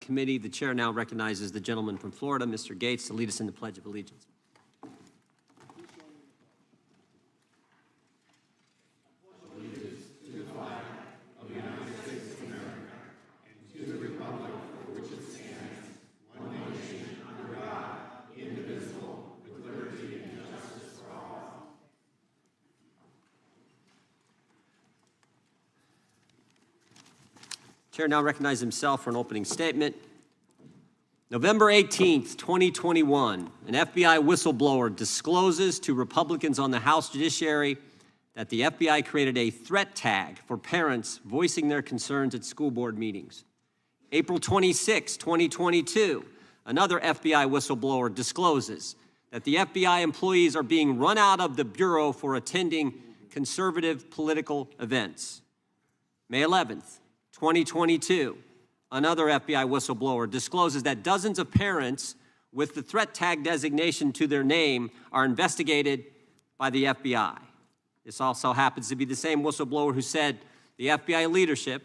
committee. The chair now recognizes the gentleman from Florida, Mr. Gates, to lead us in the Pledge of Allegiance. Chair now recognizes himself for an opening statement. November 18th, 2021, an FBI whistleblower discloses to Republicans on the House Judiciary that the FBI created a threat tag for parents voicing their concerns at school board meetings. April 26, 2022, another FBI whistleblower discloses that the FBI employees are being run out of the Bureau for attending conservative political events. May 11th, 2022, another FBI whistleblower discloses that dozens of parents with the threat tag designation to their name are investigated by the FBI. This also happens to be the same whistleblower who said the FBI leadership,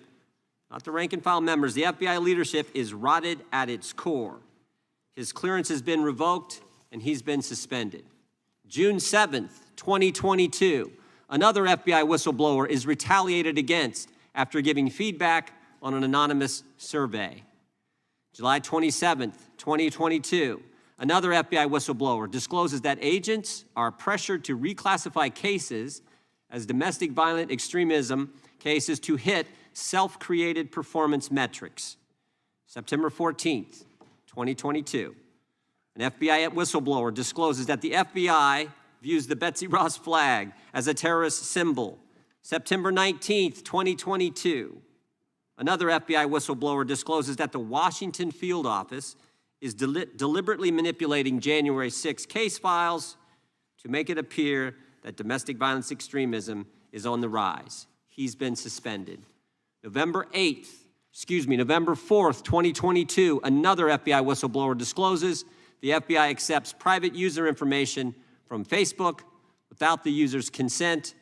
not the rank and file members, the FBI leadership is rotted at its core. His clearance has been revoked and he's been suspended. June 7th, 2022, another FBI whistleblower is retaliated against after giving feedback on an anonymous survey. July 27th, 2022, another FBI whistleblower discloses that agents are pressured to reclassify cases as domestic violent extremism cases to hit self-created performance metrics. September 14th, 2022, an FBI whistleblower discloses that the FBI views the Betsy Ross flag as a terrorist symbol. September 19th, 2022, another FBI whistleblower discloses that the Washington field office is deliberately manipulating January 6 case files to make it appear that domestic violence extremism is on the rise. He's been suspended. November 4th, 2022, another FBI whistleblower discloses the FBI accepts private user information from Facebook without the user's consent,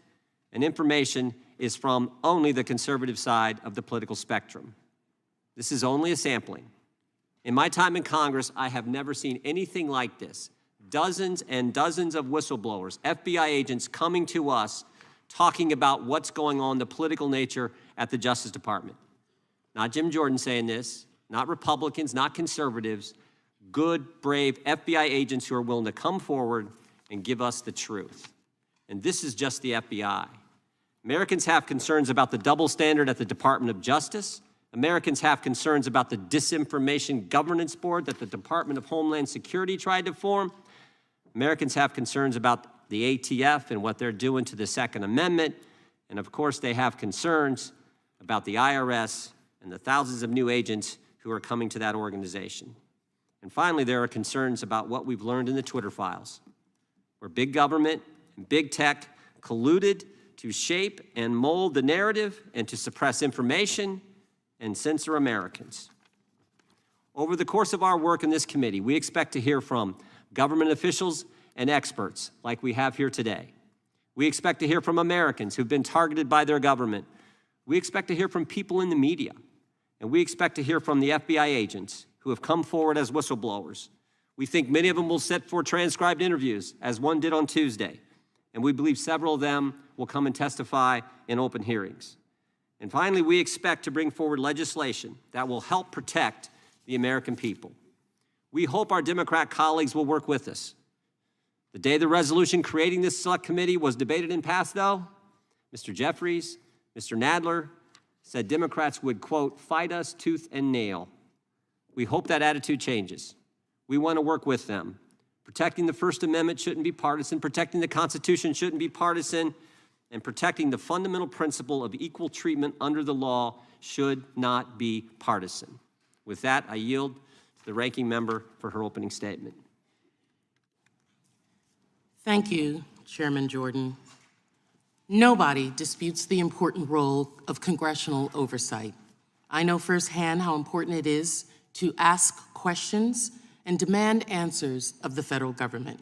and information is from only the conservative side of the political spectrum. This is only a sampling. In my time in Congress, I have never seen anything like this. Dozens and dozens of whistleblowers, FBI agents coming to us talking about what's going on, the political nature at the Justice Department. Not Jim Jordan saying this, not Republicans, not conservatives, good, brave FBI agents who are willing to come forward and give us the truth. And this is just the FBI. Americans have concerns about the double standard at the Department of Justice. Americans have concerns about the Disinformation Governance Board that the Department of Homeland Security tried to form. Americans have concerns about the ATF and what they're doing to the Second Amendment. And of course, they have concerns about the IRS and the thousands of new agents who are coming to that organization. And finally, there are concerns about what we've learned in the Twitter files, where big government and big tech colluded to shape and mold the narrative and to suppress information and censor Americans. Over the course of our work in this committee, we expect to hear from government officials and experts like we have here today. We expect to hear from Americans who've been targeted by their government. We expect to hear from people in the media. And we expect to hear from the FBI agents who have come forward as whistleblowers. We think many of them will sit for transcribed interviews, as one did on Tuesday. And we believe several of them will come and testify in open hearings. And finally, we expect to bring forward legislation that will help protect the American people. We hope our Democrat colleagues will work with us. The day the resolution creating this select committee was debated and passed, though, Mr. Jeffries, Mr. Nadler said Democrats would, quote, fight us tooth and nail. We hope that attitude changes. We want to work with them. Protecting the First Amendment shouldn't be partisan. Protecting the Constitution shouldn't be partisan. And protecting the fundamental principle of equal treatment under the law should not be partisan. With that, I yield to the ranking member for her opening statement. Thank you, Chairman Jordan. Nobody disputes the important role of congressional oversight. I know firsthand how important it is to ask questions and demand answers of the federal government.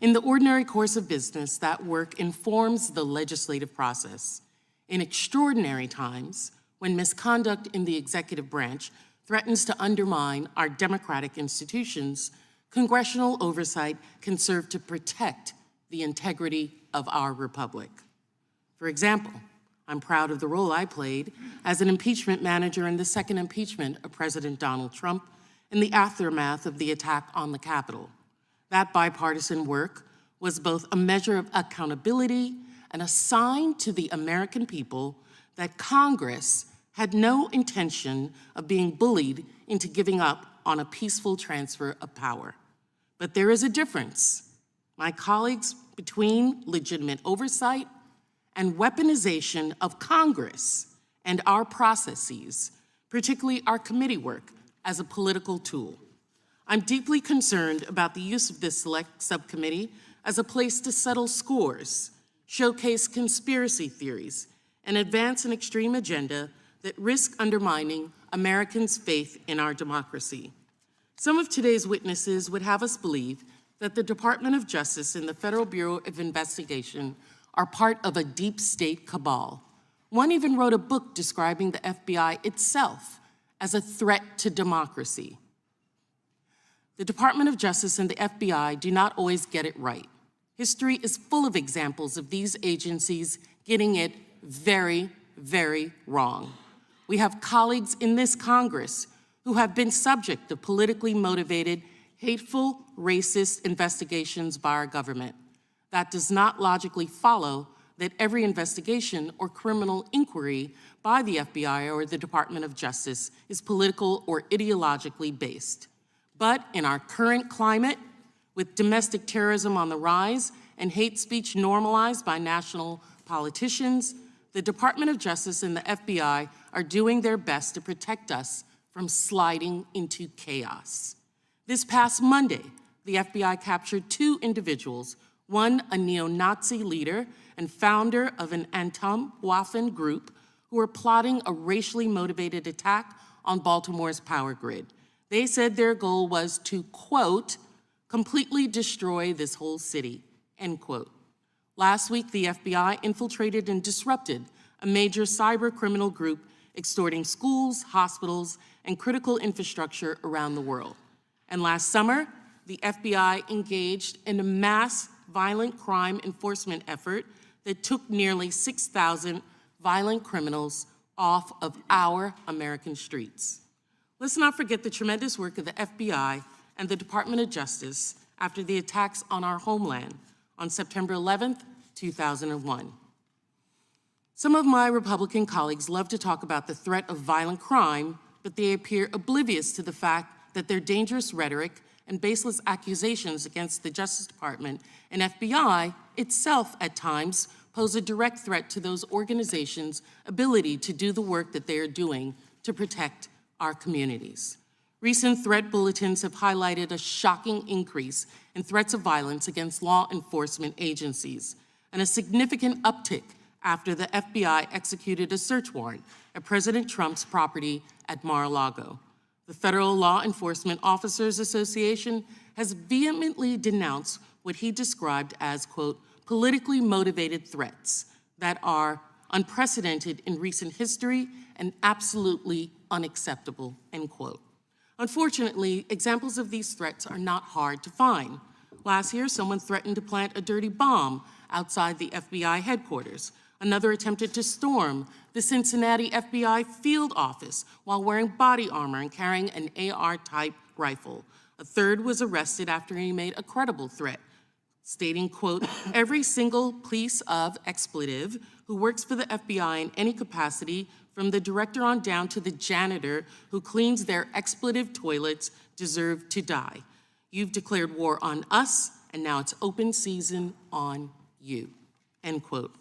In the ordinary course of business, that work informs the legislative process. In extraordinary times, when misconduct in the executive branch threatens to undermine our democratic institutions, congressional oversight can serve to protect the integrity of our republic. For example, I'm proud of the role I played as an impeachment manager in the second impeachment of President Donald Trump in the aftermath of the attack on the Capitol. That bipartisan work was both a measure of accountability and a sign to the American people that Congress had no intention of being bullied into giving up on a peaceful transfer of power. But there is a difference, my colleagues, between legitimate oversight and weaponization of Congress and our processes, particularly our committee work, as a political tool. I'm deeply concerned about the use of this select subcommittee as a place to settle scores, showcase conspiracy theories, and advance an extreme agenda that risk undermining Americans' faith in our democracy. Some of today's witnesses would have us believe that the Department of Justice and the Federal Bureau of Investigation are part of a deep state cabal. One even wrote a book describing the FBI itself as a threat to democracy. The Department of Justice and the FBI do not always get it right. History is full of examples of these agencies getting it very, very wrong. We have colleagues in this Congress who have been subject to politically motivated, hateful, racist investigations by our government. That does not logically follow that every investigation or criminal inquiry by the FBI or the Department of Justice is political or ideologically based. But in our current climate, with domestic terrorism on the rise and hate speech normalized by national politicians, the Department of Justice and the FBI are doing their best to protect us from sliding into chaos. This past Monday, the FBI captured 2 individuals, one a neo-Nazi leader and founder of an anti-Waffen group who were plotting a racially motivated attack on Baltimore's power grid. They said their goal was to, quote, completely destroy this whole city, end quote. Last week, the FBI infiltrated and disrupted a major cyber criminal group extorting schools, hospitals, and critical infrastructure around the world. And last summer, the FBI engaged in a mass violent crime enforcement effort that took nearly 6,000 violent criminals off of our American streets. Let's not forget the tremendous work of the FBI and the Department of Justice after the attacks on our homeland on September 11th, 2001. Some of my Republican colleagues love to talk about the threat of violent crime, but they appear oblivious to the fact that their dangerous rhetoric and baseless accusations against the Justice Department and FBI itself at times pose a direct threat to those organizations' ability to do the work that they are doing to protect our communities. Recent threat bulletins have highlighted a shocking increase in threats of violence against law enforcement agencies and a significant uptick after the FBI executed a search warrant at President Trump's property at Mar-a-Lago. The Federal Law Enforcement Officers Association has vehemently denounced what he described as, quote, politically motivated threats that are unprecedented in recent history and absolutely unacceptable, end quote. Unfortunately, examples of these threats are not hard to find. Last year, someone threatened to plant a dirty bomb outside the FBI headquarters. Another attempted to storm the Cincinnati FBI field office while wearing body armor and carrying an AR-type rifle. A third was arrested after he made a credible threat, stating, quote, every single piece of expletive who works for the FBI in any capacity, from the director on down to the janitor who cleans their expletive toilets, deserve to die. You've declared war on us, and now it's open season on you, end quote.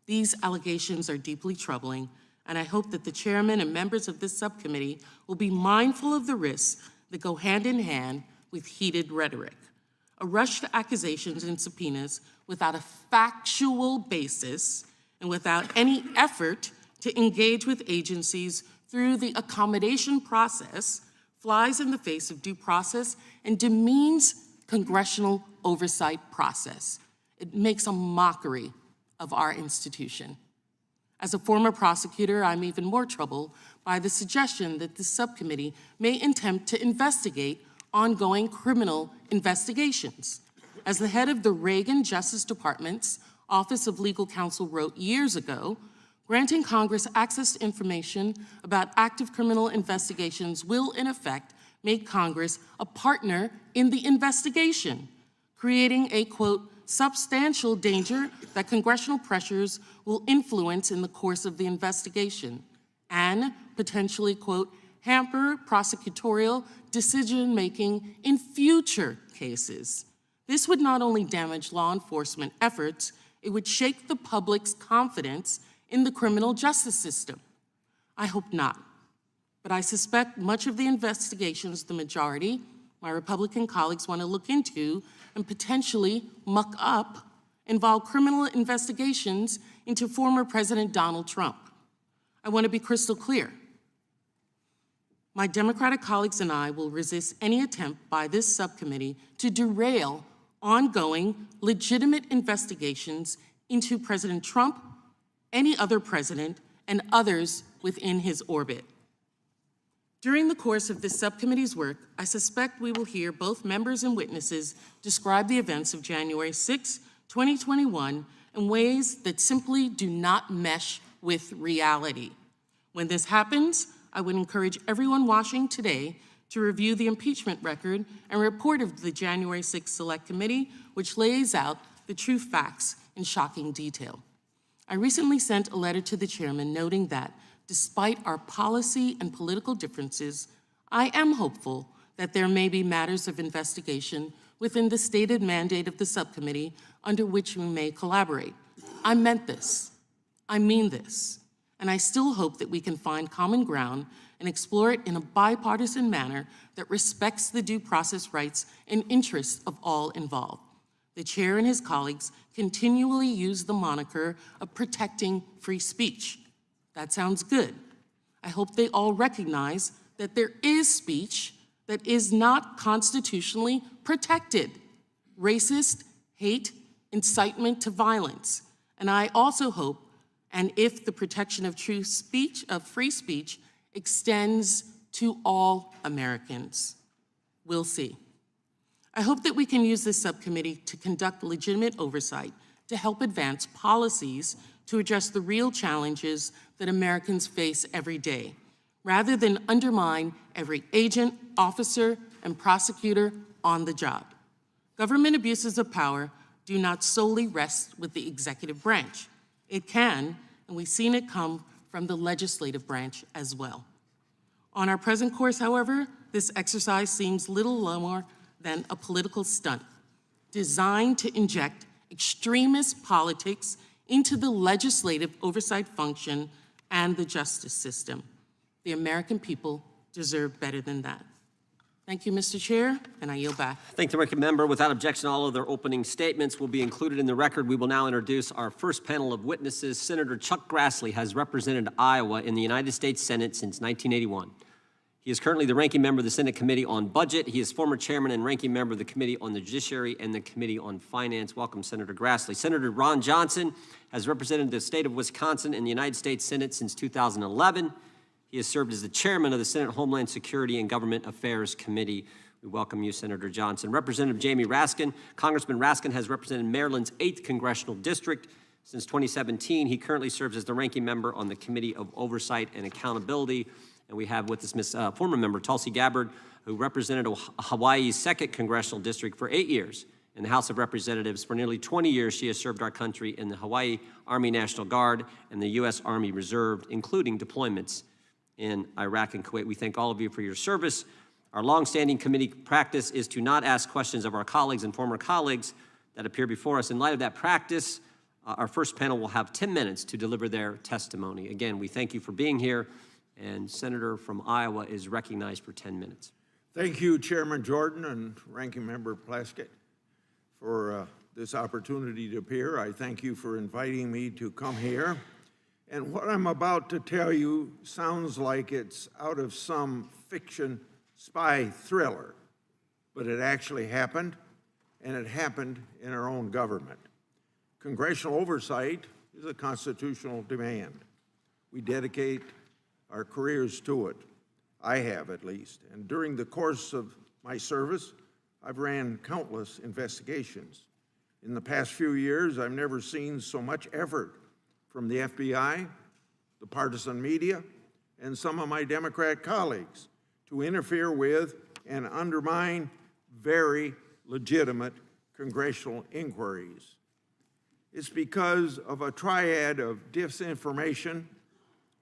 These allegations are deeply troubling, and I hope that the chairman and members of this subcommittee will be mindful of the risks that go hand in hand with heated rhetoric. A rush to accusations and subpoenas without a factual basis and without any effort to engage with agencies through the accommodation process flies in the face of due process and demeans congressional oversight process. It makes a mockery of our institution. As a former prosecutor, I'm even more troubled by the suggestion that the subcommittee may attempt to investigate ongoing criminal investigations. As the head of the Reagan Justice Department's Office of Legal Counsel wrote years ago, granting Congress access to information about active criminal investigations will, in effect, make Congress a partner in the investigation, creating a, quote, substantial danger that congressional pressures will influence in the course of the investigation and potentially, quote, hamper prosecutorial decision-making in future cases. This would not only damage law enforcement efforts, it would shake the public's confidence in the criminal justice system. I hope not, but I suspect much of the investigations the majority, my Republican colleagues, want to look into and potentially muck up involve criminal investigations into former President Donald Trump. I want to be crystal clear. My Democratic colleagues and I will resist any attempt by this subcommittee to derail ongoing, legitimate investigations into President Trump, any other president, and others within his orbit. During the course of this subcommittee's work, I suspect we will hear both members and witnesses describe the events of January 6, 2021 in ways that simply do not mesh with reality. When this happens, I would encourage everyone watching today to review the impeachment record and report of the January 6 Select Committee, which lays out the true facts in shocking detail. I recently sent a letter to the chairman noting that, despite our policy and political differences, I am hopeful that there may be matters of investigation within the stated mandate of the subcommittee under which we may collaborate. I meant this. I mean this. And I still hope that we can find common ground and explore it in a bipartisan manner that respects the due process rights and interests of all involved. The chair and his colleagues continually use the moniker of protecting free speech. That sounds good. I hope they all recognize that there is speech that is not constitutionally protected. Racist, hate, incitement to violence. And I also hope, and if the protection of true speech, of free speech, extends to all Americans. We'll see. I hope that we can use this subcommittee to conduct legitimate oversight to help advance policies to address the real challenges that Americans face every day, rather than undermine every agent, officer, and prosecutor on the job. Government abuses of power do not solely rest with the executive branch. It can, and we've seen it come from the legislative branch as well. On our present course, however, this exercise seems little more than a political stunt designed to inject extremist politics into the legislative oversight function and the justice system. The American people deserve better than that. Thank you, Mr. Chair, and I yield back. Thank the ranking member. Without objection, all of their opening statements will be included in the record. We will now introduce our first panel of witnesses. Senator Chuck Grassley has represented Iowa in the United States Senate since 1981. He is currently the ranking member of the Senate Committee on Budget. He is former chairman and ranking member of the Committee on the Judiciary and the Committee on Finance. Welcome, Senator Grassley. Senator Ron Johnson has represented the state of Wisconsin in the United States Senate since 2011. He has served as the chairman of the Senate Homeland Security and Government Affairs Committee. We welcome you, Senator Johnson. Representative Jamie Raskin. Congressman Raskin has represented Maryland's 8th Congressional District since 2017. He currently serves as the ranking member on the Committee of Oversight and Accountability. And we have with us former member Tulsi Gabbard, who represented Hawaii's 2nd Congressional District for 8 years in the House of Representatives. For nearly 20 years, she has served our country in the Hawaii Army National Guard and the U.S. Army Reserve, including deployments in Iraq and Kuwait. We thank all of you for your service. Our longstanding committee practice is to not ask questions of our colleagues and former colleagues that appear before us. In light of that practice, our first panel will have 10 minutes to deliver their testimony. Again, we thank you for being here. And Senator from Iowa is recognized for 10 minutes. Thank you, Chairman Jordan and Ranking Member Plaskett, for this opportunity to appear. I thank you for inviting me to come here. And what I'm about to tell you sounds like it's out of some fiction spy thriller, but it actually happened, and it happened in our own government. Congressional oversight is a constitutional demand. We dedicate our careers to it. I have, at least. And during the course of my service, I've ran countless investigations. In the past few years, I've never seen so much effort from the FBI, the partisan media, and some of my Democrat colleagues to interfere with and undermine very legitimate congressional inquiries. It's because of a triad of disinformation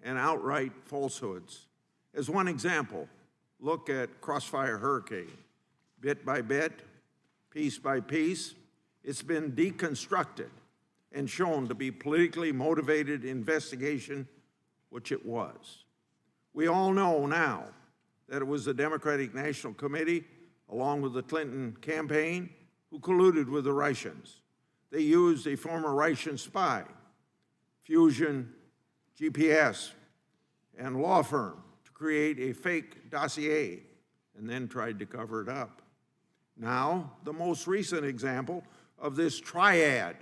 and outright falsehoods. As one example, look at Crossfire Hurricane. Bit by bit, piece by piece, it's been deconstructed and shown to be politically motivated investigation, which it was. We all know now that it was the Democratic National Committee, along with the Clinton campaign, who colluded with the Russians. They used a former Russian spy, Fusion GPS, and law firm to create a fake dossier and then tried to cover it up. Now, the most recent example of this triad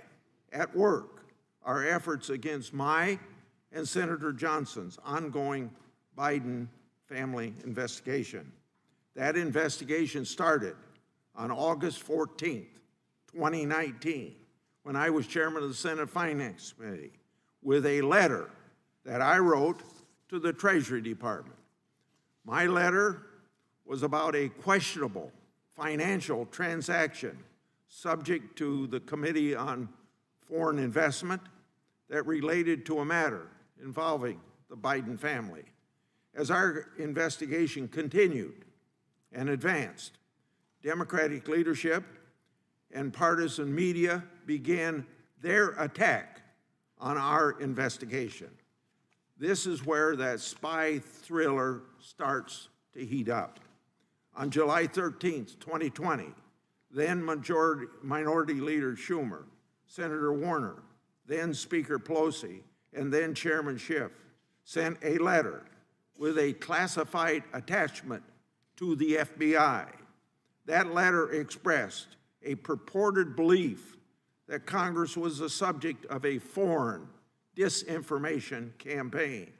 at work are efforts against my and Senator Johnson's ongoing Biden family investigation. That investigation started on August 14th, 2019, when I was chairman of the Senate Finance Committee, with a letter that I wrote to the Treasury Department. My letter was about a questionable financial transaction subject to the Committee on Foreign Investment that related to a matter involving the Biden family. As our investigation continued and advanced, Democratic leadership and partisan media began their attack on our investigation. This is where that spy thriller starts to heat up. On July 13th, 2020, then Minority Leader Schumer, Senator Warner, then Speaker Pelosi, and then Chairman Schiff sent a letter with a classified attachment to the FBI. That letter expressed a purported belief that Congress was the subject of a foreign disinformation campaign.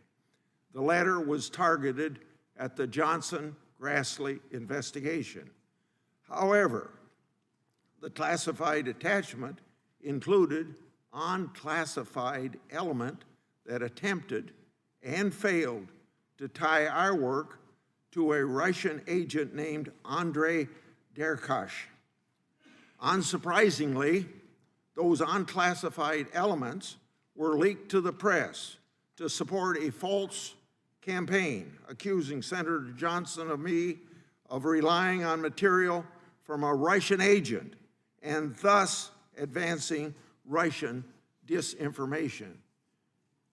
The letter was targeted at the Johnson-Grassley investigation. However, the classified attachment included unclassified element that attempted and failed to tie our work to a Russian agent named Andrei Derkash. Unsurprisingly, those unclassified elements were leaked to the press to support a false campaign accusing Senator Johnson of me of relying on material from a Russian agent and thus advancing Russian disinformation.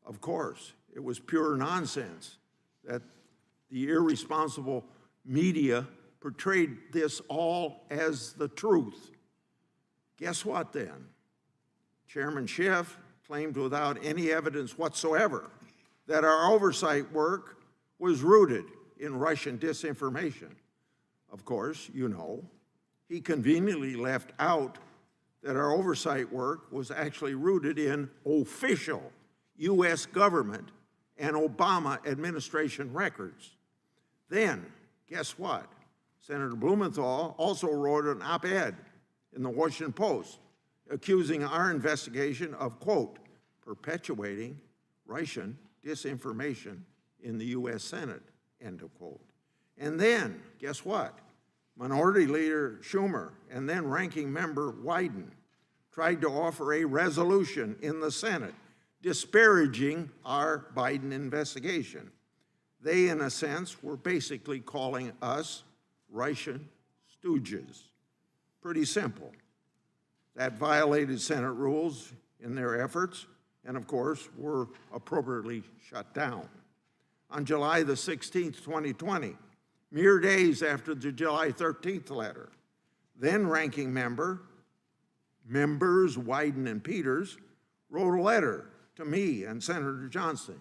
Of course, it was pure nonsense that the irresponsible media portrayed this all as the truth. Guess what then? Chairman Schiff claimed without any evidence whatsoever that our oversight work was rooted in Russian disinformation. Of course, you know, he conveniently left out that our oversight work was actually rooted in official U.S. government and Obama administration records. Then, guess what? Senator Blumenthal also wrote an op-ed in the Washington Post accusing our investigation of, quote, perpetuating Russian disinformation in the U.S. Senate, end of quote. And then, guess what? Minority Leader Schumer and then Ranking Member Wyden tried to offer a resolution in the Senate disparaging our Biden investigation. They, in a sense, were basically calling us Russian stooges. Pretty simple. That violated Senate rules in their efforts and, of course, were appropriately shut down. On July the 16th, 2020, mere days after the July 13th letter, then Ranking Members Wyden and Peters wrote a letter to me and Senator Johnson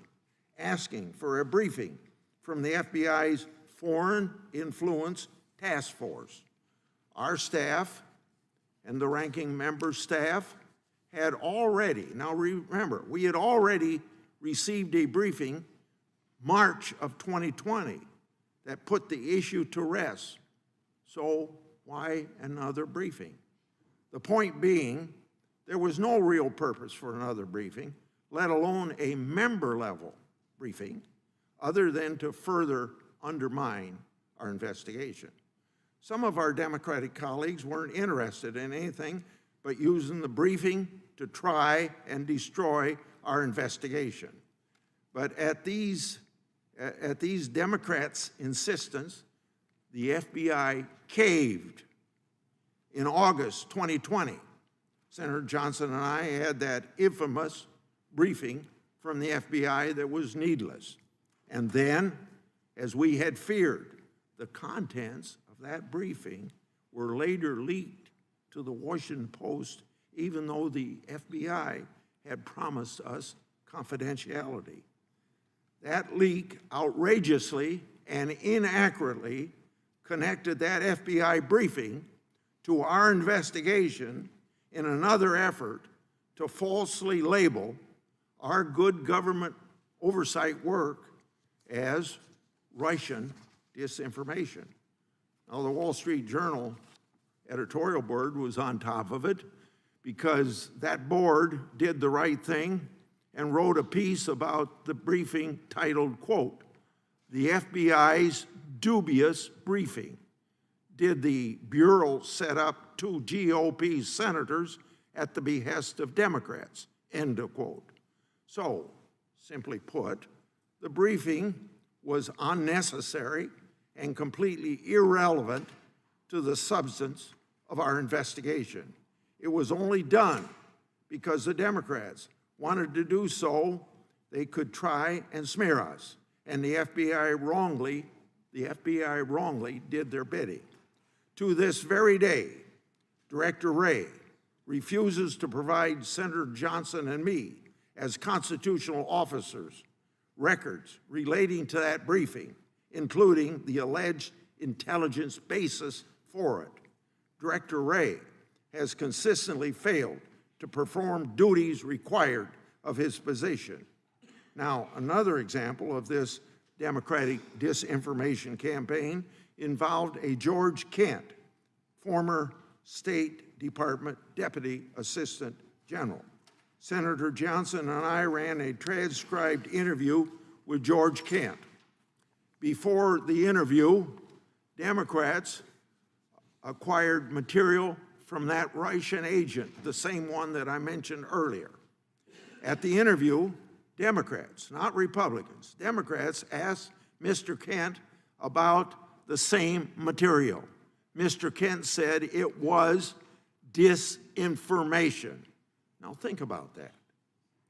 asking for a briefing from the FBI's Foreign Influence Task Force. Our staff and the Ranking Member's staff had already, now remember, we had already received a briefing March of 2020 that put the issue to rest. So why another briefing? The point being, there was no real purpose for another briefing, let alone a member-level briefing, other than to further undermine our investigation. Some of our Democratic colleagues weren't interested in anything but using the briefing to try and destroy our investigation. But at these Democrats' insistence, the FBI caved. In August 2020, Senator Johnson and I had that infamous briefing from the FBI that was needless. And then, as we had feared, the contents of that briefing were later leaked to the Washington Post, even though the FBI had promised us confidentiality. That leak outrageously and inaccurately connected that FBI briefing to our investigation in another effort to falsely label our good government oversight work as Russian disinformation. Now, the Wall Street Journal editorial board was on top of it because that board did the right thing and wrote a piece about the briefing titled, quote, "The FBI's dubious briefing. Did the Bureau set up two GOP senators at the behest of Democrats?" End of quote. So, simply put, the briefing was unnecessary and completely irrelevant to the substance of our investigation. It was only done because the Democrats wanted to do so. They could try and smear us, and the FBI wrongly did their bidding. To this very day, Director Wray refuses to provide Senator Johnson and me, as constitutional officers, records relating to that briefing, including the alleged intelligence basis for it. Director Wray has consistently failed to perform duties required of his position. Now, another example of this Democratic disinformation campaign involved a George Kent, former State Department Deputy Assistant General. Senator Johnson and I ran a transcribed interview with George Kent. Before the interview, Democrats acquired material from that Russian agent, the same one that I mentioned earlier. At the interview, Democrats, not Republicans, Democrats asked Mr. Kent about the same material. Mr. Kent said it was disinformation. Now think about that.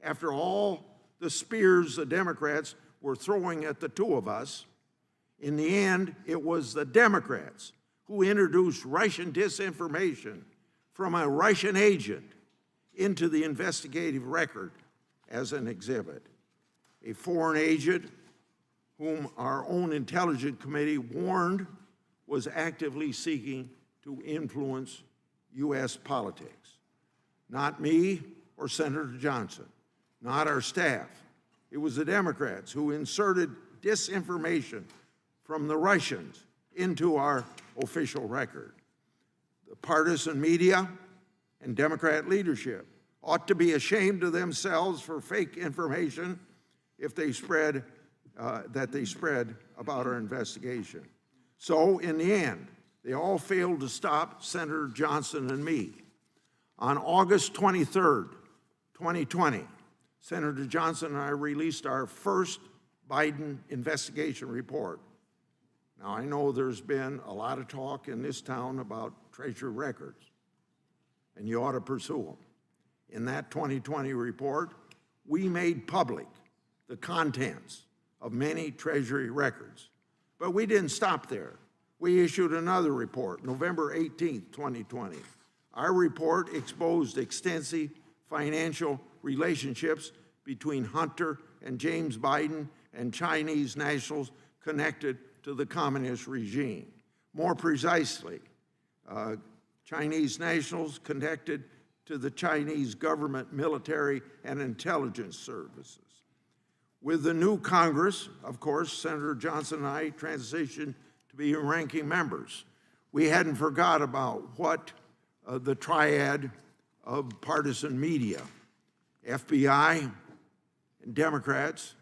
After all the spears the Democrats were throwing at the two of us, in the end, it was the Democrats who introduced Russian disinformation from a Russian agent into the investigative record as an exhibit. A foreign agent whom our own intelligence committee warned was actively seeking to influence U.S. politics. Not me or Senator Johnson, not our staff. It was the Democrats who inserted disinformation from the Russians into our official record. The partisan media and Democrat leadership ought to be ashamed of themselves for fake information if they spread about our investigation. So in the end, they all failed to stop Senator Johnson and me. On August 23rd, 2020, Senator Johnson and I released our first Biden investigation report. Now, I know there's been a lot of talk in this town about Treasury records, and you ought to pursue them. In that 2020 report, we made public the contents of many Treasury records. But we didn't stop there. We issued another report, November 18th, 2020. Our report exposed extensive financial relationships between Hunter and James Biden and Chinese nationals connected to the communist regime. More precisely, Chinese nationals connected to the Chinese government, military, and intelligence services. With the new Congress, of course, Senator Johnson and I transitioned to be ranking members. We hadn't forgot about what the triad of partisan media, FBI and Democrats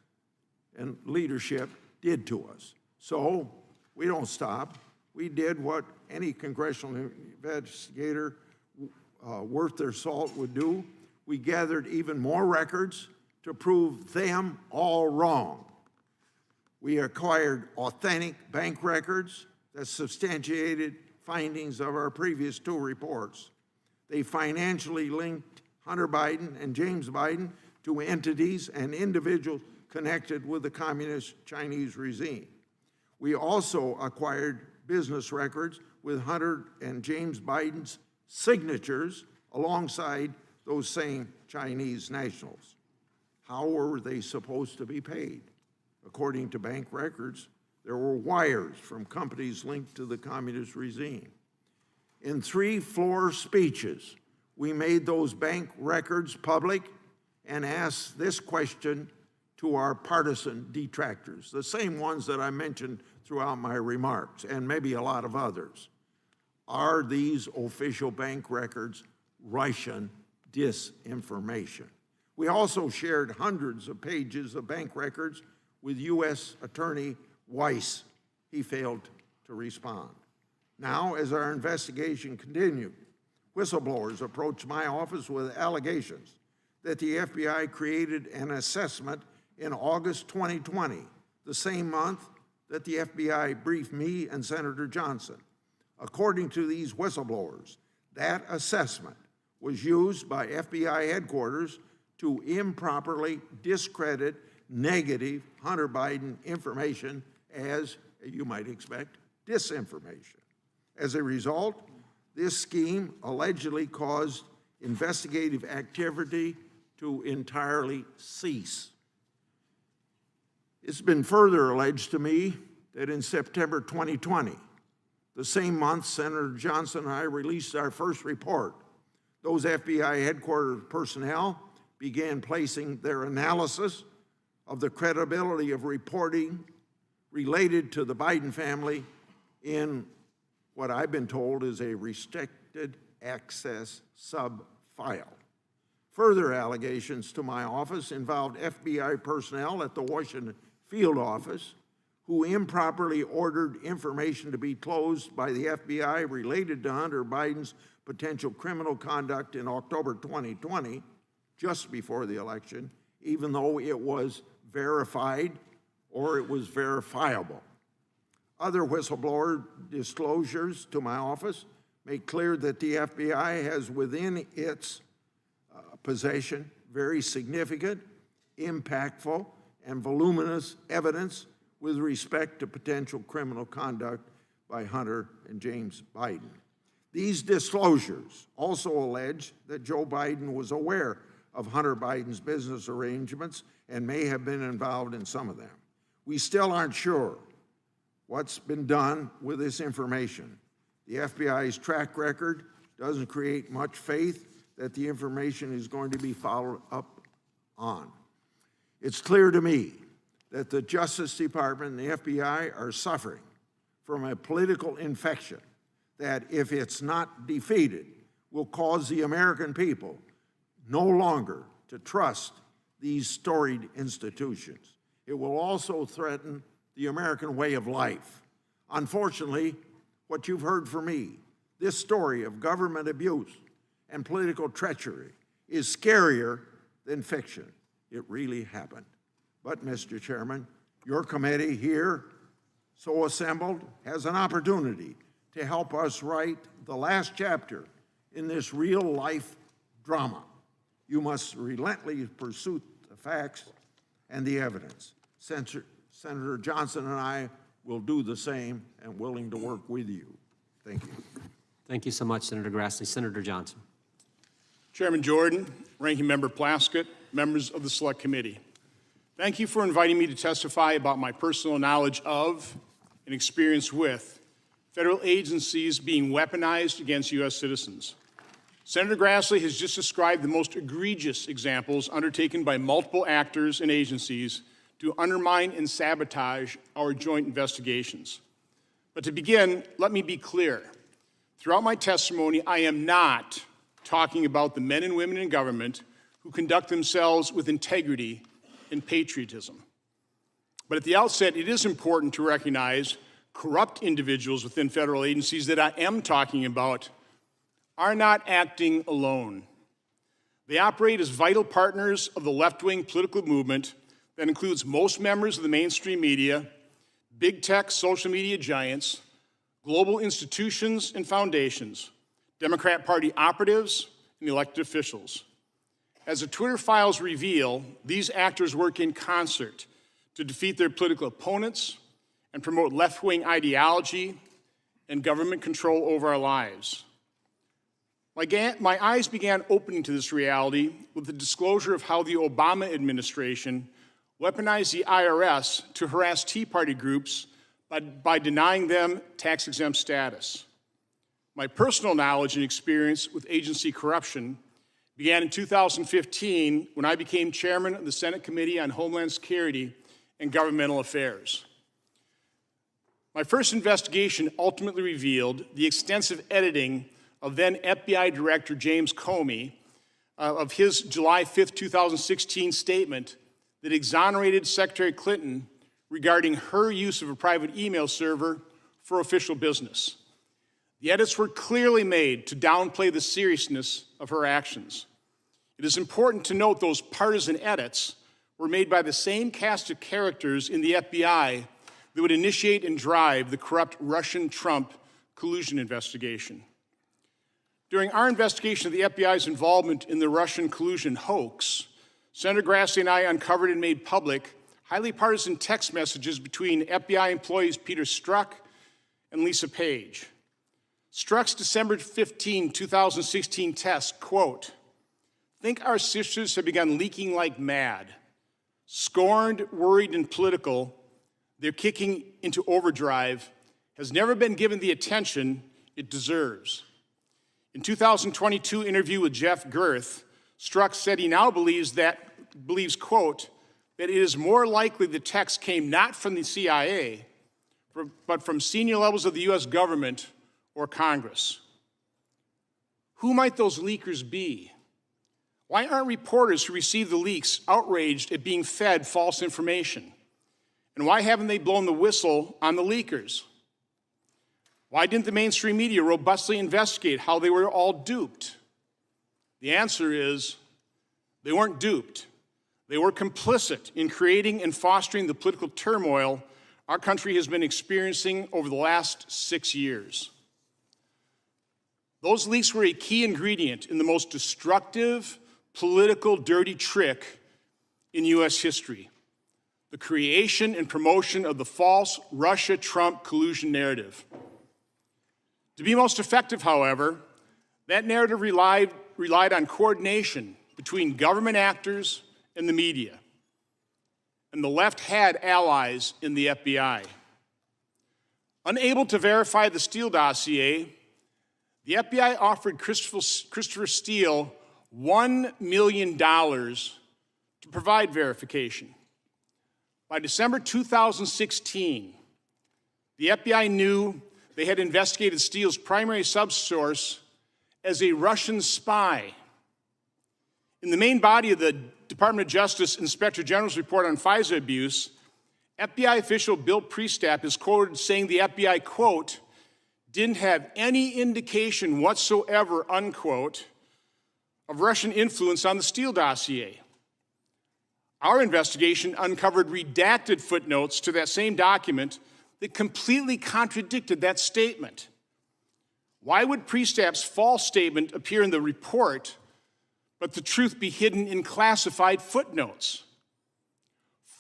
and leadership did to us. So we don't stop. We did what any congressional investigator worth their salt would do. We gathered even more records to prove them all wrong. We acquired authentic bank records that substantiated findings of our previous two reports. They financially linked Hunter Biden and James Biden to entities and individuals connected with the communist Chinese regime. We also acquired business records with Hunter and James Biden's signatures alongside those same Chinese nationals. How were they supposed to be paid? According to bank records, there were wires from companies linked to the communist regime. In 3-floor speeches, we made those bank records public and asked this question to our partisan detractors, the same ones that I mentioned throughout my remarks, and maybe a lot of others. Are these official bank records Russian disinformation? We also shared hundreds of pages of bank records with U.S. Attorney Weiss. He failed to respond. Now, as our investigation continued, whistleblowers approached my office with allegations that the FBI created an assessment in August 2020, the same month that the FBI briefed me and Senator Johnson. According to these whistleblowers, that assessment was used by FBI headquarters to improperly discredit negative Hunter Biden information as, you might expect, disinformation. As a result, this scheme allegedly caused investigative activity to entirely cease. It's been further alleged to me that in September 2020, the same month Senator Johnson and I released our first report, those FBI headquarters personnel began placing their analysis of the credibility of reporting related to the Biden family in what I've been told is a restricted access sub-file. Further allegations to my office involved FBI personnel at the Washington field office who improperly ordered information to be closed by the FBI related to Hunter Biden's potential criminal conduct in October 2020, just before the election, even though it was verified or it was verifiable. Other whistleblower disclosures to my office make clear that the FBI has within its possession very significant, impactful, and voluminous evidence with respect to potential criminal conduct by Hunter and James Biden. These disclosures also allege that Joe Biden was aware of Hunter Biden's business arrangements and may have been involved in some of them. We still aren't sure what's been done with this information. The FBI's track record doesn't create much faith that the information is going to be followed up on. It's clear to me that the Justice Department and the FBI are suffering from a political infection that, if it's not defeated, will cause the American people no longer to trust these storied institutions. It will also threaten the American way of life. Unfortunately, what you've heard from me, this story of government abuse and political treachery, is scarier than fiction. It really happened. But, Mr. Chairman, your committee here, so assembled, has an opportunity to help us write the last chapter in this real-life drama. You must relentlessly pursue the facts and the evidence. Senator Johnson and I will do the same and willing to work with you. Thank you. Thank you so much, Senator Grassley. Senator Johnson. Chairman Jordan, Ranking Member Plaskett, members of the Select Committee. Thank you for inviting me to testify about my personal knowledge of and experience with federal agencies being weaponized against U.S. citizens. Senator Grassley has just described the most egregious examples undertaken by multiple actors and agencies to undermine and sabotage our joint investigations. But to begin, let me be clear. Throughout my testimony, I am not talking about the men and women in government who conduct themselves with integrity and patriotism. But at the outset, it is important to recognize corrupt individuals within federal agencies that I am talking about are not acting alone. They operate as vital partners of the left-wing political movement that includes most members of the mainstream media, big tech social media giants, global institutions and foundations, Democrat Party operatives, and elected officials. As the Twitter files reveal, these actors work in concert to defeat their political opponents and promote left-wing ideology and government control over our lives. My eyes began opening to this reality with the disclosure of how the Obama administration weaponized the IRS to harass Tea Party groups by denying them tax-exempt status. My personal knowledge and experience with agency corruption began in 2015 when I became chairman of the Senate Committee on Homeland Security and Governmental Affairs. My first investigation ultimately revealed the extensive editing of then FBI Director James Comey of his July 5, 2016 statement that exonerated Secretary Clinton regarding her use of a private email server for official business. The edits were clearly made to downplay the seriousness of her actions. It is important to note those partisan edits were made by the same cast of characters in the FBI that would initiate and drive the corrupt Russian-Trump collusion investigation. During our investigation of the FBI's involvement in the Russian collusion hoax, Senator Grassley and I uncovered and made public highly partisan text messages between FBI employees Peter Strzok and Lisa Page. Strzok's December 15, 2016 test, quote, "Think our sisters have begun leaking like mad. Scorned, worried, and political, they're kicking into overdrive, has never been given the attention it deserves." In 2022 interview with Jeff Girth, Strzok said he now believes, quote, that it is more likely the text came not from the CIA, but from senior levels of the US government or Congress. Who might those leakers be? Why aren't reporters who received the leaks outraged at being fed false information? And why haven't they blown the whistle on the leakers? Why didn't the mainstream media robustly investigate how they were all duped? The answer is they weren't duped. They were complicit in creating and fostering the political turmoil our country has been experiencing over the last 6 years. Those leaks were a key ingredient in the most destructive, political, dirty trick in US history: the creation and promotion of the false Russia-Trump collusion narrative. To be most effective, however, that narrative relied on coordination between government actors and the media. And the left had allies in the FBI. Unable to verify the Steele dossier, the FBI offered Christopher Steele $1 million to provide verification. By December 2016, the FBI knew they had investigated Steele's primary subsource as a Russian spy. In the main body of the Department of Justice Inspector General's report on FISA abuse, FBI official Bill Priestap is quoted saying the FBI, quote, didn't have any indication whatsoever, unquote, of Russian influence on the Steele dossier. Our investigation uncovered redacted footnotes to that same document that completely contradicted that statement. Why would Priestap's false statement appear in the report, but the truth be hidden in classified footnotes?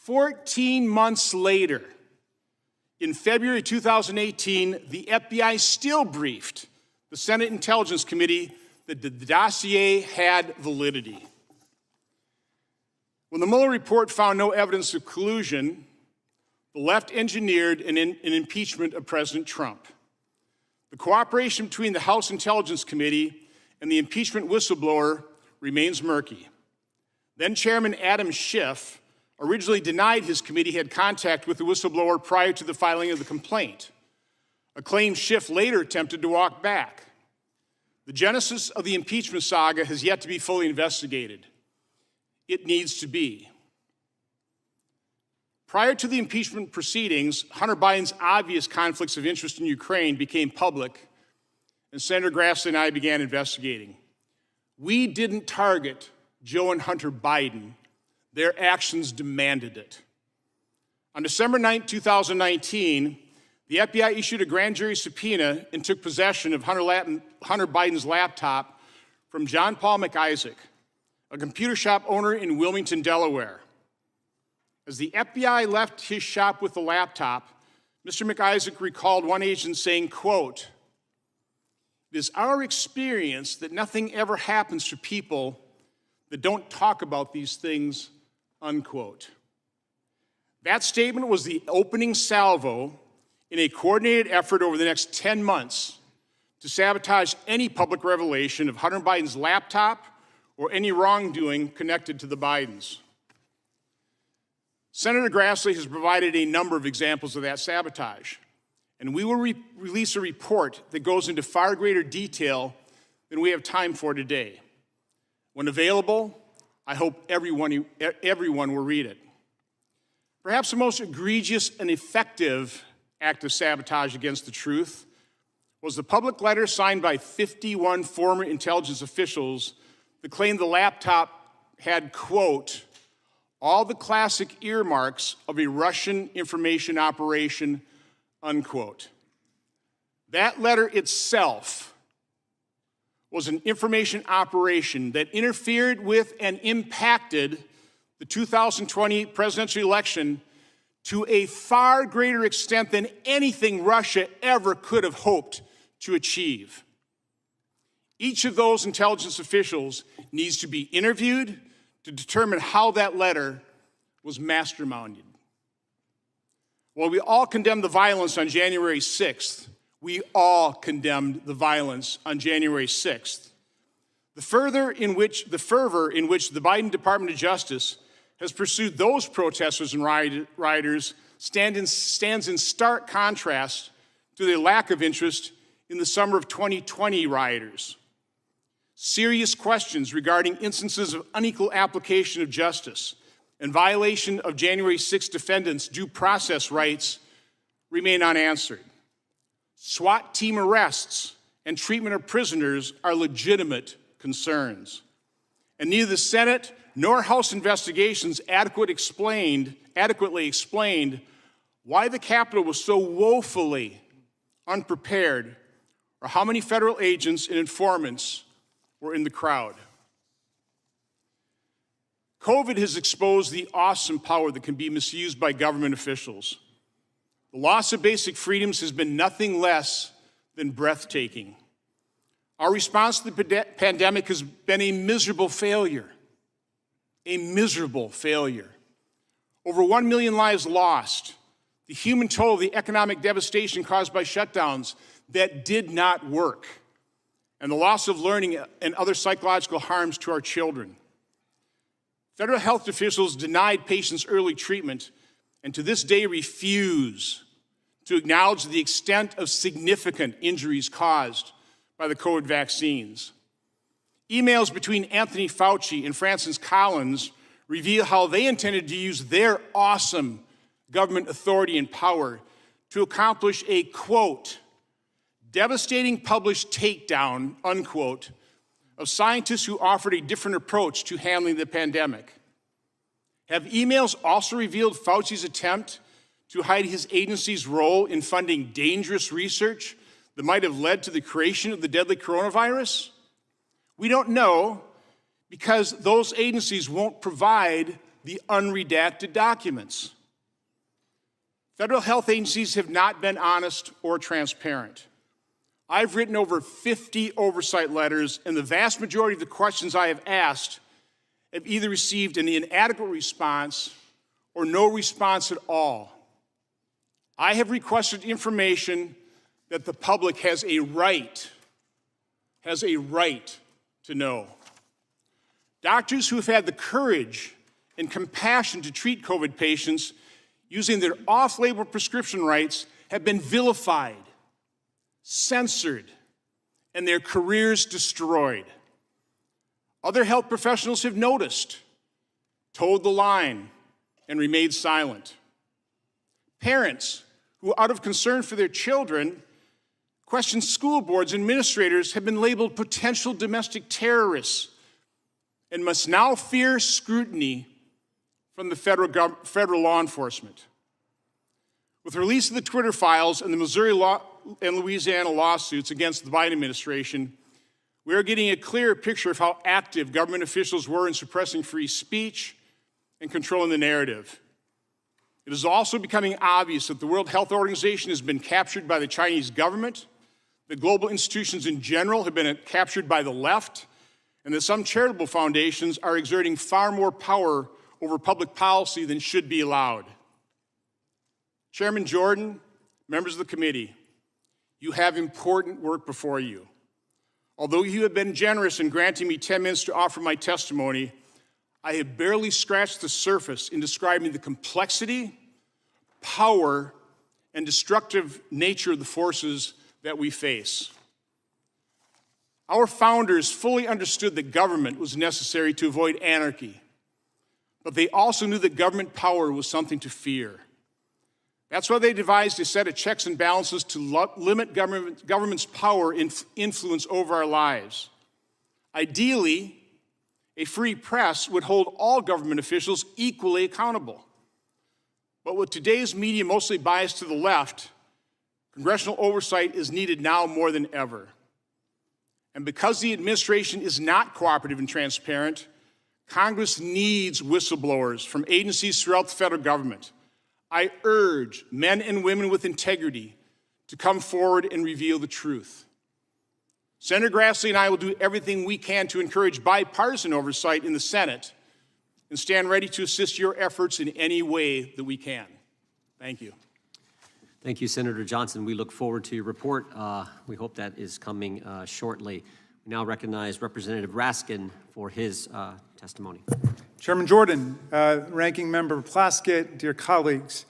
14 months later, in February 2018, the FBI still briefed the Senate Intelligence Committee that the dossier had validity. When the Mueller report found no evidence of collusion, the left engineered an impeachment of President Trump. The cooperation between the House Intelligence Committee and the impeachment whistleblower remains murky. Then Chairman Adam Schiff originally denied his committee had contact with the whistleblower prior to the filing of the complaint. A claim Schiff later attempted to walk back. The genesis of the impeachment saga has yet to be fully investigated. It needs to be. Prior to the impeachment proceedings, Hunter Biden's obvious conflicts of interest in Ukraine became public, and Senator Grassley and I began investigating. We didn't target Joe and Hunter Biden. Their actions demanded it. On December 9, 2019, the FBI issued a grand jury subpoena and took possession of Hunter Biden's laptop from John Paul McIsaac, a computer shop owner in Wilmington, Delaware. As the FBI left his shop with the laptop, Mr. McIsaac recalled one agent saying, quote, "It is our experience that nothing ever happens to people that don't talk about these things," unquote. That statement was the opening salvo in a coordinated effort over the next 10 months to sabotage any public revelation of Hunter Biden's laptop or any wrongdoing connected to the Bidens. Senator Grassley has provided a number of examples of that sabotage, and we will release a report that goes into far greater detail than we have time for today. When available, I hope everyone will read it. Perhaps the most egregious and effective act of sabotage against the truth was the public letter signed by 51 former intelligence officials that claimed the laptop had, quote, "all the classic earmarks of a Russian information operation," unquote. That letter itself was an information operation that interfered with and impacted the 2020 presidential election to a far greater extent than anything Russia ever could have hoped to achieve. Each of those intelligence officials needs to be interviewed to determine how that letter was masterminded. While we all condemned the violence on January 6th, we all condemned the violence on January 6th. The fervor in which the Biden Department of Justice has pursued those protesters and rioters stands in stark contrast to their lack of interest in the summer of 2020 rioters. Serious questions regarding instances of unequal application of justice and violation of January 6 defendants' due process rights remain unanswered. SWAT team arrests and treatment of prisoners are legitimate concerns. And neither the Senate nor House investigations adequately explained why the Capitol was so woefully unprepared or how many federal agents and informants were in the crowd. COVID has exposed the awesome power that can be misused by government officials. The loss of basic freedoms has been nothing less than breathtaking. Our response to the pandemic has been a miserable failure. A miserable failure. Over 1 million lives lost. The human toll of the economic devastation caused by shutdowns that did not work. And the loss of learning and other psychological harms to our children. Federal health officials denied patients early treatment and to this day refuse to acknowledge the extent of significant injuries caused by the COVID vaccines. Emails between Anthony Fauci and Francis Collins reveal how they intended to use their awesome government authority and power to accomplish a, quote, devastating published takedown, unquote, of scientists who offered a different approach to handling the pandemic. Have emails also revealed Fauci's attempt to hide his agency's role in funding dangerous research that might have led to the creation of the deadly coronavirus? We don't know because those agencies won't provide the unredacted documents. Federal health agencies have not been honest or transparent. I've written over 50 oversight letters, and the vast majority of the questions I have asked have either received an inadequate response or no response at all. I have requested information that the public has a right to know. Doctors who have had the courage and compassion to treat COVID patients using their off-label prescription rights have been vilified, censored, and their careers destroyed. Other health professionals have noticed, toed the line, and remained silent. Parents who, out of concern for their children, question school boards and administrators have been labeled potential domestic terrorists and must now fear scrutiny from the federal law enforcement. With the release of the Twitter files and the Missouri and Louisiana lawsuits against the Biden administration, we are getting a clearer picture of how active government officials were in suppressing free speech and controlling the narrative. It is also becoming obvious that the World Health Organization has been captured by the Chinese government, that global institutions in general have been captured by the left, and that some charitable foundations are exerting far more power over public policy than should be allowed. Chairman Jordan, members of the committee, you have important work before you. Although you have been generous in granting me 10 minutes to offer my testimony, I have barely scratched the surface in describing the complexity, power, and destructive nature of the forces that we face. Our founders fully understood that government was necessary to avoid anarchy, but they also knew that government power was something to fear. That's why they devised a set of checks and balances to limit government's power and influence over our lives. Ideally, a free press would hold all government officials equally accountable. But with today's media mostly biased to the left, congressional oversight is needed now more than ever. And because the administration is not cooperative and transparent, Congress needs whistleblowers from agencies throughout the federal government. I urge men and women with integrity to come forward and reveal the truth. Senator Grassley and I will do everything we can to encourage bipartisan oversight in the Senate and stand ready to assist your efforts in any way that we can. Thank you. Thank you, Senator Johnson. We look forward to your report. We hope that is coming shortly. We now recognize Representative Raskin for his testimony. Chairman Jordan, Ranking Member Plaskett, dear colleagues,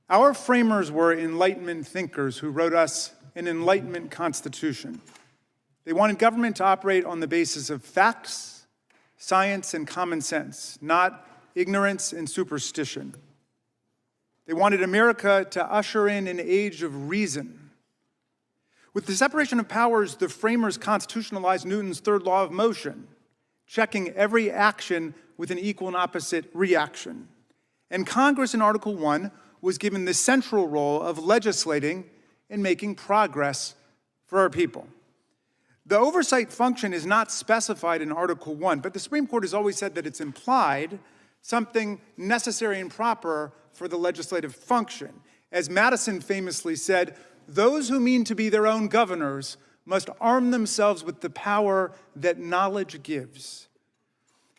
our framers were Enlightenment thinkers who wrote us an Enlightenment Constitution. They wanted government to operate on the basis of facts, science, and common sense, not ignorance and superstition. They wanted America to usher in an age of reason. With the separation of powers, the framers constitutionalized Newton's third law of motion, checking every action with an equal and opposite reaction. And Congress in Article 1 was given the central role of legislating and making progress for our people. The oversight function is not specified in Article 1, but the Supreme Court has always said that it's implied, something necessary and proper for the legislative function. As Madison famously said, those who mean to be their own governors must arm themselves with the power that knowledge gives.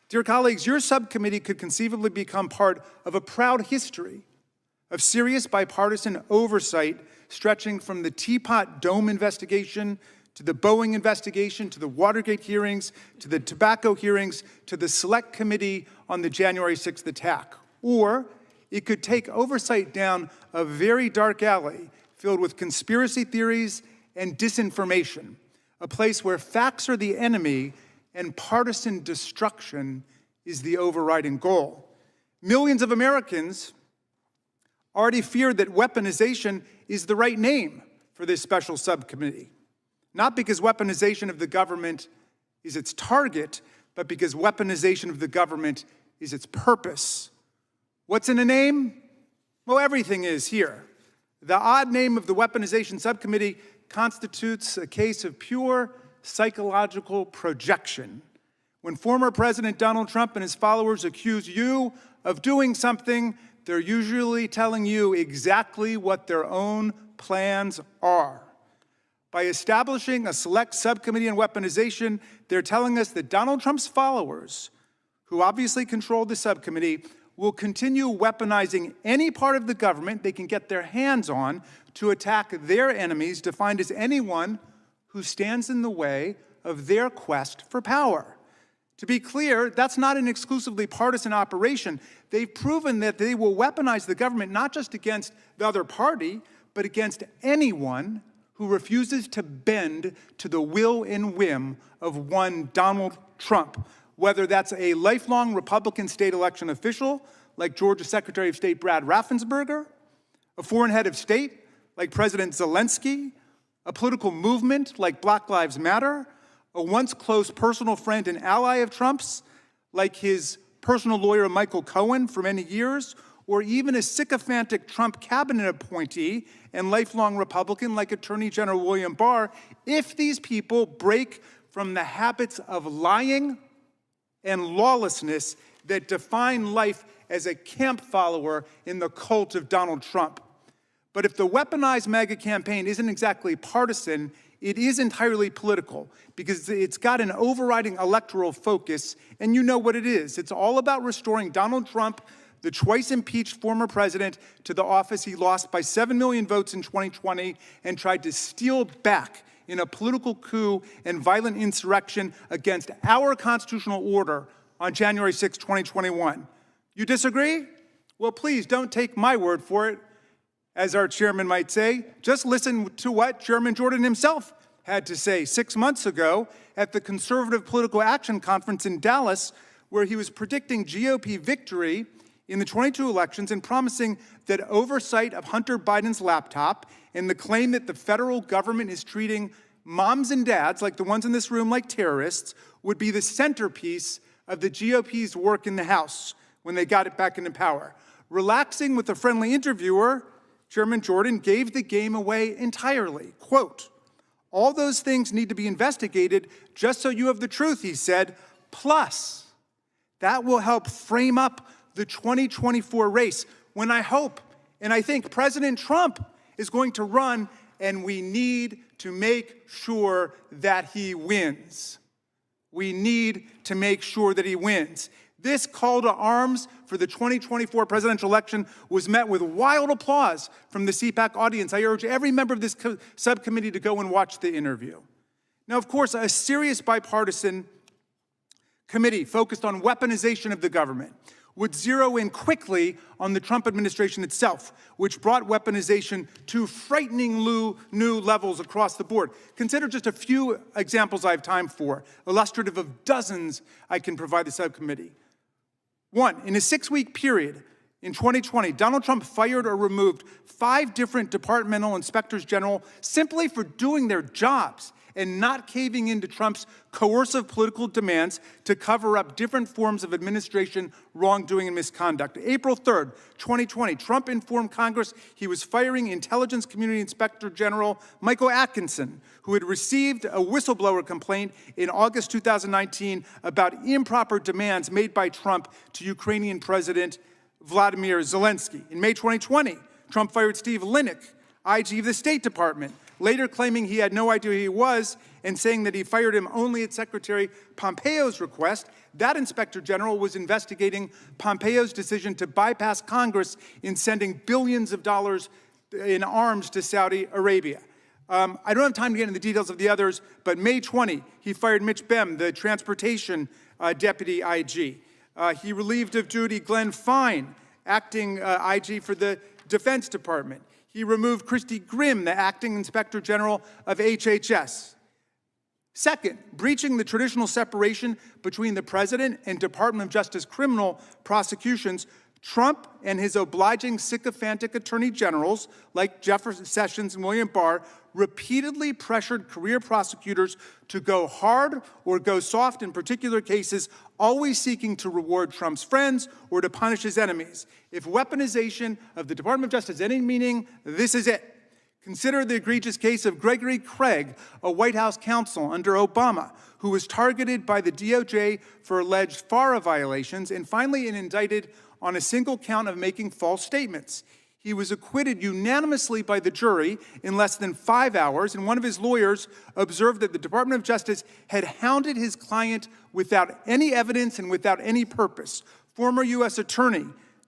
Dear colleagues, your subcommittee could conceivably become part of a proud history of serious bipartisan oversight stretching from the Teapot Dome investigation to the Boeing investigation, to the Watergate hearings, to the tobacco hearings, to the Select Committee on the January 6th attack. Or it could take oversight down a very dark alley filled with conspiracy theories and disinformation, a place where facts are the enemy and partisan destruction is the overriding goal. Millions of Americans already fear that weaponization is the right name for this special subcommittee. Not because weaponization of the government is its target, but because weaponization of the government is its purpose. What's in a name? Well, everything is here. The odd name of the weaponization subcommittee constitutes a case of pure psychological projection. When former President Donald Trump and his followers accuse you of doing something, they're usually telling you exactly what their own plans are. By establishing a select subcommittee on weaponization, they're telling us that Donald Trump's followers, who obviously control the subcommittee, will continue weaponizing any part of the government they can get their hands on to attack their enemies, defined as anyone who stands in the way of their quest for power. To be clear, that's not an exclusively partisan operation. They've proven that they will weaponize the government not just against the other party, but against anyone who refuses to bend to the will and whim of one Donald Trump, whether that's a lifelong Republican state election official like Georgia Secretary of State Brad Raffensperger, a foreign head of state like President Zelensky, a political movement like Black Lives Matter, a once close personal friend and ally of Trump's like his personal lawyer Michael Cohen for many years, or even a sycophantic Trump cabinet appointee and lifelong Republican like Attorney General William Barr, if these people break from the habits of lying and lawlessness that define life as a camp follower in the cult of Donald Trump. But if the weaponized MAGA campaign isn't exactly partisan, it is entirely political because it's got an overriding electoral focus, and you know what it is. It's all about restoring Donald Trump, the twice impeached former president, to the office he lost by 7 million votes in 2020 and tried to steal back in a political coup and violent insurrection against our constitutional order on January 6, 2021. You disagree? Well, please don't take my word for it. As our chairman might say, just listen to what Chairman Jordan himself had to say 6 months ago at the Conservative Political Action Conference in Dallas, where he was predicting GOP victory in the 22 elections and promising that oversight of Hunter Biden's laptop and the claim that the federal government is treating moms and dads, like the ones in this room, like terrorists, would be the centerpiece of the GOP's work in the House when they got it back into power. Relaxing with a friendly interviewer, Chairman Jordan gave the game away entirely. Quote, "All those things need to be investigated just so you have the truth," he said. Plus, that will help frame up the 2024 race when I hope and I think President Trump is going to run, and we need to make sure that he wins. We need to make sure that he wins. This call to arms for the 2024 presidential election was met with wild applause from the CPAC audience. I urge every member of this subcommittee to go and watch the interview. Now, of course, a serious bipartisan committee focused on weaponization of the government would zero in quickly on the Trump administration itself, which brought weaponization to frightening new levels across the board. Consider just a few examples I have time for, illustrative of dozens I can provide the subcommittee. One, in a 6-week period in 2020, Donald Trump fired or removed 5 different departmental inspectors general simply for doing their jobs and not caving into Trump's coercive political demands to cover up different forms of administration wrongdoing and misconduct. April 3rd, 2020, Trump informed Congress he was firing Intelligence Community Inspector General Michael Atkinson, who had received a whistleblower complaint in August 2019 about improper demands made by Trump to Ukrainian President Vladimir Zelensky. In May 2020, Trump fired Steve Linick, IG of the State Department, later claiming he had no idea who he was and saying that he fired him only at Secretary Pompeo's request. That inspector general was investigating Pompeo's decision to bypass Congress in sending billions of dollars in arms to Saudi Arabia. I don't have time to get into the details of the others, but May 20, he fired Mitch Bem, the transportation deputy IG. He relieved of duty Glenn Fine, acting IG for the Defense Department. He removed Christy Grimm, the acting inspector general of HHS. Second, breaching the traditional separation between the president and Department of Justice criminal prosecutions, Trump and his obliging sycophantic attorney generals, like Jeff Sessions and William Barr, repeatedly pressured career prosecutors to go hard or go soft in particular cases, always seeking to reward Trump's friends or to punish his enemies. If weaponization of the Department of Justice has any meaning, this is it. Consider the egregious case of Gregory Craig, a White House counsel under Obama, who was targeted by the DOJ for alleged FARA violations and finally indicted on a single count of making false statements. He was acquitted unanimously by the jury in less than 5 hours, and one of his lawyers observed that the Department of Justice had hounded his client without any evidence and without any purpose. Former U.S. Attorney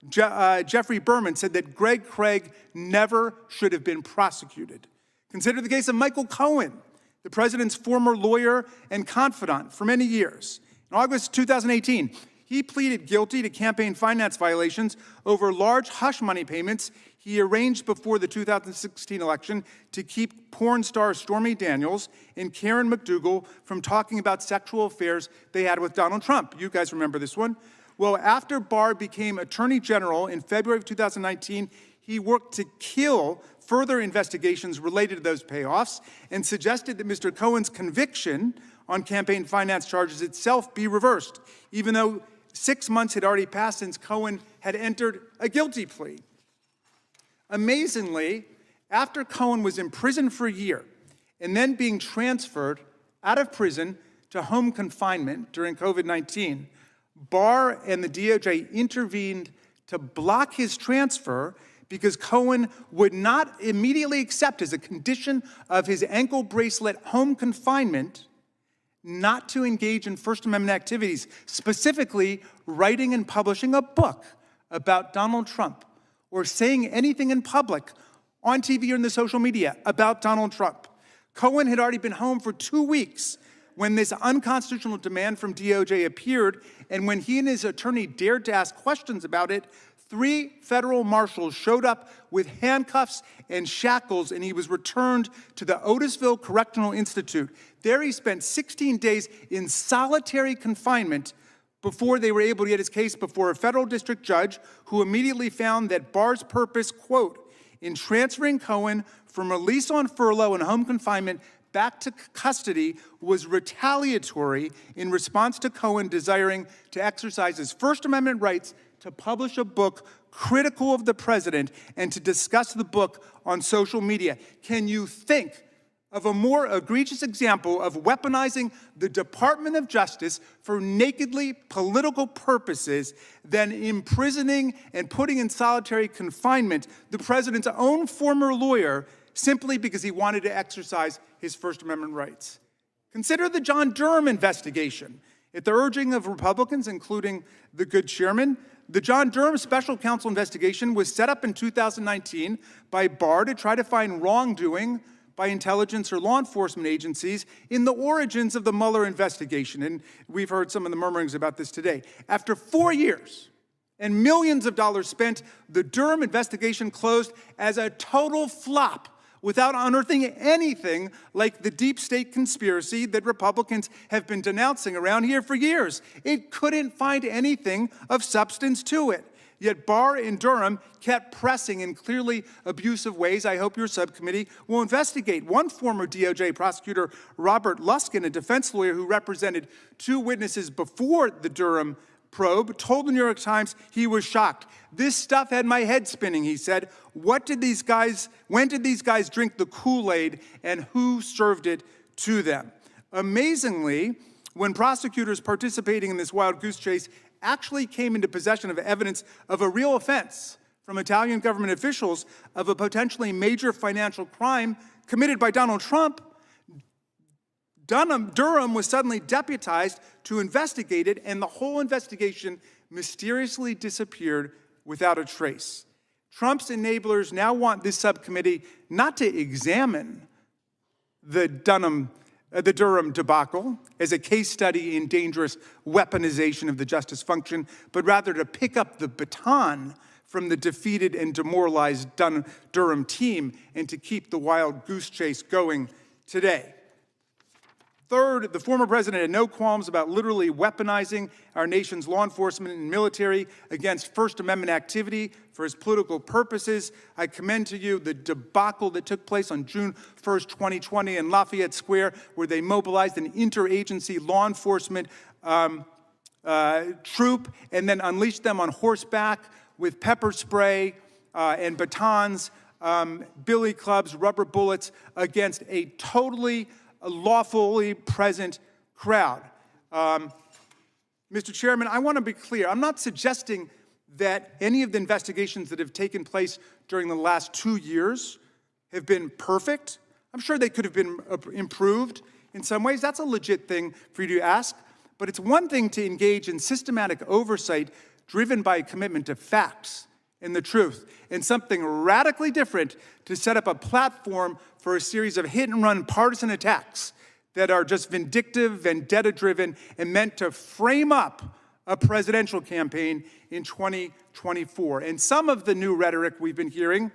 Jeffrey Berman said that Greg Craig never should have been prosecuted. Consider the case of Michael Cohen, the president's former lawyer and confidant for many years. In August 2018, he pleaded guilty to campaign finance violations over large hush money payments he arranged before the 2016 election to keep porn stars Stormy Daniels and Karen McDougal from talking about sexual affairs they had with Donald Trump. You guys remember this one? Well, after Barr became Attorney General in February of 2019, he worked to kill further investigations related to those payoffs and suggested that Mr. Cohen's conviction on campaign finance charges itself be reversed, even though 6 months had already passed since Cohen had entered a guilty plea. Amazingly, after Cohen was imprisoned for a year and then being transferred out of prison to home confinement during COVID-19, Barr and the DOJ intervened to block his transfer because Cohen would not immediately accept as a condition of his ankle bracelet home confinement not to engage in First Amendment activities, specifically writing and publishing a book about Donald Trump or saying anything in public on TV or in the social media about Donald Trump. Cohen had already been home for 2 weeks when this unconstitutional demand from DOJ appeared, and when he and his attorney dared to ask questions about it, 3 federal marshals showed up with handcuffs and shackles, and he was returned to the Otisville Correctional Institute. There he spent 16 days in solitary confinement before they were able to get his case before a federal district judge who immediately found that Barr's purpose, quote, in transferring Cohen from release on furlough and home confinement back to custody was retaliatory in response to Cohen desiring to exercise his First Amendment rights to publish a book critical of the president and to discuss the book on social media. Can you think of a more egregious example of weaponizing the Department of Justice for nakedly political purposes than imprisoning and putting in solitary confinement the president's own former lawyer simply because he wanted to exercise his First Amendment rights? Consider the John Durham investigation. At the urging of Republicans, including the good chairman, the John Durham Special Counsel investigation was set up in 2019 by Barr to try to find wrongdoing by intelligence or law enforcement agencies in the origins of the Mueller investigation. And we've heard some of the murmurings about this today. After 4 years and millions of dollars spent, the Durham investigation closed as a total flop without unearthing anything like the deep state conspiracy that Republicans have been denouncing around here for years. It couldn't find anything of substance to it. Yet Barr and Durham kept pressing in clearly abusive ways. I hope your subcommittee will investigate. One former DOJ prosecutor, Robert Luskin, a defense lawyer who represented 2 witnesses before the Durham probe, told the New York Times he was shocked. This stuff had my head spinning, he said. When did these guys drink the Kool-Aid, and who served it to them? Amazingly, when prosecutors participating in this wild goose chase actually came into possession of evidence of a real offense from Italian government officials of a potentially major financial crime committed by Donald Trump, Durham was suddenly deputized to investigate it, and the whole investigation mysteriously disappeared without a trace. Trump's enablers now want this subcommittee not to examine the Durham debacle as a case study in dangerous weaponization of the justice function, but rather to pick up the baton from the defeated and demoralized Durham team and to keep the wild goose chase going today. Third, the former president had no qualms about literally weaponizing our nation's law enforcement and military against First Amendment activity for his political purposes. I commend to you the debacle that took place on June 1st, 2020 in Lafayette Square, where they mobilized an interagency law enforcement troop and then unleashed them on horseback with pepper spray and batons, billy clubs, rubber bullets against a totally lawfully present crowd. Mr. Chairman, I want to be clear. I'm not suggesting that any of the investigations that have taken place during the last 2 years have been perfect. I'm sure they could have been improved in some ways. That's a legit thing for you to ask. But it's one thing to engage in systematic oversight driven by a commitment to facts and the truth, and something radically different to set up a platform for a series of hit-and-run partisan attacks that are just vindictive, vendetta-driven, and meant to frame up a presidential campaign in 2024. And some of the new rhetoric we've been hearing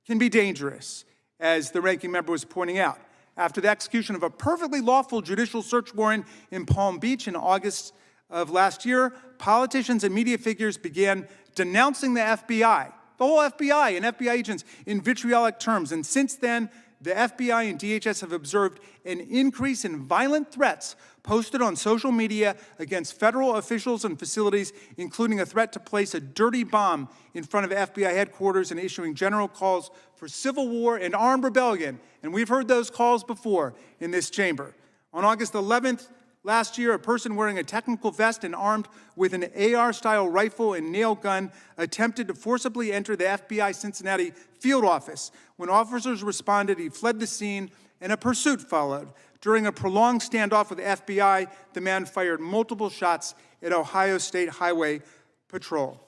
can be dangerous, as the ranking member was pointing out. After the execution of a perfectly lawful judicial search warrant in Palm Beach in August of last year, politicians and media figures began denouncing the FBI, the whole FBI and FBI agents, in vitriolic terms. And since then, the FBI and DHS have observed an increase in violent threats posted on social media against federal officials and facilities, including a threat to place a dirty bomb in front of FBI headquarters and issuing general calls for civil war and armed rebellion. And we've heard those calls before in this chamber. On August 11th, last year, a person wearing a technical vest and armed with an AR-style rifle and nail gun attempted to forcibly enter the FBI Cincinnati field office. When officers responded, he fled the scene and a pursuit followed. During a prolonged standoff with the FBI, the man fired multiple shots at Ohio State Highway Patrol.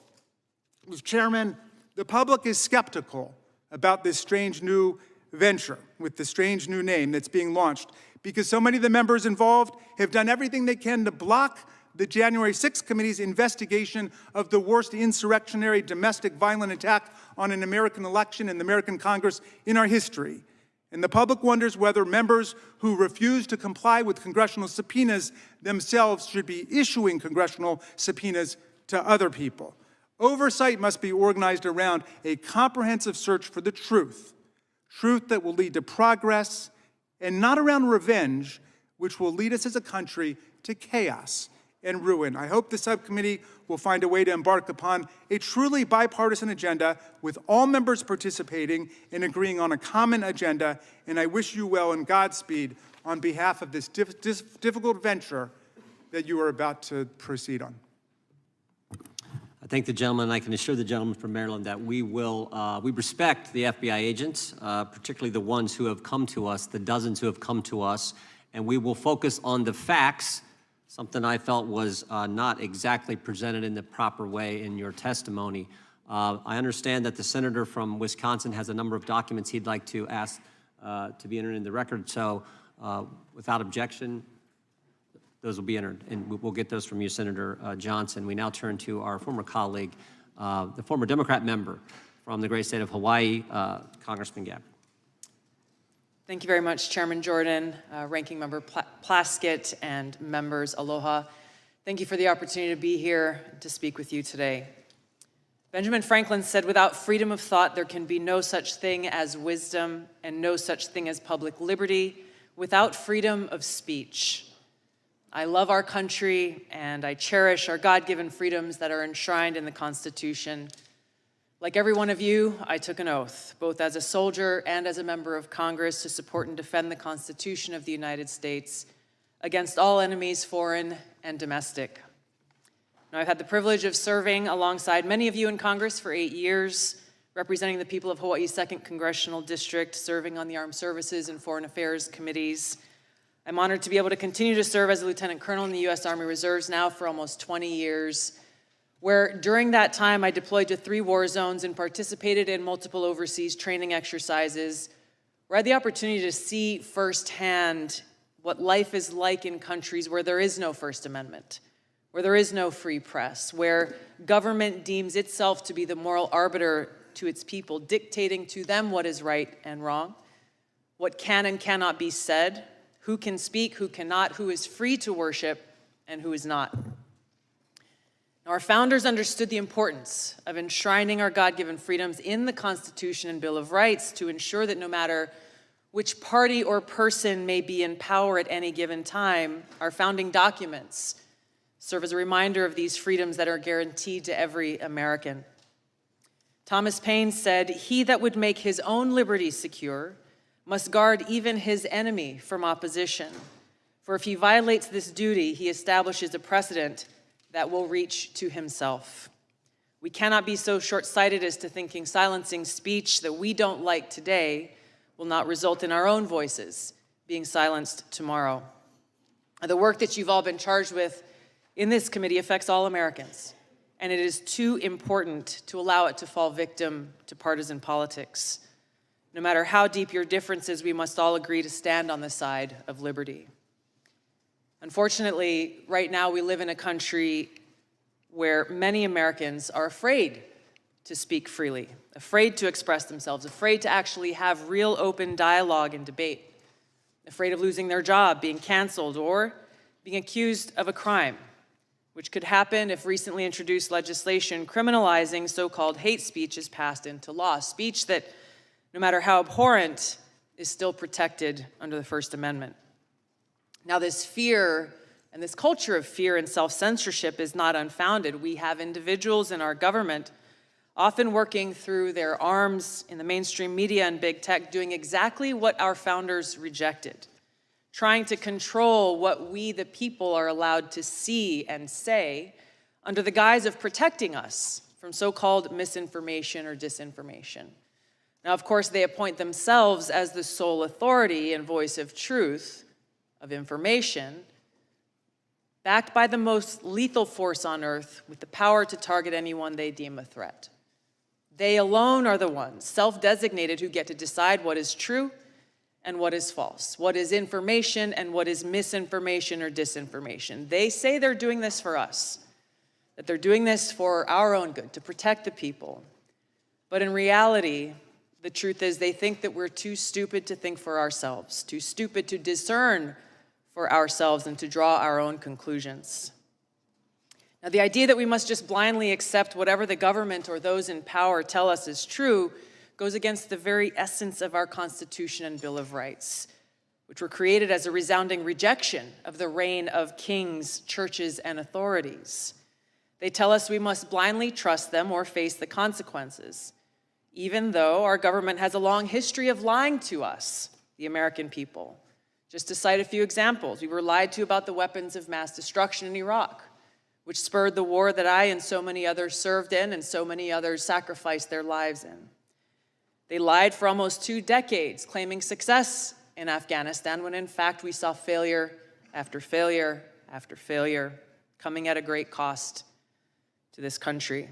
Mr. Chairman, the public is skeptical about this strange new venture with the strange new name that's being launched, because so many of the members involved have done everything they can to block the January 6th committee's investigation of the worst insurrectionary domestic violent attack on an American election in the American Congress in our history. And the public wonders whether members who refuse to comply with congressional subpoenas themselves should be issuing congressional subpoenas to other people. Oversight must be organized around a comprehensive search for the truth that will lead to progress, and not around revenge, which will lead us as a country to chaos and ruin. I hope the subcommittee will find a way to embark upon a truly bipartisan agenda with all members participating and agreeing on a common agenda, and I wish you well and Godspeed on behalf of this difficult venture that you are about to proceed on. I thank the gentleman, and I can assure the gentleman from Maryland that we respect the FBI agents, particularly the ones who have come to us, the dozens who have come to us, and we will focus on the facts, something I felt was not exactly presented in the proper way in your testimony. I understand that the senator from Wisconsin has a number of documents he'd like to ask to be entered in the record, so without objection, those will be entered, and we'll get those from you, Senator Johnson. We now turn to our former colleague, the former Democrat member from the great state of Hawaii, Congressman Gabbard. Thank you very much, Chairman Jordan, Ranking Member Plaskett, and members, aloha. Thank you for the opportunity to be here to speak with you today. Benjamin Franklin said, "Without freedom of thought, there can be no such thing as wisdom and no such thing as public liberty without freedom of speech." I love our country and I cherish our God-given freedoms that are enshrined in the Constitution. Like every one of you, I took an oath, both as a soldier and as a member of Congress, to support and defend the Constitution of the United States against all enemies, foreign and domestic. Now, I've had the privilege of serving alongside many of you in Congress for 8 years, representing the people of Hawaii's 2nd Congressional District, serving on the Armed Services and Foreign Affairs Committees. I'm honored to be able to continue to serve as a Lieutenant Colonel in the U.S. Army Reserves now for almost 20 years, where during that time I deployed to 3 war zones and participated in multiple overseas training exercises, where I had the opportunity to see firsthand what life is like in countries where there is no First Amendment, where there is no free press, where government deems itself to be the moral arbiter to its people, dictating to them what is right and wrong, what can and cannot be said, who can speak, who cannot, who is free to worship, and who is not. Now, our founders understood the importance of enshrining our God-given freedoms in the Constitution and Bill of Rights to ensure that no matter which party or person may be in power at any given time, our founding documents serve as a reminder of these freedoms that are guaranteed to every American. Thomas Paine said, "He that would make his own liberty secure must guard even his enemy from opposition. For if he violates this duty, he establishes a precedent that will reach to himself." We cannot be so short-sighted as to thinking silencing speech that we don't like today will not result in our own voices being silenced tomorrow. The work that you've all been charged with in this committee affects all Americans, and it is too important to allow it to fall victim to partisan politics. No matter how deep your differences, we must all agree to stand on the side of liberty. Unfortunately, right now we live in a country where many Americans are afraid to speak freely, afraid to express themselves, afraid to actually have real open dialogue and debate, afraid of losing their job, being canceled, or being accused of a crime, which could happen if recently introduced legislation criminalizing so-called hate speech is passed into law, speech that, no matter how abhorrent, is still protected under the First Amendment. Now, this fear and this culture of fear and self-censorship is not unfounded. We have individuals in our government often working through their arms in the mainstream media and big tech, doing exactly what our founders rejected, trying to control what we, the people, are allowed to see and say under the guise of protecting us from so-called misinformation or disinformation. Now, of course, they appoint themselves as the sole authority and voice of truth, of information, backed by the most lethal force on earth with the power to target anyone they deem a threat. They alone are the ones, self-designated, who get to decide what is true and what is false, what is information and what is misinformation or disinformation. They say they're doing this for us, that they're doing this for our own good, to protect the people. But in reality, the truth is they think that we're too stupid to think for ourselves, too stupid to discern for ourselves and to draw our own conclusions. Now, the idea that we must just blindly accept whatever the government or those in power tell us is true goes against the very essence of our Constitution and Bill of Rights, which were created as a resounding rejection of the reign of kings, churches, and authorities. They tell us we must blindly trust them or face the consequences, even though our government has a long history of lying to us, the American people. Just to cite a few examples, we were lied to about the weapons of mass destruction in Iraq, which spurred the war that I and so many others served in and so many others sacrificed their lives in. They lied for almost 2 decades, claiming success in Afghanistan, when in fact we saw failure after failure after failure, coming at a great cost to this country.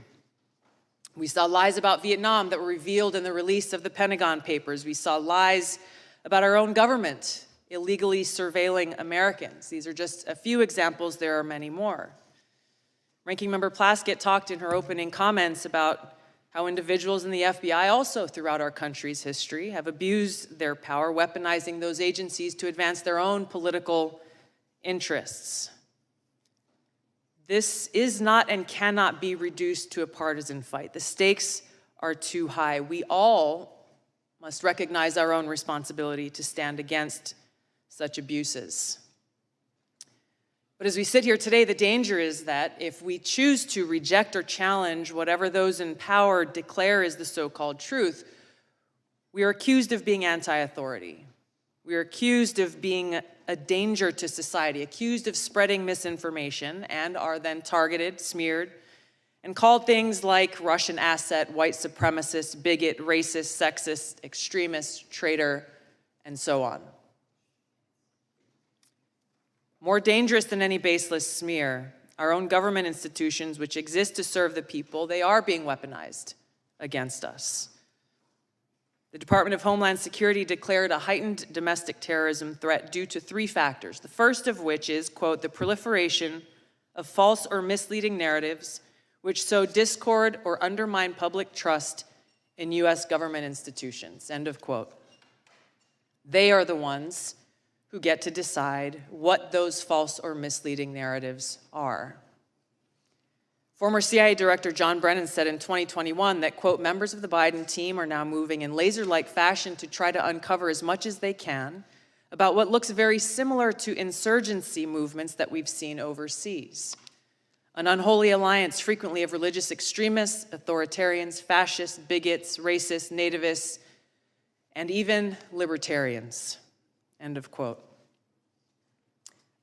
We saw lies about Vietnam that were revealed in the release of the Pentagon Papers. We saw lies about our own government illegally surveilling Americans. These are just a few examples. There are many more. Ranking Member Plaskett talked in her opening comments about how individuals in the FBI also throughout our country's history have abused their power, weaponizing those agencies to advance their own political interests. This is not and cannot be reduced to a partisan fight. The stakes are too high. We all must recognize our own responsibility to stand against such abuses. But as we sit here today, the danger is that if we choose to reject or challenge whatever those in power declare is the so-called truth, we are accused of being anti-authority. We are accused of being a danger to society, accused of spreading misinformation, and are then targeted, smeared, and called things like Russian asset, white supremacist, bigot, racist, sexist, extremist, traitor, and so on. More dangerous than any baseless smear, our own government institutions, which exist to serve the people, they are being weaponized against us. The Department of Homeland Security declared a heightened domestic terrorism threat due to 3 factors, the first of which is, quote, the proliferation of false or misleading narratives which sow discord or undermine public trust in U.S. government institutions, end of quote. They are the ones who get to decide what those false or misleading narratives are. Former CIA Director John Brennan said in 2021 that, quote, members of the Biden team are now moving in laser-like fashion to try to uncover as much as they can about what looks very similar to insurgency movements that we've seen overseas. An unholy alliance frequently of religious extremists, authoritarians, fascists, bigots, racists, nativists, and even libertarians. End of quote.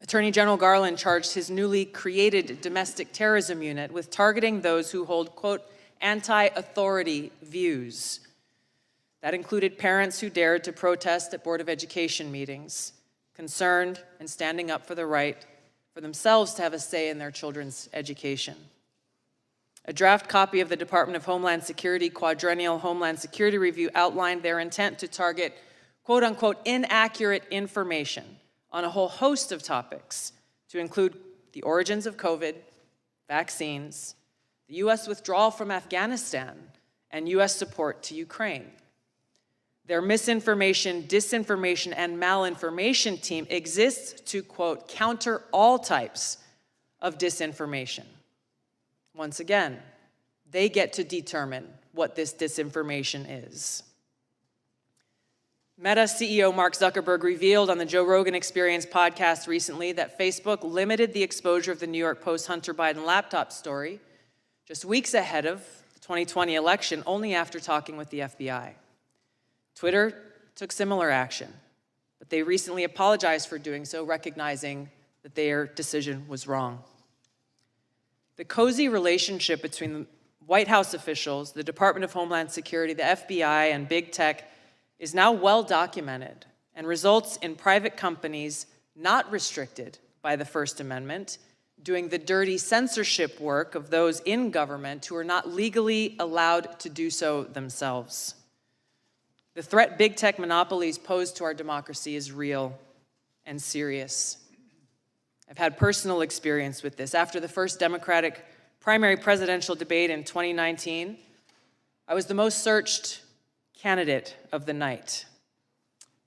Attorney General Garland charged his newly created domestic terrorism unit with targeting those who hold, quote, anti-authority views. That included parents who dared to protest at Board of Education meetings, concerned and standing up for the right for themselves to have a say in their children's education. A draft copy of the Department of Homeland Security Quadrennial Homeland Security Review outlined their intent to target quote-unquote inaccurate information on a whole host of topics to include the origins of COVID, vaccines, the U.S. withdrawal from Afghanistan, and U.S. support to Ukraine. Their misinformation, disinformation, and malinformation team exists to, quote, counter all types of disinformation. Once again, they get to determine what this disinformation is. Meta CEO Mark Zuckerberg revealed on the Joe Rogan Experience podcast recently that Facebook limited the exposure of the New York Post Hunter Biden laptop story just weeks ahead of the 2020 election, only after talking with the FBI. Twitter took similar action, but they recently apologized for doing so, recognizing that their decision was wrong. The cozy relationship between the White House officials, the Department of Homeland Security, the FBI, and big tech is now well documented and results in private companies not restricted by the First Amendment doing the dirty censorship work of those in government who are not legally allowed to do so themselves. The threat big tech monopolies pose to our democracy is real and serious. I've had personal experience with this. After the first Democratic primary presidential debate in 2019, I was the most searched candidate of the night.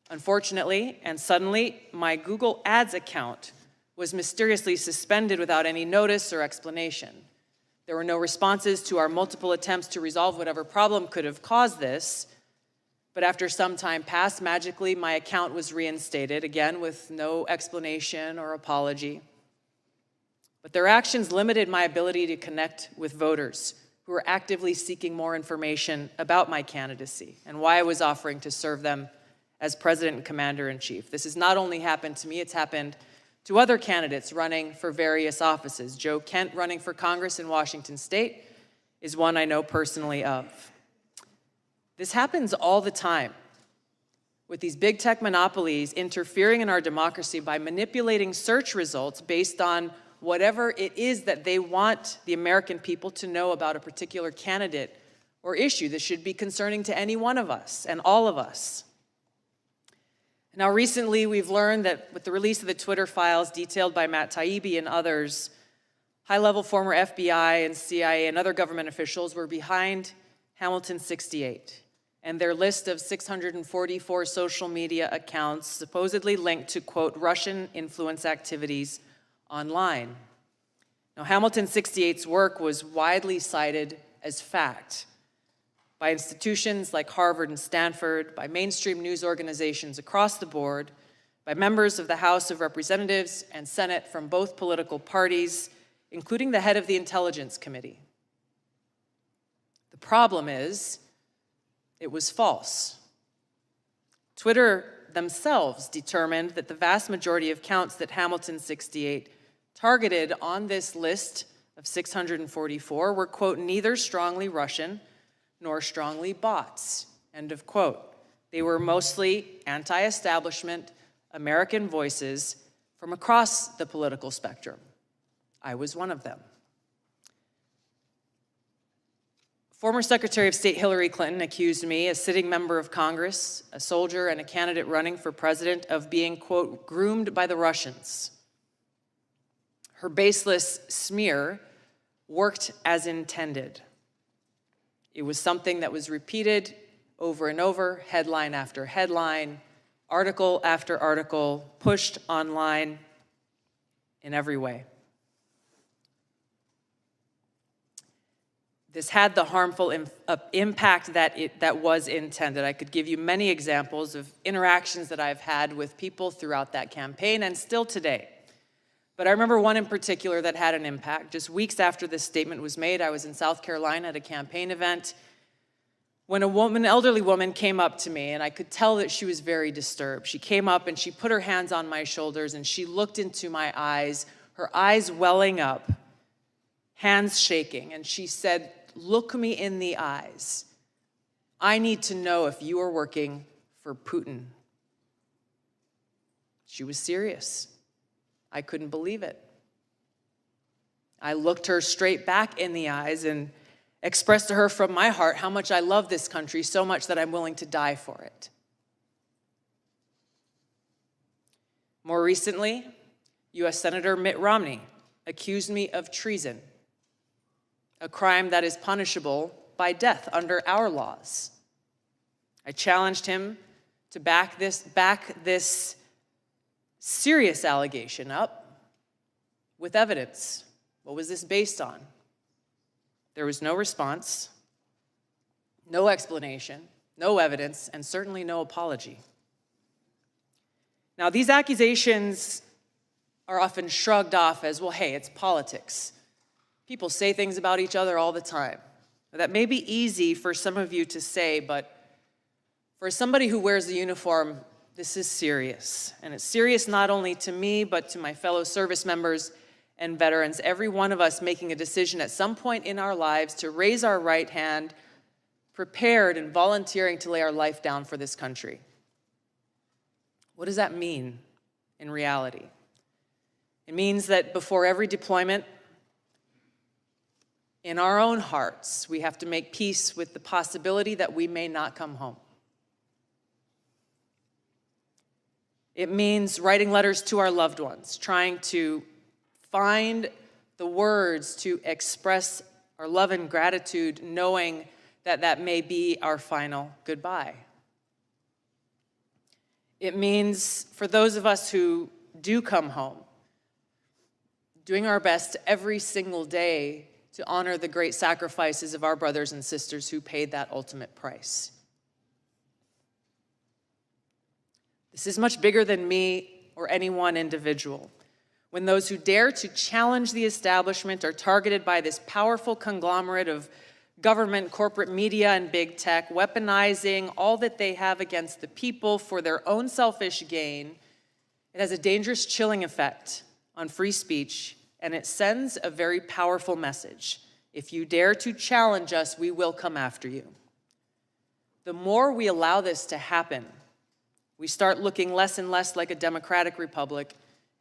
Unfortunately and suddenly, my Google Ads account was mysteriously suspended without any notice or explanation. There were no responses to our multiple attempts to resolve whatever problem could have caused this, but after some time passed, magically my account was reinstated, again with no explanation or apology. But their actions limited my ability to connect with voters who were actively seeking more information about my candidacy and why I was offering to serve them as President and Commander-in-Chief. This has not only happened to me, it's happened to other candidates running for various offices. Joe Kent, running for Congress in Washington State, is one I know personally of. This happens all the time, with these big tech monopolies interfering in our democracy by manipulating search results based on whatever it is that they want the American people to know about a particular candidate or issue that should be concerning to any one of us and all of us. Now, recently, we've learned that with the release of the Twitter files detailed by Matt Taibbi and others, high-level former FBI and CIA and other government officials were behind Hamilton 68 and their list of 644 social media accounts supposedly linked to, quote, Russian influence activities online. Now, Hamilton 68's work was widely cited as fact by institutions like Harvard and Stanford, by mainstream news organizations across the board, by members of the House of Representatives and Senate from both political parties, including the head of the Intelligence Committee. The problem is, it was false. Twitter themselves determined that the vast majority of accounts that Hamilton 68 targeted on this list of 644 were, quote, neither strongly Russian nor strongly bots, end of quote. They were mostly anti-establishment American voices from across the political spectrum. I was one of them. Former Secretary of State Hillary Clinton accused me, a sitting member of Congress, a soldier, and a candidate running for president, of being, quote, groomed by the Russians. Her baseless smear worked as intended. It was something that was repeated over and over, headline after headline, article after article, pushed online in every way. This had the harmful impact that was intended. I could give you many examples of interactions that I've had with people throughout that campaign and still today. But I remember one in particular that had an impact. Just weeks after this statement was made, I was in South Carolina at a campaign event when an elderly woman came up to me, and I could tell that she was very disturbed. She came up and she put her hands on my shoulders and she looked into my eyes, her eyes welling up, hands shaking, and she said, "Look me in the eyes. I need to know if you are working for Putin." She was serious. I couldn't believe it. I looked her straight back in the eyes and expressed to her from my heart how much I love this country, so much that I'm willing to die for it. More recently, U.S. Senator Mitt Romney accused me of treason, a crime that is punishable by death under our laws. I challenged him to back this serious allegation up with evidence. What was this based on? There was no response, no explanation, no evidence, and certainly no apology. Now, these accusations are often shrugged off as, well, hey, it's politics. People say things about each other all the time. That may be easy for some of you to say, but for somebody who wears the uniform, this is serious. And it's serious not only to me, but to my fellow service members and veterans, every one of us making a decision at some point in our lives to raise our right hand, prepared and volunteering to lay our life down for this country. What does that mean in reality? It means that before every deployment, in our own hearts, we have to make peace with the possibility that we may not come home. It means writing letters to our loved ones, trying to find the words to express our love and gratitude, knowing that that may be our final goodbye. It means for those of us who do come home, doing our best every single day to honor the great sacrifices of our brothers and sisters who paid that ultimate price. This is much bigger than me or any one individual. When those who dare to challenge the establishment are targeted by this powerful conglomerate of government, corporate media, and big tech, weaponizing all that they have against the people for their own selfish gain, it has a dangerous chilling effect on free speech, and it sends a very powerful message. If you dare to challenge us, we will come after you. The more we allow this to happen, we start looking less and less like a democratic republic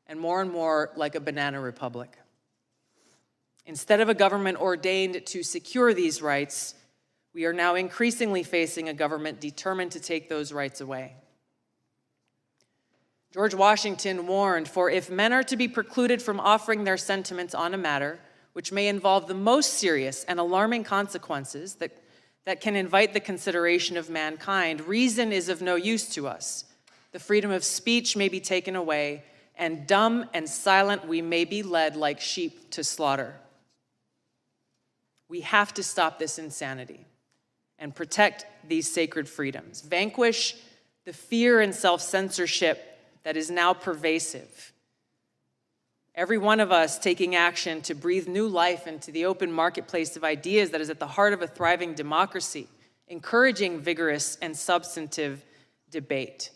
and more like a banana republic. Instead of a government ordained to secure these rights, we are now increasingly facing a government determined to take those rights away. George Washington warned, "For if men are to be precluded from offering their sentiments on a matter which may involve the most serious and alarming consequences that can invite the consideration of mankind, reason is of no use to us. The freedom of speech may be taken away, and dumb and silent we may be led like sheep to slaughter." We have to stop this insanity and protect these sacred freedoms. Vanquish the fear and self-censorship that is now pervasive. Every one of us taking action to breathe new life into the open marketplace of ideas that is at the heart of a thriving democracy, encouraging vigorous and substantive debate,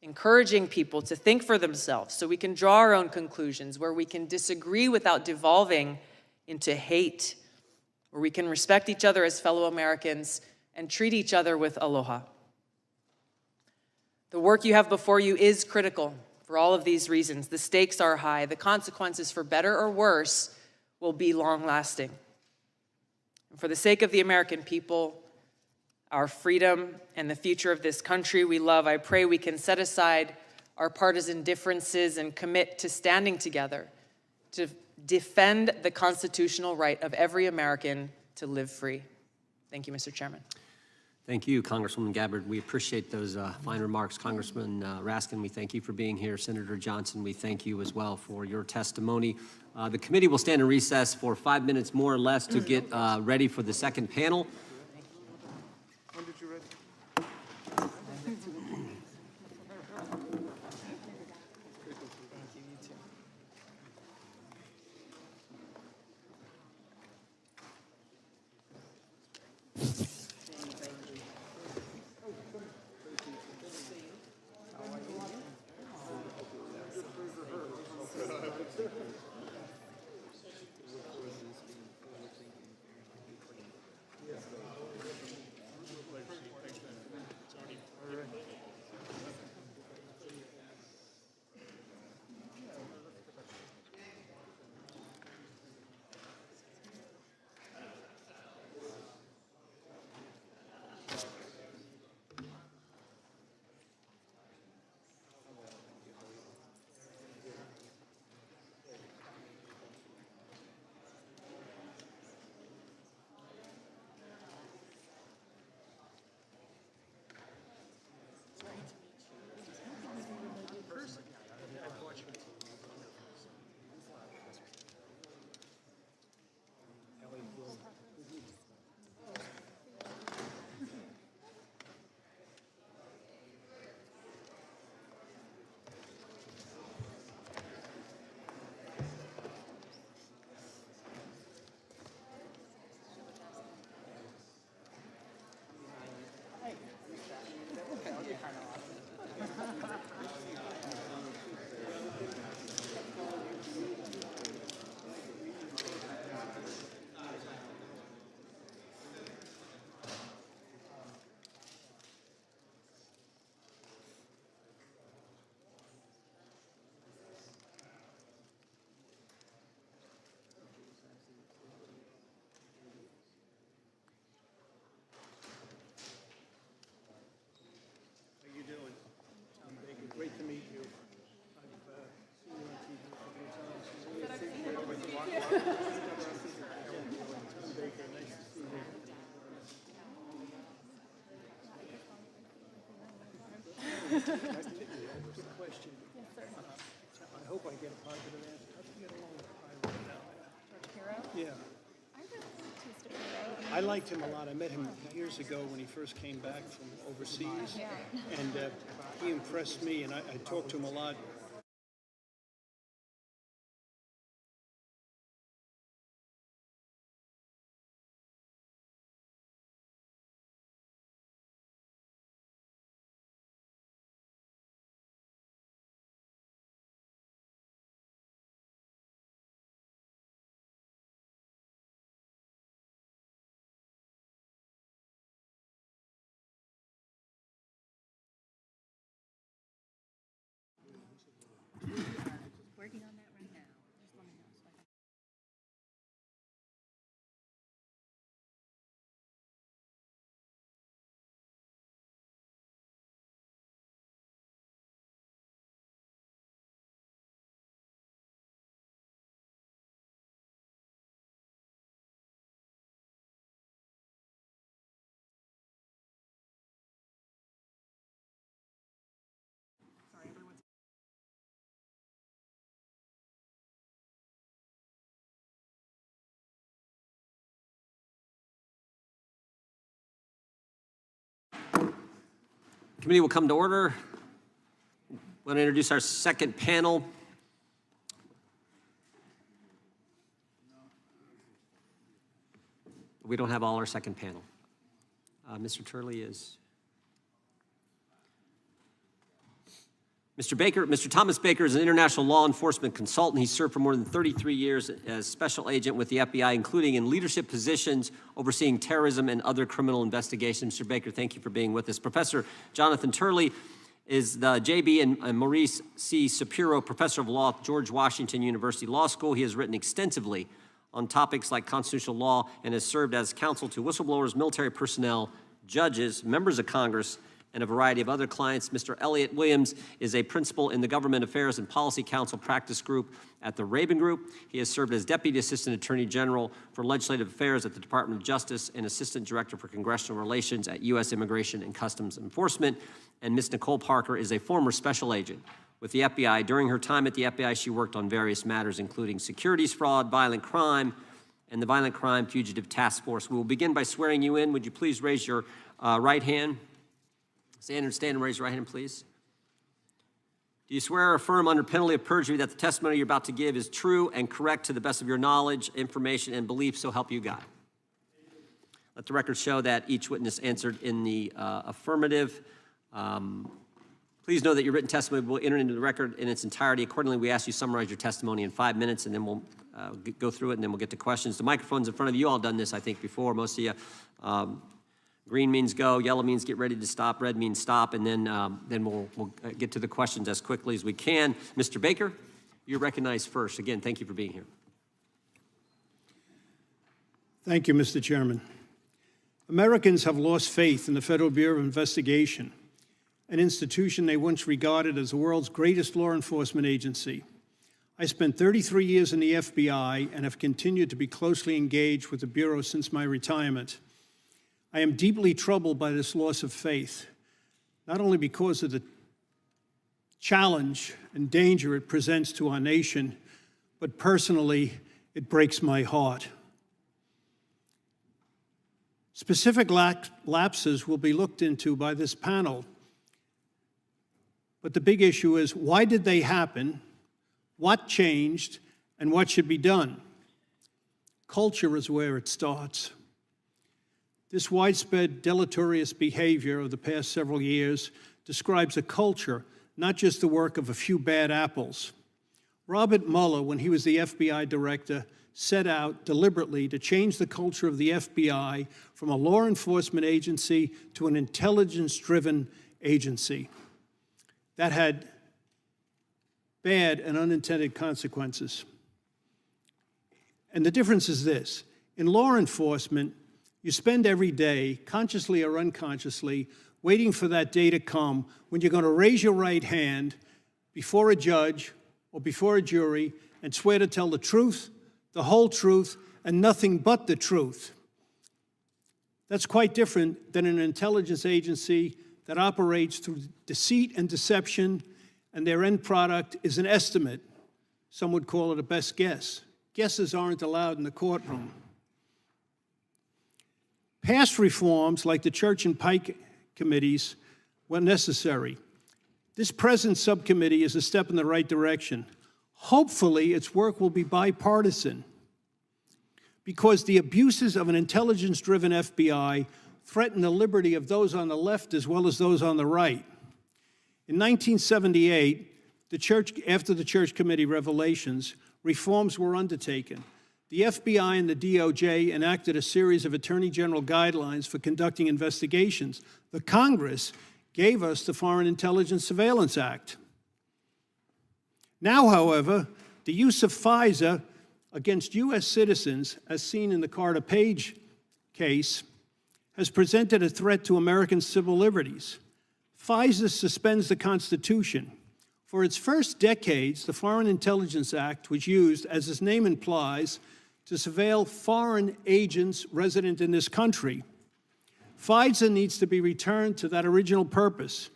encouraging people to think for themselves so we can draw our own conclusions, where we can disagree without devolving into hate, where we can respect each other as fellow Americans and treat each other with aloha. The work you have before you is critical for all of these reasons. The stakes are high. The consequences, for better or worse, will be long-lasting. And for the sake of the American people, our freedom, and the future of this country we love, I pray we can set aside our partisan differences and commit to standing together to defend the constitutional right of every American to live free. Thank you, Mr. Chairman. Thank you, Congresswoman Gabbard. We appreciate those fine remarks. Congressman Raskin, we thank you for being here. Senator Johnson, we thank you as well for your testimony. The committee will stand in recess for 5 minutes more or less to get ready for the second panel. When did you ready? hope I get a positive answer. How do you get along with Ira now? Yeah. I liked him a lot. I met him years ago when he first came back from overseas. And he impressed me, and I talked to him a lot. Working on that right now. Just let me know so I can. Committee will come to order. We'll introduce our second panel. We don't have all our second panel. Mr. Turley is. Mr. Baker, Mr. Thomas Baker is an international law enforcement consultant. He served for more than 33 years as special agent with the FBI, including in leadership positions overseeing terrorism and other criminal investigations. Mr. Baker, thank you for being with us. Professor Jonathan Turley is the J.B. and Maurice C. Shapiro Professor of Law at George Washington University Law School. He has written extensively on topics like constitutional law and has served as counsel to whistleblowers, military personnel, judges, members of Congress, and a variety of other clients. Mr. Elliott Williams is a principal in the Government Affairs and Policy Council Practice Group at the Rabin Group. He has served as Deputy Assistant Attorney General for Legislative Affairs at the Department of Justice and Assistant Director for Congressional Relations at U.S. Immigration and Customs Enforcement. And Ms. Nicole Parker is a former special agent with the FBI. During her time at the FBI, she worked on various matters, including securities fraud, violent crime, and the Violent Crime Fugitive Task Force. We will begin by swearing you in. Would you please raise your right hand? Stand and raise your right hand, please. Do you swear or affirm under penalty of perjury that the testimony you're about to give is true and correct to the best of your knowledge, information, and belief, so help you God? Let the record show that each witness answered in the affirmative. Please know that your written testimony will enter into the record in its entirety. Accordingly, we ask you to summarize your testimony in 5 minutes, and then we'll go through it, and then we'll get to questions. The microphone's in front of you. You all done this, I think, before, most of you. Green means go, yellow means get ready to stop, red means stop, and then we'll get to the questions as quickly as we can. Mr. Baker, you're recognized first. Again, thank you for being here. Thank you, Mr. Chairman. Americans have lost faith in the Federal Bureau of Investigation, an institution they once regarded as the world's greatest law enforcement agency. I spent 33 years in the FBI and have continued to be closely engaged with the Bureau since my retirement. I am deeply troubled by this loss of faith, not only because of the challenge and danger it presents to our nation, but personally, it breaks my heart. Specific lapses will be looked into by this panel, but the big issue is, why did they happen, what changed, and what should be done? Culture is where it starts. This widespread deleterious behavior of the past several years describes a culture, not just the work of a few bad apples. Robert Mueller, when he was the FBI director, set out deliberately to change the culture of the FBI from a law enforcement agency to an intelligence-driven agency. That had bad and unintended consequences. And the difference is this: in law enforcement, you spend every day, consciously or unconsciously, waiting for that day to come when you're going to raise your right hand before a judge or before a jury and swear to tell the truth, the whole truth, and nothing but the truth. That's quite different than an intelligence agency that operates through deceit and deception, and their end product is an estimate. Some would call it a best guess. Guesses aren't allowed in the courtroom. Past reforms, like the Church and Pike committees, were necessary. This present subcommittee is a step in the right direction. Hopefully, its work will be bipartisan, because the abuses of an intelligence-driven FBI threaten the liberty of those on the left as well as those on the right. In 1978, after the Church Committee revelations, reforms were undertaken. The FBI and the DOJ enacted a series of Attorney General guidelines for conducting investigations. The Congress gave us the Foreign Intelligence Surveillance Act. Now, however, the use of FISA against U.S. citizens, as seen in the Carter Page case, has presented a threat to American civil liberties. FISA suspends the Constitution. For its first decades, the Foreign Intelligence Act was used, as its name implies, to surveil foreign agents resident in this country. FISA needs to be returned to that original purpose.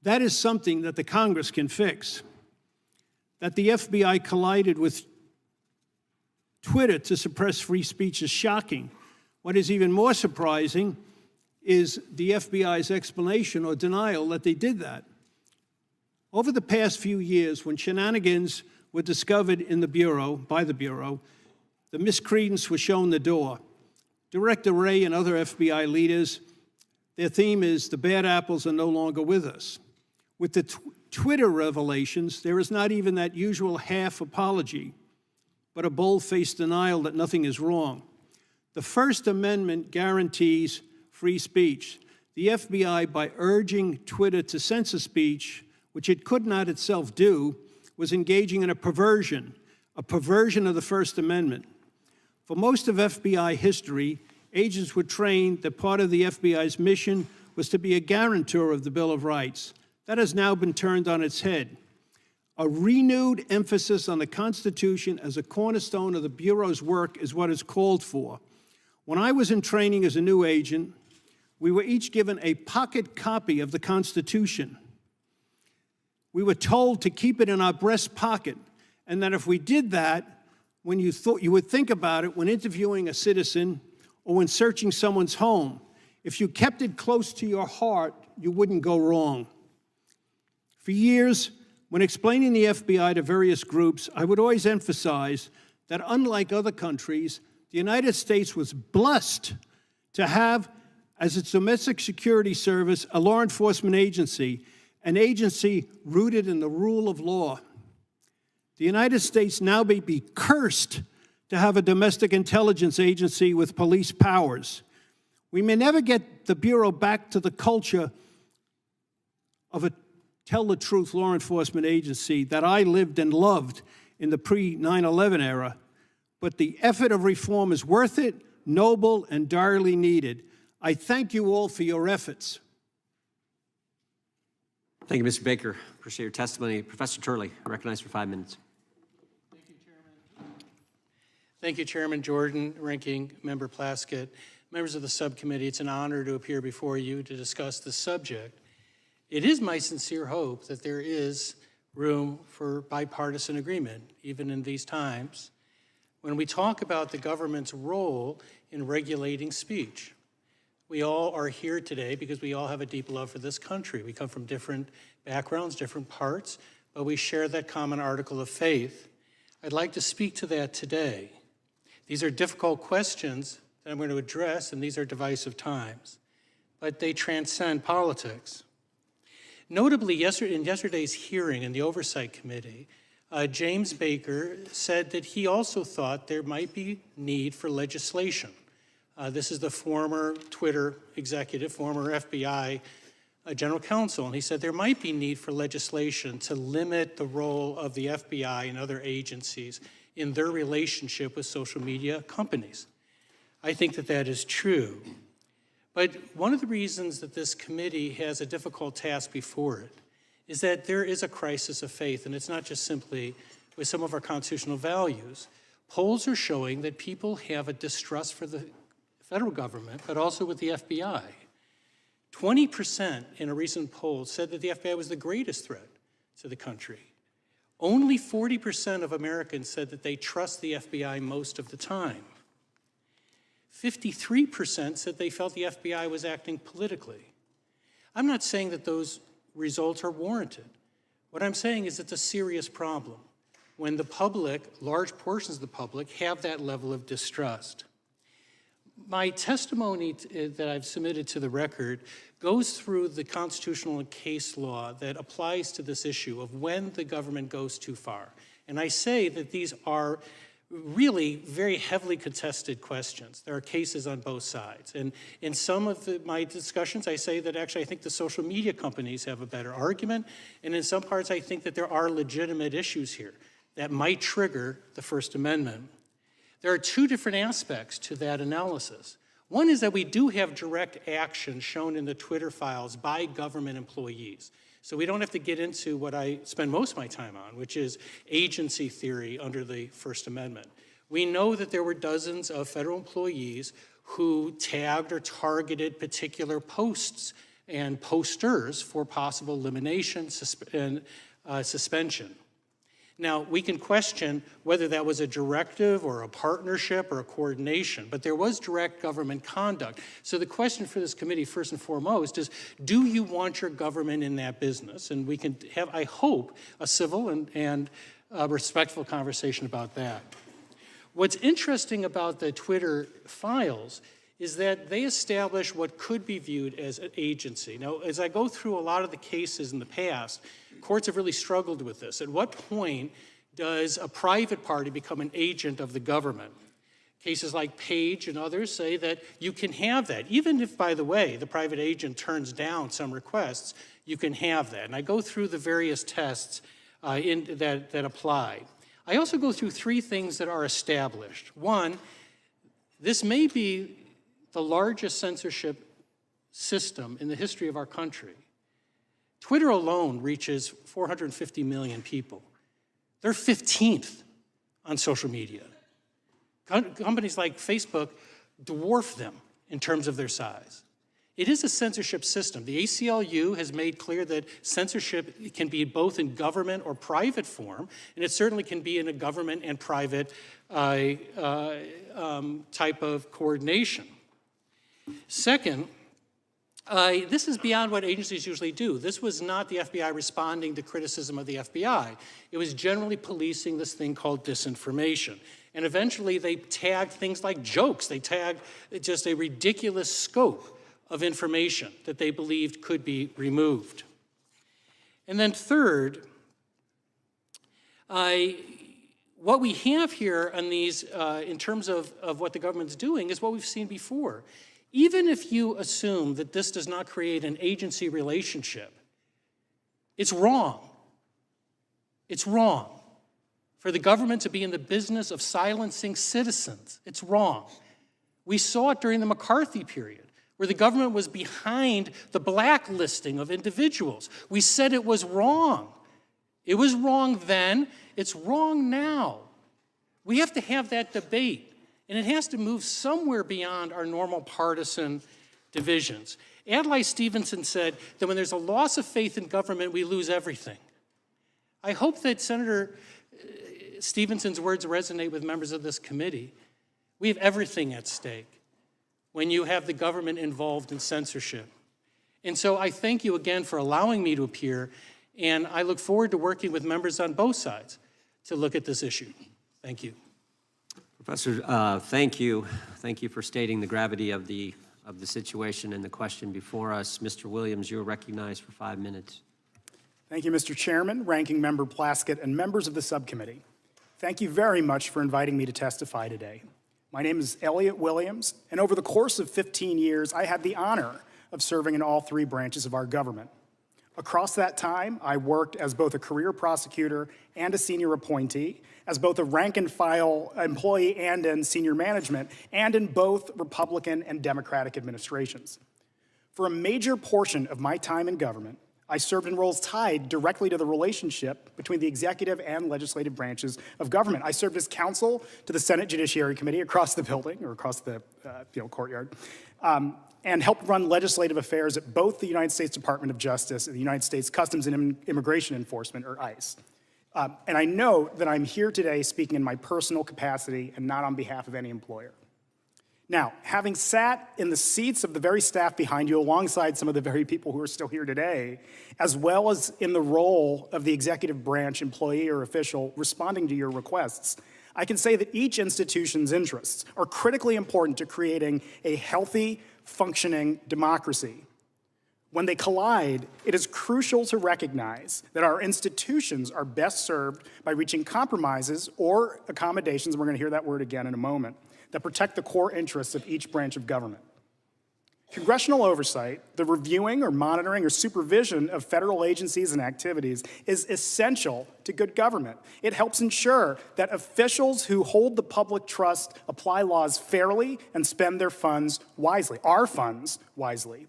That is something that the Congress can fix. That the FBI collided with Twitter to suppress free speech is shocking. What is even more surprising is the FBI's explanation or denial that they did that. Over the past few years, when shenanigans were discovered in the Bureau, by the Bureau, the miscreants were shown the door. Director Wray and other FBI leaders, their theme is, the bad apples are no longer with us. With the Twitter revelations, there is not even that usual half apology, but a bold-faced denial that nothing is wrong. The First Amendment guarantees free speech. The FBI, by urging Twitter to censor speech, which it could not itself do, was engaging in a perversion of the First Amendment. For most of FBI history, agents were trained that part of the FBI's mission was to be a guarantor of the Bill of Rights. That has now been turned on its head. A renewed emphasis on the Constitution as a cornerstone of the Bureau's work is what is called for. When I was in training as a new agent, we were each given a pocket copy of the Constitution. We were told to keep it in our breast pocket, and that if we did that, when you would think about it when interviewing a citizen or when searching someone's home, if you kept it close to your heart, you wouldn't go wrong. For years, when explaining the FBI to various groups, I would always emphasize that unlike other countries, the United States was blessed to have, as its domestic security service, a law enforcement agency, an agency rooted in the rule of law. The United States now may be cursed to have a domestic intelligence agency with police powers. We may never get the Bureau back to the culture of a tell-the-truth law enforcement agency that I lived and loved in the pre-9/11 era, but the effort of reform is worth it, noble, and direly needed. I thank you all for your efforts. Thank you, Mr. Baker. Appreciate your testimony. Professor Turley, recognized for 5 minutes. Thank you, Chairman. Thank you, Chairman Jordan, Ranking Member Plaskett, members of the subcommittee. It's an honor to appear before you to discuss this subject. It is my sincere hope that there is room for bipartisan agreement, even in these times, when we talk about the government's role in regulating speech. We all are here today because we all have a deep love for this country. We come from different backgrounds, different parts, but we share that common article of faith. I'd like to speak to that today. These are difficult questions that I'm going to address, and these are divisive times, but they transcend politics. Notably, in yesterday's hearing in the Oversight Committee, James Baker said that he also thought there might be need for legislation. This is the former Twitter executive, former FBI general counsel, and he said there might be need for legislation to limit the role of the FBI and other agencies in their relationship with social media companies. I think that that is true. But one of the reasons that this committee has a difficult task before it is that there is a crisis of faith, and it's not just simply with some of our constitutional values. Polls are showing that people have a distrust for the federal government, but also with the FBI. 20% in a recent poll said that the FBI was the greatest threat to the country. Only 40% of Americans said that they trust the FBI most of the time. 53% said they felt the FBI was acting politically. I'm not saying that those results are warranted. What I'm saying is it's a serious problem when the public, large portions of the public, have that level of distrust. My testimony that I've submitted to the record goes through the constitutional and case law that applies to this issue of when the government goes too far. And I say that these are really very heavily contested questions. There are cases on both sides. And in some of my discussions, I say that actually I think the social media companies have a better argument. And in some parts, I think that there are legitimate issues here that might trigger the First Amendment. There are two different aspects to that analysis. One is that we do have direct action shown in the Twitter files by government employees. So we don't have to get into what I spend most of my time on, which is agency theory under the First Amendment. We know that there were dozens of federal employees who tagged or targeted particular posts and posters for possible elimination and suspension. Now, we can question whether that was a directive or a partnership or a coordination, but there was direct government conduct. So the question for this committee, first and foremost, is do you want your government in that business? And we can have, I hope, a civil and respectful conversation about that. What's interesting about the Twitter files is that they establish what could be viewed as an agency. Now, as I go through a lot of the cases in the past, courts have really struggled with this. At what point does a private party become an agent of the government? Cases like Page and others say that you can have that. Even if, by the way, the private agent turns down some requests, you can have that. And I go through the various tests that apply. I also go through three things that are established. One, this may be the largest censorship system in the history of our country. Twitter alone reaches 450 million people. They're 15th on social media. Companies like Facebook dwarf them in terms of their size. It is a censorship system. The ACLU has made clear that censorship can be both in government or private form, and it certainly can be in a government and private type of coordination. Second, this is beyond what agencies usually do. This was not the FBI responding to criticism of the FBI. It was generally policing this thing called disinformation. And eventually they tagged things like jokes. They tagged just a ridiculous scope of information that they believed could be removed. And then third, what we have here on these, in terms of what the government's doing, is what we've seen before. Even if you assume that this does not create an agency relationship, it's wrong. It's wrong for the government to be in the business of silencing citizens. It's wrong. We saw it during the McCarthy period, where the government was behind the blacklisting of individuals. We said it was wrong. It was wrong then. It's wrong now. We have to have that debate. And it has to move somewhere beyond our normal partisan divisions. Adlai Stevenson said that when there's a loss of faith in government, we lose everything. I hope that Senator Stevenson's words resonate with members of this committee. We have everything at stake when you have the government involved in censorship. And so I thank you again for allowing me to appear, and I look forward to working with members on both sides to look at this issue. Thank you. Professor, thank you. Thank you for stating the gravity of the situation and the question before us. Mr. Williams, you are recognized for 5 minutes. Thank you, Mr. Chairman, Ranking Member Plaskett, and members of the subcommittee. Thank you very much for inviting me to testify today. My name is Elliot Williams, and over the course of 15 years, I had the honor of serving in all three branches of our government. Across that time, I worked as both a career prosecutor and a senior appointee, as both a rank-and-file employee and in senior management, and in both Republican and Democratic administrations. For a major portion of my time in government, I served in roles tied directly to the relationship between the executive and legislative branches of government. I served as counsel to the Senate Judiciary Committee across the building, or across the courtyard. and helped run legislative affairs at both the United States Department of Justice and the United States Customs and Immigration Enforcement, or ICE. And I know that I'm here today speaking in my personal capacity and not on behalf of any employer. Now, having sat in the seats of the very staff behind you alongside some of the very people who are still here today, as well as in the role of the executive branch employee or official responding to your requests, I can say that each institution's interests are critically important to creating a healthy, functioning democracy. When they collide, it is crucial to recognize that our institutions are best served by reaching compromises or accommodations, and we're going to hear that word again in a moment, that protect the core interests of each branch of government. Congressional oversight, the reviewing or monitoring or supervision of federal agencies and activities, is essential to good government. It helps ensure that officials who hold the public trust apply laws fairly and spend their funds wisely, our funds wisely.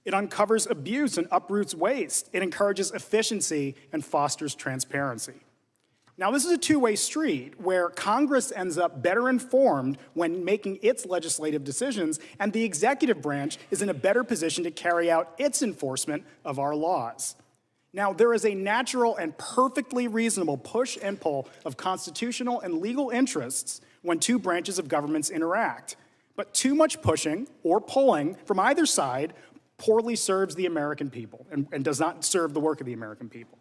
It uncovers abuse and uproots waste. It encourages efficiency and fosters transparency. Now, this is a two-way street where Congress ends up better informed when making its legislative decisions, and the executive branch is in a better position to carry out its enforcement of our laws. Now, there is a natural and perfectly reasonable push and pull of constitutional and legal interests when two branches of governments interact. But too much pushing or pulling from either side poorly serves the American people and does not serve the work of the American people.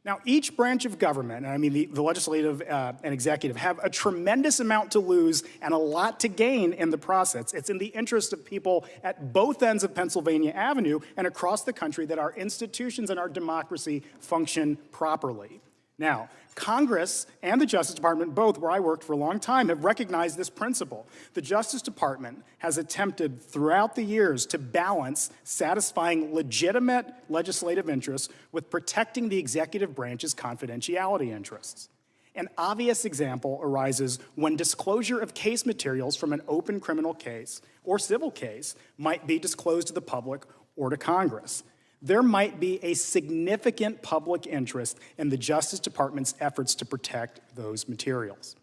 Now, each branch of government, and I mean the legislative and executive, have a tremendous amount to lose and a lot to gain in the process. It's in the interest of people at both ends of Pennsylvania Avenue and across the country that our institutions and our democracy function properly. Now, Congress and the Justice Department, both where I worked for a long time, have recognized this principle. The Justice Department has attempted throughout the years to balance satisfying legitimate legislative interests with protecting the executive branch's confidentiality interests. An obvious example arises when disclosure of case materials from an open criminal case or civil case might be disclosed to the public or to Congress. There might be a significant public interest in the Justice Department's efforts to protect those materials.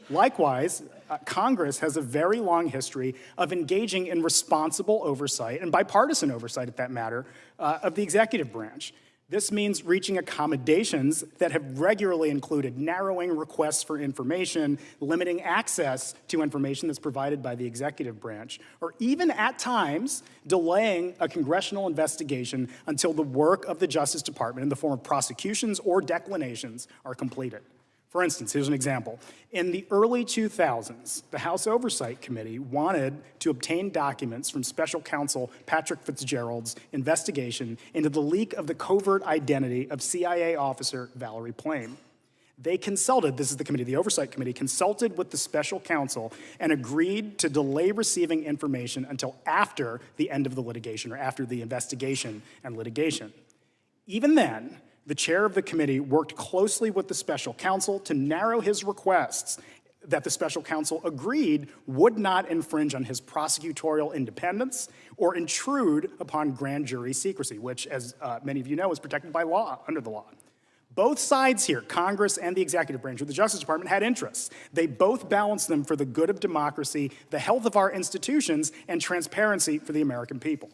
Likewise, Congress has a very long history of engaging in responsible oversight, and bipartisan oversight at that matter, of the executive branch. This means reaching accommodations that have regularly included narrowing requests for information, limiting access to information that's provided by the executive branch, or even at times delaying a congressional investigation until the work of the Justice Department in the form of prosecutions or declinations are completed. For instance, here's an example. In the early 2000s, the House Oversight Committee wanted to obtain documents from Special Counsel Patrick Fitzgerald's investigation into the leak of the covert identity of CIA officer Valerie Plame. They consulted, this is the committee, the Oversight Committee, consulted with the Special Counsel and agreed to delay receiving information until after the end of the litigation or after the investigation and litigation. Even then, the chair of the committee worked closely with the special counsel to narrow his requests that the special counsel agreed would not infringe on his prosecutorial independence or intrude upon grand jury secrecy, which, as many of you know, is protected by law, under the law. Both sides here, Congress and the executive branch of the Justice Department, had interests. They both balanced them for the good of democracy, the health of our institutions, and transparency for the American people.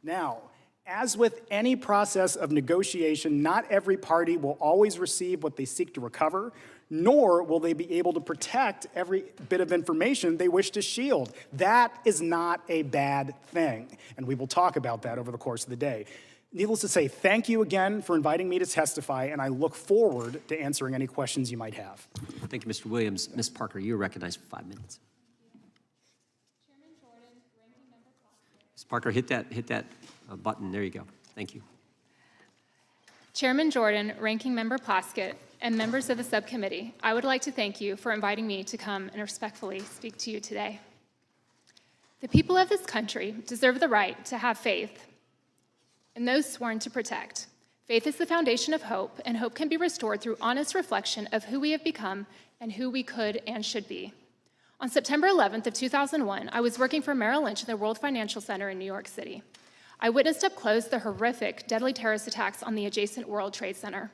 Now, as with any process of negotiation, not every party will always receive what they seek to recover, nor will they be able to protect every bit of information they wish to shield. That is not a bad thing, and we will talk about that over the course of the day. Needless to say, thank you again for inviting me to testify, and I look forward to answering any questions you might have. Thank you, Mr. Williams. Ms. Parker, you're recognized for 5 minutes. Ms. Parker, hit that button. There you go. Thank you. Chairman Jordan, Ranking Member Plaskett, and members of the subcommittee, I would like to thank you for inviting me to come and respectfully speak to you today. The people of this country deserve the right to have faith in those sworn to protect. Faith is the foundation of hope, and hope can be restored through honest reflection of who we have become and who we could and should be. On September 11th of 2001, I was working for Merrill Lynch in the World Financial Center in New York City. I witnessed up close the horrific, deadly terrorist attacks on the adjacent World Trade Center.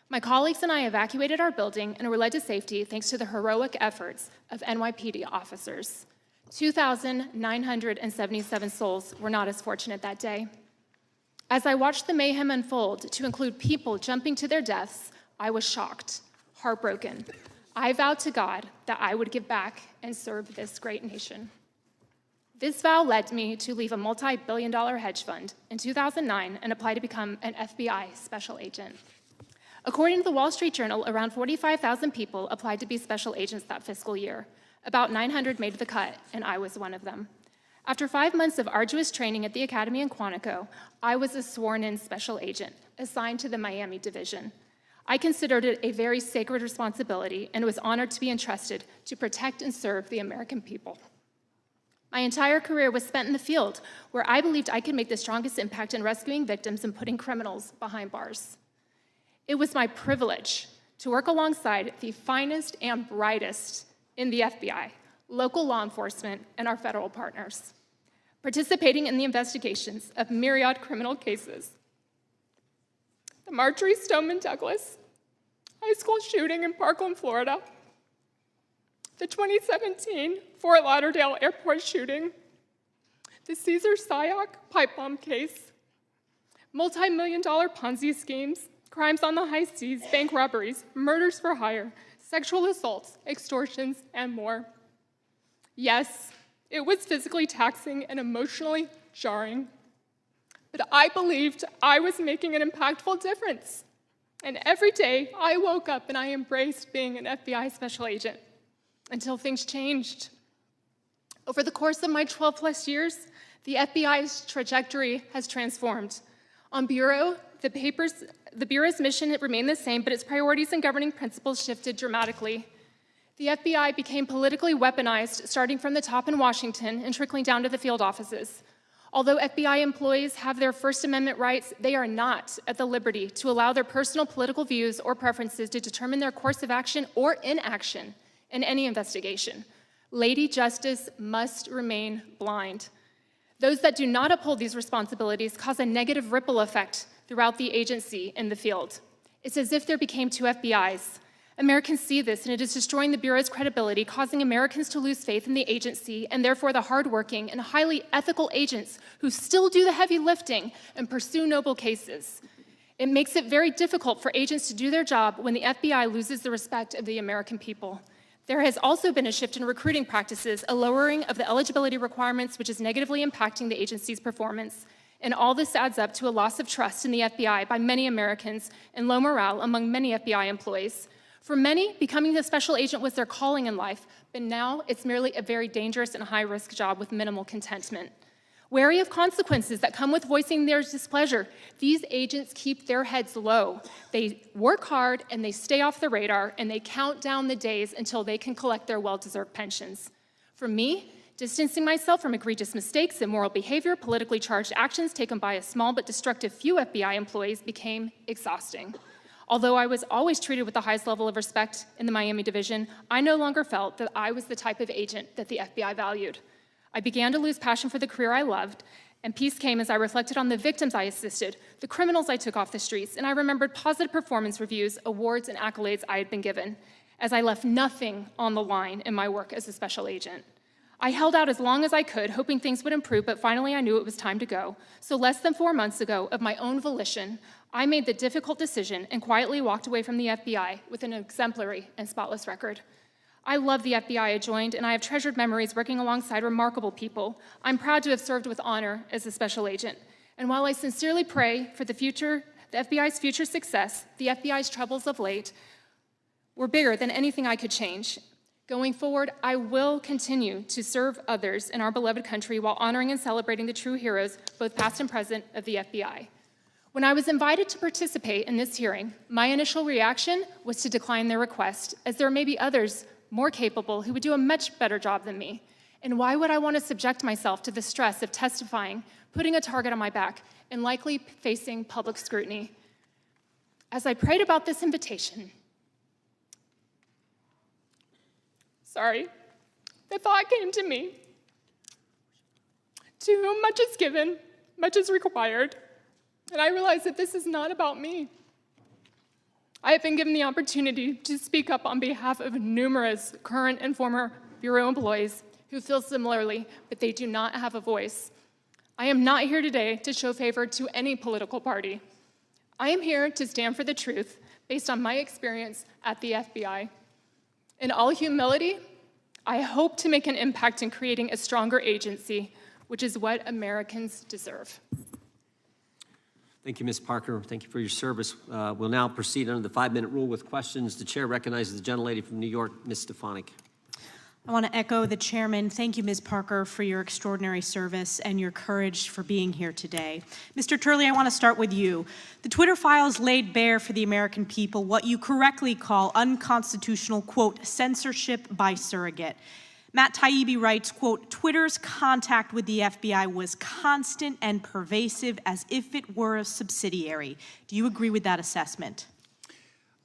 My colleagues and I evacuated our building and were led to safety thanks to the heroic efforts of NYPD officers. 2,977 souls were not as fortunate that day. As I watched the mayhem unfold to include people jumping to their deaths, I was shocked, heartbroken. I vowed to God that I would give back and serve this great nation. This vow led me to leave a multi-billion-dollar hedge fund in 2009 and apply to become an FBI special agent. According to the Wall Street Journal, around 45,000 people applied to be special agents that fiscal year. About 900 made the cut, and I was one of them. After 5 months of arduous training at the Academy in Quantico, I was a sworn-in special agent assigned to the Miami division. I considered it a very sacred responsibility and was honored to be entrusted to protect and serve the American people. My entire career was spent in the field, where I believed I could make the strongest impact in rescuing victims and putting criminals behind bars. It was my privilege to work alongside the finest and brightest in the FBI, local law enforcement, and our federal partners, participating in the investigations of myriad criminal cases. The Marjorie Stoneman Douglas High School shooting in Parkland, Florida, the 2017 Fort Lauderdale Airport shooting, the Cesar Sayoc pipe bomb case, multi-million-dollar Ponzi schemes, crimes on the high seas, bank robberies, murders for hire, sexual assaults, extortions, and more. Yes, it was physically taxing and emotionally jarring, but I believed I was making an impactful difference. And every day I woke up and I embraced being an FBI special agent until things changed. Over the course of my 12+ years, the FBI's trajectory has transformed. On Bureau, the Bureau's mission remained the same, but its priorities and governing principles shifted dramatically. The FBI became politically weaponized, starting from the top in Washington and trickling down to the field offices. Although FBI employees have their First Amendment rights, they are not at the liberty to allow their personal political views or preferences to determine their course of action or inaction in any investigation. Lady Justice must remain blind. Those that do not uphold these responsibilities cause a negative ripple effect throughout the agency in the field. It's as if there became two FBIs. Americans see this, and it is destroying the Bureau's credibility, causing Americans to lose faith in the agency and therefore the hardworking and highly ethical agents who still do the heavy lifting and pursue noble cases. It makes it very difficult for agents to do their job when the FBI loses the respect of the American people. There has also been a shift in recruiting practices, a lowering of the eligibility requirements, which is negatively impacting the agency's performance. And all this adds up to a loss of trust in the FBI by many Americans and low morale among many FBI employees. For many, becoming a special agent was their calling in life, but now it's merely a very dangerous and high-risk job with minimal contentment. Wary of consequences that come with voicing their displeasure, these agents keep their heads low. They work hard and they stay off the radar and they count down the days until they can collect their well-deserved pensions. For me, distancing myself from egregious mistakes, immoral behavior, politically charged actions taken by a small but destructive few FBI employees became exhausting. Although I was always treated with the highest level of respect in the Miami division, I no longer felt that I was the type of agent that the FBI valued. I began to lose passion for the career I loved, and peace came as I reflected on the victims I assisted, the criminals I took off the streets, and I remembered positive performance reviews, awards, and accolades I had been given, as I left nothing on the line in my work as a special agent. I held out as long as I could, hoping things would improve, but finally I knew it was time to go. So less than 4 months ago, of my own volition, I made the difficult decision and quietly walked away from the FBI with an exemplary and spotless record. I love the FBI I joined, and I have treasured memories working alongside remarkable people. I'm proud to have served with honor as a special agent. And while I sincerely pray for the FBI's future success, the FBI's troubles of late were bigger than anything I could change. Going forward, I will continue to serve others in our beloved country while honoring and celebrating the true heroes, both past and present, of the FBI. When I was invited to participate in this hearing, my initial reaction was to decline their request, as there may be others more capable who would do a much better job than me. And why would I want to subject myself to the stress of testifying, putting a target on my back, and likely facing public scrutiny? As I prayed about this invitation, the thought came to me: to whom much is given, much is required. And I realized that this is not about me. I have been given the opportunity to speak up on behalf of numerous current and former Bureau employees who feel similarly, but they do not have a voice. I am not here today to show favor to any political party. I am here to stand for the truth based on my experience at the FBI. In all humility, I hope to make an impact in creating a stronger agency, which is what Americans deserve. Thank you, Ms. Parker. Thank you for your service. We'll now proceed under the 5-minute rule with questions. The chair recognizes the gentlelady from New York, Ms. Stefanik. I want to echo the chairman. Thank you, Ms. Parker, for your extraordinary service and your courage for being here today. Mr. Turley, I want to start with you. The Twitter files laid bare for the American people what you correctly call unconstitutional, quote, censorship by surrogate. Matt Taibbi writes, quote, Twitter's contact with the FBI was constant and pervasive as if it were a subsidiary. Do you agree with that assessment?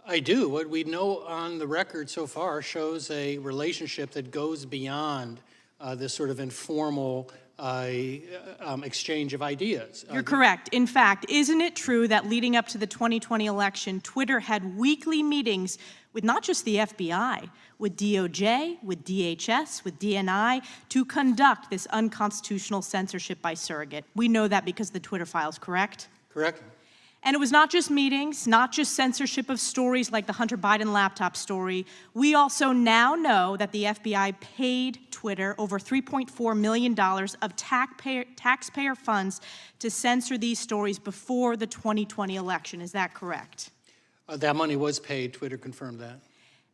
I do. What we know on the record so far shows a relationship that goes beyond this sort of informal exchange of ideas. You're correct. In fact, isn't it true that leading up to the 2020 election, Twitter had weekly meetings with not just the FBI, with DOJ, with DHS, with DNI, to conduct this unconstitutional censorship by surrogate? We know that because of the Twitter files, correct? Correct. And it was not just meetings, not just censorship of stories like the Hunter Biden laptop story. We also now know that the FBI paid Twitter over $3.4 million of taxpayer funds to censor these stories before the 2020 election. Is that correct? That money was paid. Twitter confirmed that.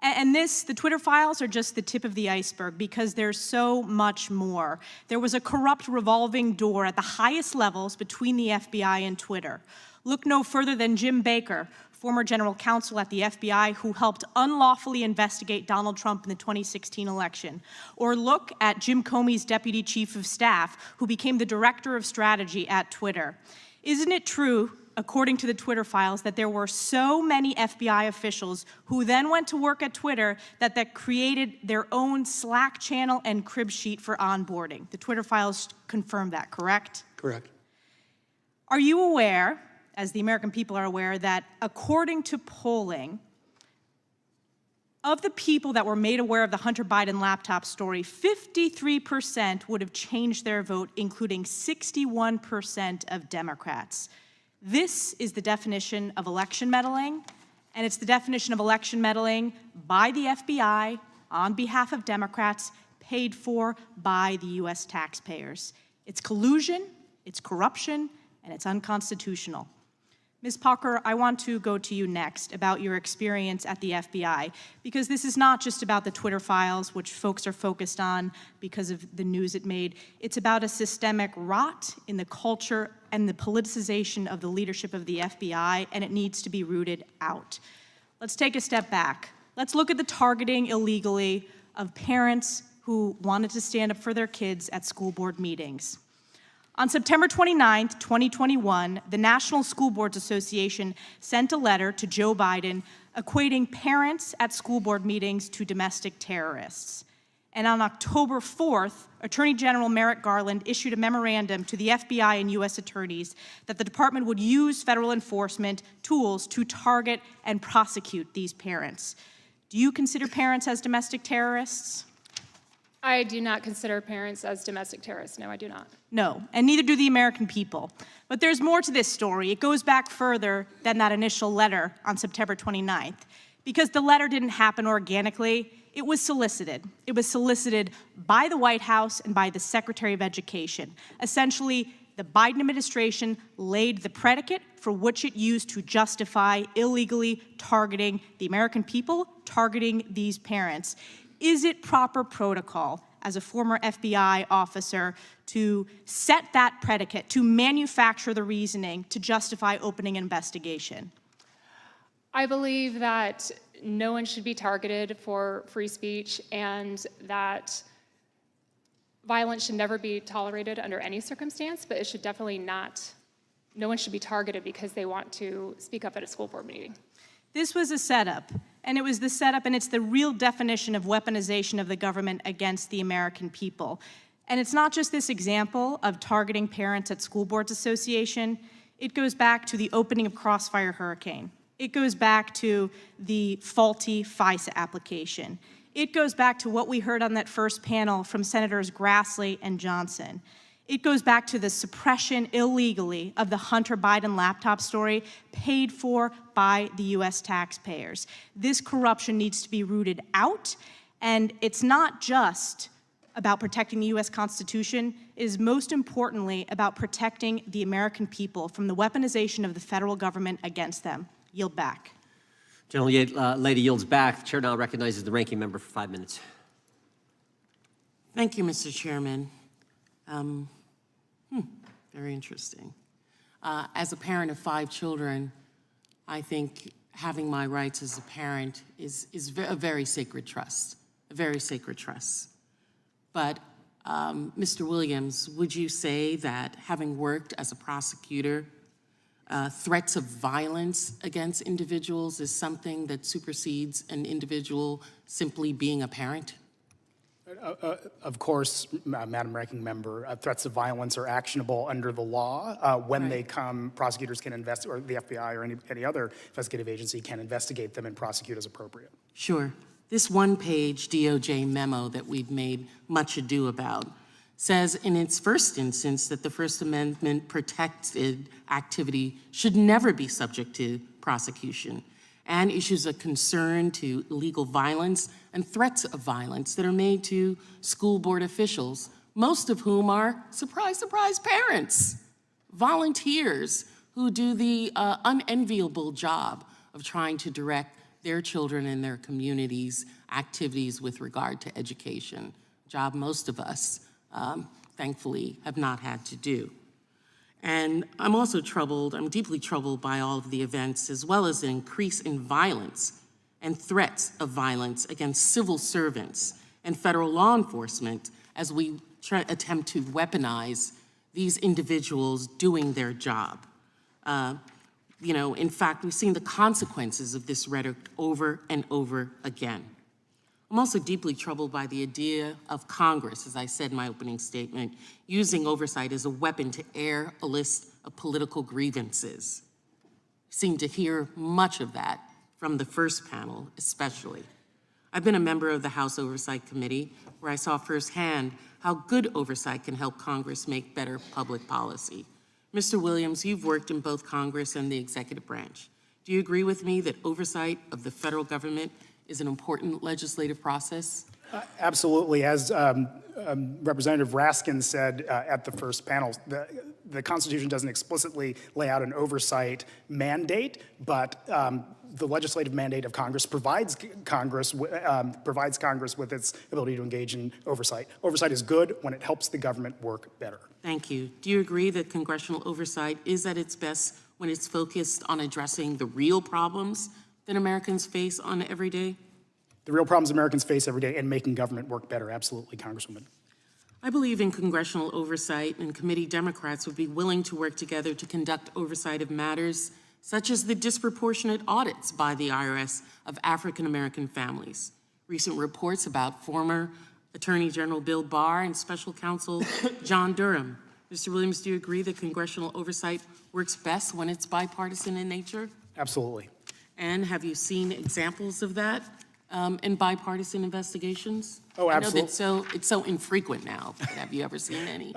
And the Twitter files are just the tip of the iceberg because there's so much more. There was a corrupt revolving door at the highest levels between the FBI and Twitter. Look no further than Jim Baker, former general counsel at the FBI who helped unlawfully investigate Donald Trump in the 2016 election. Or look at Jim Comey's deputy chief of staff, who became the director of strategy at Twitter. Isn't it true, according to the Twitter files, that there were so many FBI officials who then went to work at Twitter that created their own Slack channel and crib sheet for onboarding? The Twitter files confirm that, correct? Correct. Are you aware, as the American people are aware, that according to polling, of the people that were made aware of the Hunter Biden laptop story, 53% would have changed their vote, including 61% of Democrats. This is the definition of election meddling, and it's the definition of election meddling by the FBI on behalf of Democrats, paid for by the U.S. taxpayers. It's collusion, it's corruption, and it's unconstitutional. Ms. Parker, I want to go to you next about your experience at the FBI, because this is not just about the Twitter files, which folks are focused on because of the news it made. It's about a systemic rot in the culture and the politicization of the leadership of the FBI, and it needs to be rooted out. Let's take a step back. Let's look at the targeting illegally of parents who wanted to stand up for their kids at school board meetings. On September 29, 2021, the National School Boards Association sent a letter to Joe Biden equating parents at school board meetings to domestic terrorists. And on October 4th, Attorney General Merrick Garland issued a memorandum to the FBI and U.S. attorneys that the department would use federal enforcement tools to target and prosecute these parents. Do you consider parents as domestic terrorists? I do not consider parents as domestic terrorists. No, I do not. No, and neither do the American people. But there's more to this story. It goes back further than that initial letter on September 29th, because the letter didn't happen organically. It was solicited. It was solicited by the White House and by the Secretary of Education. Essentially, the Biden administration laid the predicate for which it used to justify illegally targeting the American people, targeting these parents. Is it proper protocol, as a former FBI officer, to set that predicate, to manufacture the reasoning to justify opening an investigation? I believe that no one should be targeted for free speech and that violence should never be tolerated under any circumstance, but it should definitely not, no one should be targeted because they want to speak up at a school board meeting. This was a setup, and it was the setup, and it's the real definition of weaponization of the government against the American people. And it's not just this example of targeting parents at School Boards Association. It goes back to the opening of Crossfire Hurricane. It goes back to the faulty FISA application. It goes back to what we heard on that first panel from Senators Grassley and Johnson. It goes back to the suppression illegally of the Hunter Biden laptop story paid for by the US taxpayers. This corruption needs to be rooted out, and it's not just about protecting the US Constitution. It is most importantly about protecting the American people from the weaponization of the federal government against them. Yield back. Lady yields back. The chair now recognizes the ranking member for 5 minutes. Thank you, Mr. Chairman. Very interesting. As a parent of 5 children, I think having my rights as a parent is a very sacred trust, a very sacred trust. But Mr. Williams, would you say that having worked as a prosecutor, threats of violence against individuals is something that supersedes an individual simply being a parent? Of course, Madam Ranking Member, threats of violence are actionable under the law. When they come, prosecutors can or the FBI or any other investigative agency can investigate them and prosecute as appropriate. Sure. This one-page DOJ memo that we've made much ado about says in its first instance that the First Amendment protected activity should never be subject to prosecution, and issues a concern to illegal violence and threats of violence that are made to school board officials, most of whom are, surprise, surprise, parents, volunteers who do the unenviable job of trying to direct their children and their communities' activities with regard to education, a job most of us, thankfully, have not had to do. And I'm also troubled, I'm deeply troubled by all of the events, as well as the increase in violence and threats of violence against civil servants and federal law enforcement as we attempt to weaponize these individuals doing their job. In fact, we've seen the consequences of this rhetoric over and over again. I'm also deeply troubled by the idea of Congress, as I said in my opening statement, using oversight as a weapon to air a list of political grievances. We seem to hear much of that from the first panel, especially. I've been a member of the House Oversight Committee, where I saw firsthand how good oversight can help Congress make better public policy. Mr. Williams, you've worked in both Congress and the executive branch. Do you agree with me that oversight of the federal government is an important legislative process? Absolutely. As Representative Raskin said at the first panel, the Constitution doesn't explicitly lay out an oversight mandate, but the legislative mandate of Congress provides Congress with its ability to engage in oversight. Oversight is good when it helps the government work better. Thank you. Do you agree that congressional oversight is at its best when it's focused on addressing the real problems that Americans face on every day? The real problems Americans face every day and making government work better, absolutely, Congresswoman. I believe in congressional oversight, and committee Democrats would be willing to work together to conduct oversight of matters such as the disproportionate audits by the IRS of African-American families. Recent reports about former Attorney General Bill Barr and Special Counsel John Durham. Mr. Williams, do you agree that congressional oversight works best when it's bipartisan in nature? Absolutely. And have you seen examples of that in bipartisan investigations? Oh, absolutely. I know that it's so infrequent now, but have you ever seen any?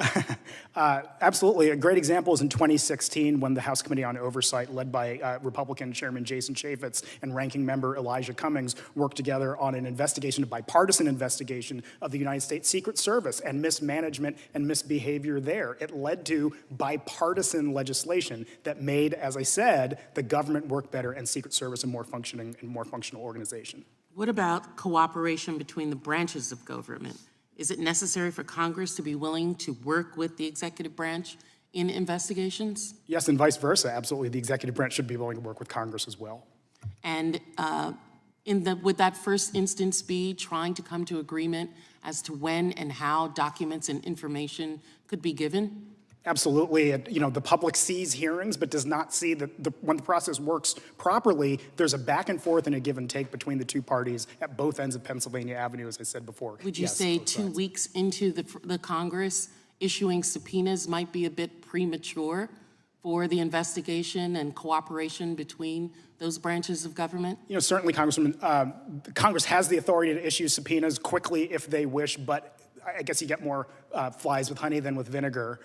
Absolutely. A great example is in 2016 when the House Committee on Oversight, led by Republican Chairman Jason Chaffetz and Ranking Member Elijah Cummings, worked together on an investigation, a bipartisan investigation of the United States Secret Service and mismanagement and misbehavior there. It led to bipartisan legislation that made, as I said, the government work better and Secret Service a more functional organization. What about cooperation between the branches of government? Is it necessary for Congress to be willing to work with the executive branch in investigations? Yes, and vice versa. Absolutely. The executive branch should be willing to work with Congress as well. And would that first instance be trying to come to agreement as to when and how documents and information could be given? Absolutely. The public sees hearings, but does not see that when the process works properly, there's a back and forth and a give and take between the two parties at both ends of Pennsylvania Avenue, as I said before. Would you say 2 weeks into the Congress issuing subpoenas might be a bit premature for the investigation and cooperation between those branches of government? You know, certainly, Congressman, Congress has the authority to issue subpoenas quickly if they wish, but I guess you get more flies with honey than with vinegar,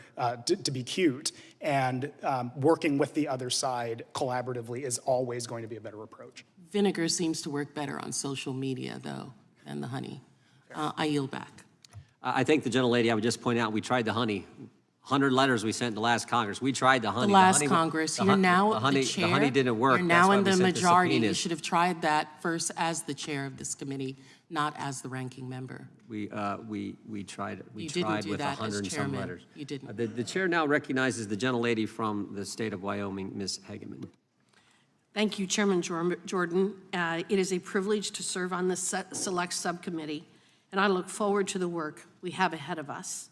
to be cute. And working with the other side collaboratively is always going to be a better approach. Vinegar seems to work better on social media, though, than the honey. I yield back. I think the gentlelady, I would just point out, we tried the honey. 100 letters we sent in the last Congress. We tried the honey. The last Congress, you're now the chair. The honey didn't work. You're now in That's the why we sent majority. You subpoenas. should have tried that first as the chair of this committee, not as the ranking member. We tried. We You didn't tried do with that as 100 and some chairman. letters. You didn't. The chair now recognizes the gentlelady from the state of Wyoming, Ms. Hageman. Thank you, Chairman Jordan. It is a privilege to serve on this select subcommittee, and I look forward to the work we have ahead of us.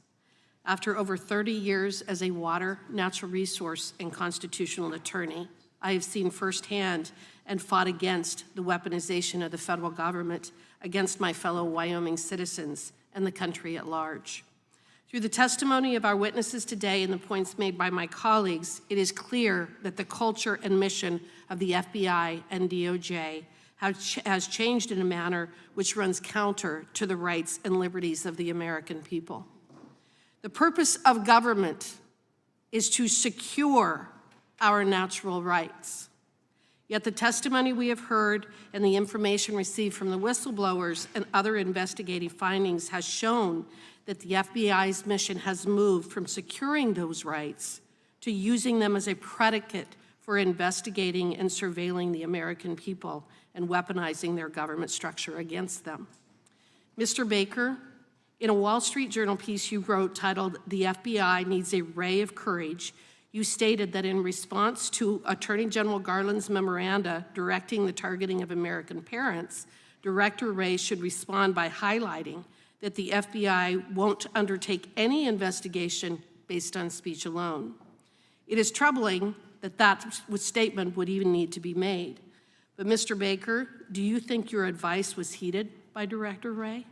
After over 30 years as a water, natural resource, and constitutional attorney, I have seen firsthand and fought against the weaponization of the federal government against my fellow Wyoming citizens and the country at large. Through the testimony of our witnesses today and the points made by my colleagues, it is clear that the culture and mission of the FBI and DOJ has changed in a manner which runs counter to the rights and liberties of the American people. The purpose of government is to secure our natural rights. Yet the testimony we have heard and the information received from the whistleblowers and other investigative findings has shown that the FBI's mission has moved from securing those rights to using them as a predicate for investigating and surveilling the American people and weaponizing their government structure against them. Mr. Baker, in a Wall Street Journal piece you wrote titled, "The FBI Needs a Ray of Courage," you stated that in response to Attorney General Garland's memoranda directing the targeting of American parents, Director Wray should respond by highlighting that the FBI won't undertake any investigation based on speech alone. It is troubling that that statement would even need to be made. But Mr. Baker, do you think your advice was heeded by Director Wray?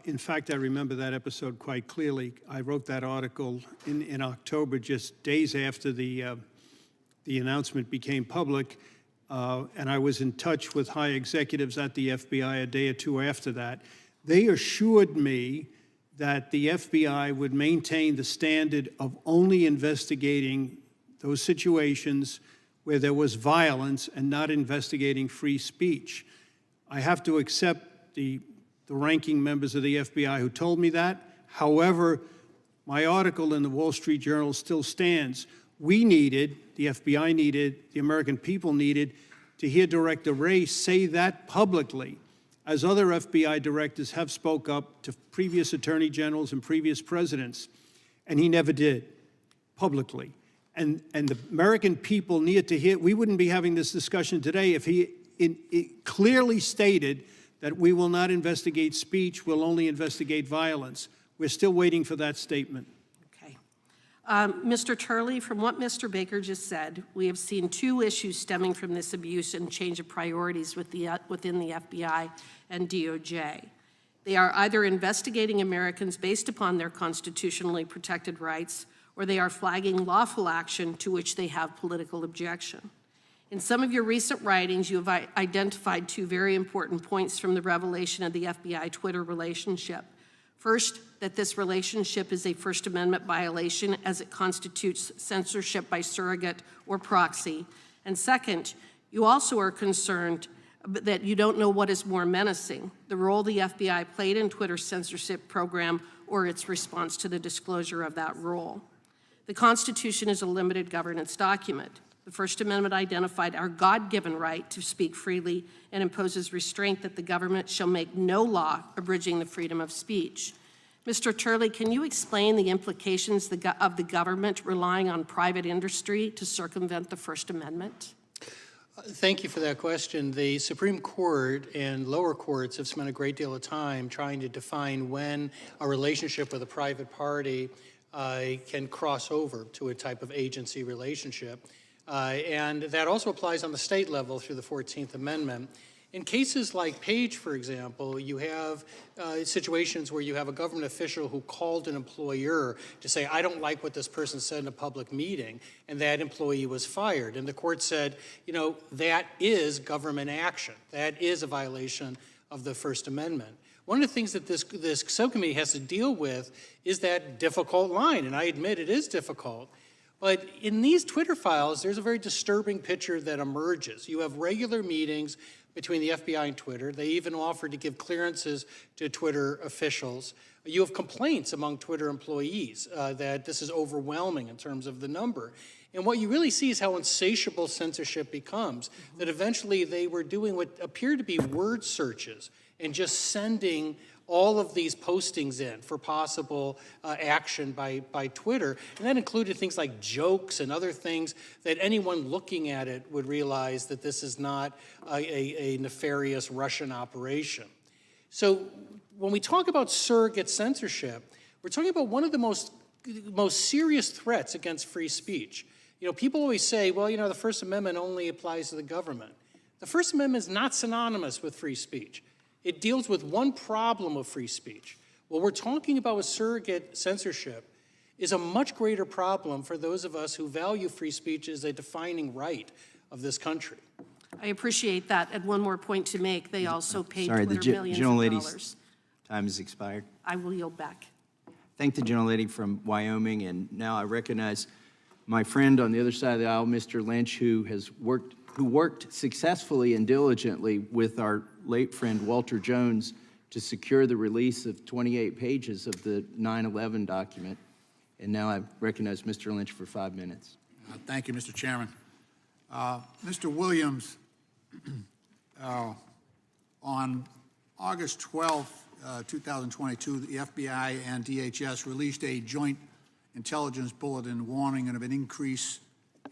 In fact, I remember that episode quite clearly. I wrote that article in October, just days after the announcement became public, and I was in touch with high executives at the FBI a day or two after that. They assured me that the FBI would maintain the standard of only investigating those situations where there was violence and not investigating free speech. I have to accept the ranking members of the FBI who told me that. However, my article in the Wall Street Journal still stands. We needed, the FBI needed, the American people needed to hear Director Wray say that publicly, as other FBI directors have spoke up to previous attorney generals and previous presidents, and he never did publicly. And the American people needed to hear, we wouldn't be having this discussion today if he clearly stated that we will not investigate speech, we'll only investigate violence. We're still waiting for that statement. Okay. Mr. Turley, from what Mr. Baker just said, we have seen two issues stemming from this abuse and change of priorities within the FBI and DOJ. They are either investigating Americans based upon their constitutionally protected rights, or they are flagging lawful action to which they have political objection. In some of your recent writings, you have identified two very important points from the revelation of the FBI Twitter relationship. First, that this relationship is a First Amendment violation as it constitutes censorship by surrogate or proxy. And second, you also are concerned that you don't know what is more menacing, the role the FBI played in Twitter's censorship program or its response to the disclosure of that role. The Constitution is a limited governance document. The First Amendment identified our God-given right to speak freely and imposes restraint that the government shall make no law abridging the freedom of speech. Mr. Turley, can you explain the implications of the government relying on private industry to circumvent the First Amendment? Thank you for that question. The Supreme Court and lower courts have spent a great deal of time trying to define when a relationship with a private party can cross over to a type of agency relationship. And that also applies on the state level through the 14th Amendment. In cases like Page, for example, you have situations where you have a government official who called an employer to say, I don't like what this person said in a public meeting, and that employee was fired. And the court said, you know, that is government action. That is a violation of the First Amendment. One of the things that this subcommittee has to deal with is that difficult line, and I admit it is difficult. But in these Twitter files, there's a very disturbing picture that emerges. You have regular meetings between the FBI and Twitter. They even offered to give clearances to Twitter officials. You have complaints among Twitter employees that this is overwhelming in terms of the number. And what you really see is how insatiable censorship becomes, that eventually they were doing what appeared to be word searches and just sending all of these postings in for possible action by Twitter. And that included things like jokes and other things that anyone looking at it would realize that this is not a nefarious Russian operation. So when we talk about surrogate censorship, we're talking about one of the most serious threats against free speech. You know, people always say, well, you know, the First Amendment only applies to the government. The First Amendment is not synonymous with free speech. It deals with one problem of free speech. What we're talking about with surrogate censorship is a much greater problem for those of us who value free speech as a defining right of this country. I appreciate that. And one more point to make, they also paid Sorry, the Twitter millions of gentlelady's dollars. time has expired. I will yield back. Thank the gentlelady from Wyoming, and now I recognize my friend on the other side of the aisle, Mr. Lynch, who worked successfully and diligently with our late friend Walter Jones to secure the release of 28 pages of the 9/11 document. And now I recognize Mr. Lynch for 5 minutes. Thank you, Mr. Chairman. Mr. Williams, on August 12th, 2022, the FBI and DHS released a joint intelligence bulletin warning of an increase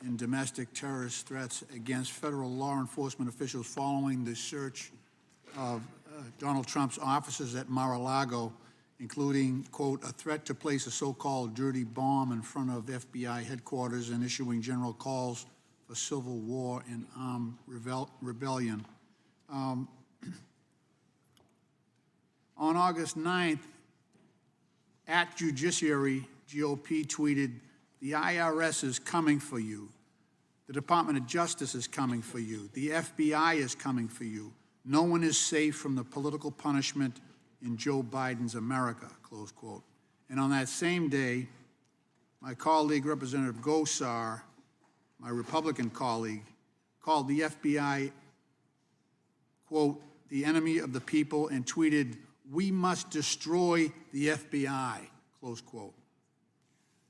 in domestic terrorist threats against federal law enforcement officials following the search of Donald Trump's offices at Mar-a-Lago, including, quote, a threat to place a so-called dirty bomb in front of FBI headquarters and issuing general calls for civil war and armed rebellion. On August 9th, at Judiciary, GOP tweeted, the IRS is coming for you. The Department of Justice is coming for you. The FBI is coming for you. No one is safe from the political punishment in Joe Biden's America, close quote. And on that same day, my colleague, Representative Gosar, my Republican colleague, called the FBI, quote, the enemy of the people, and tweeted, we must destroy the FBI, close quote.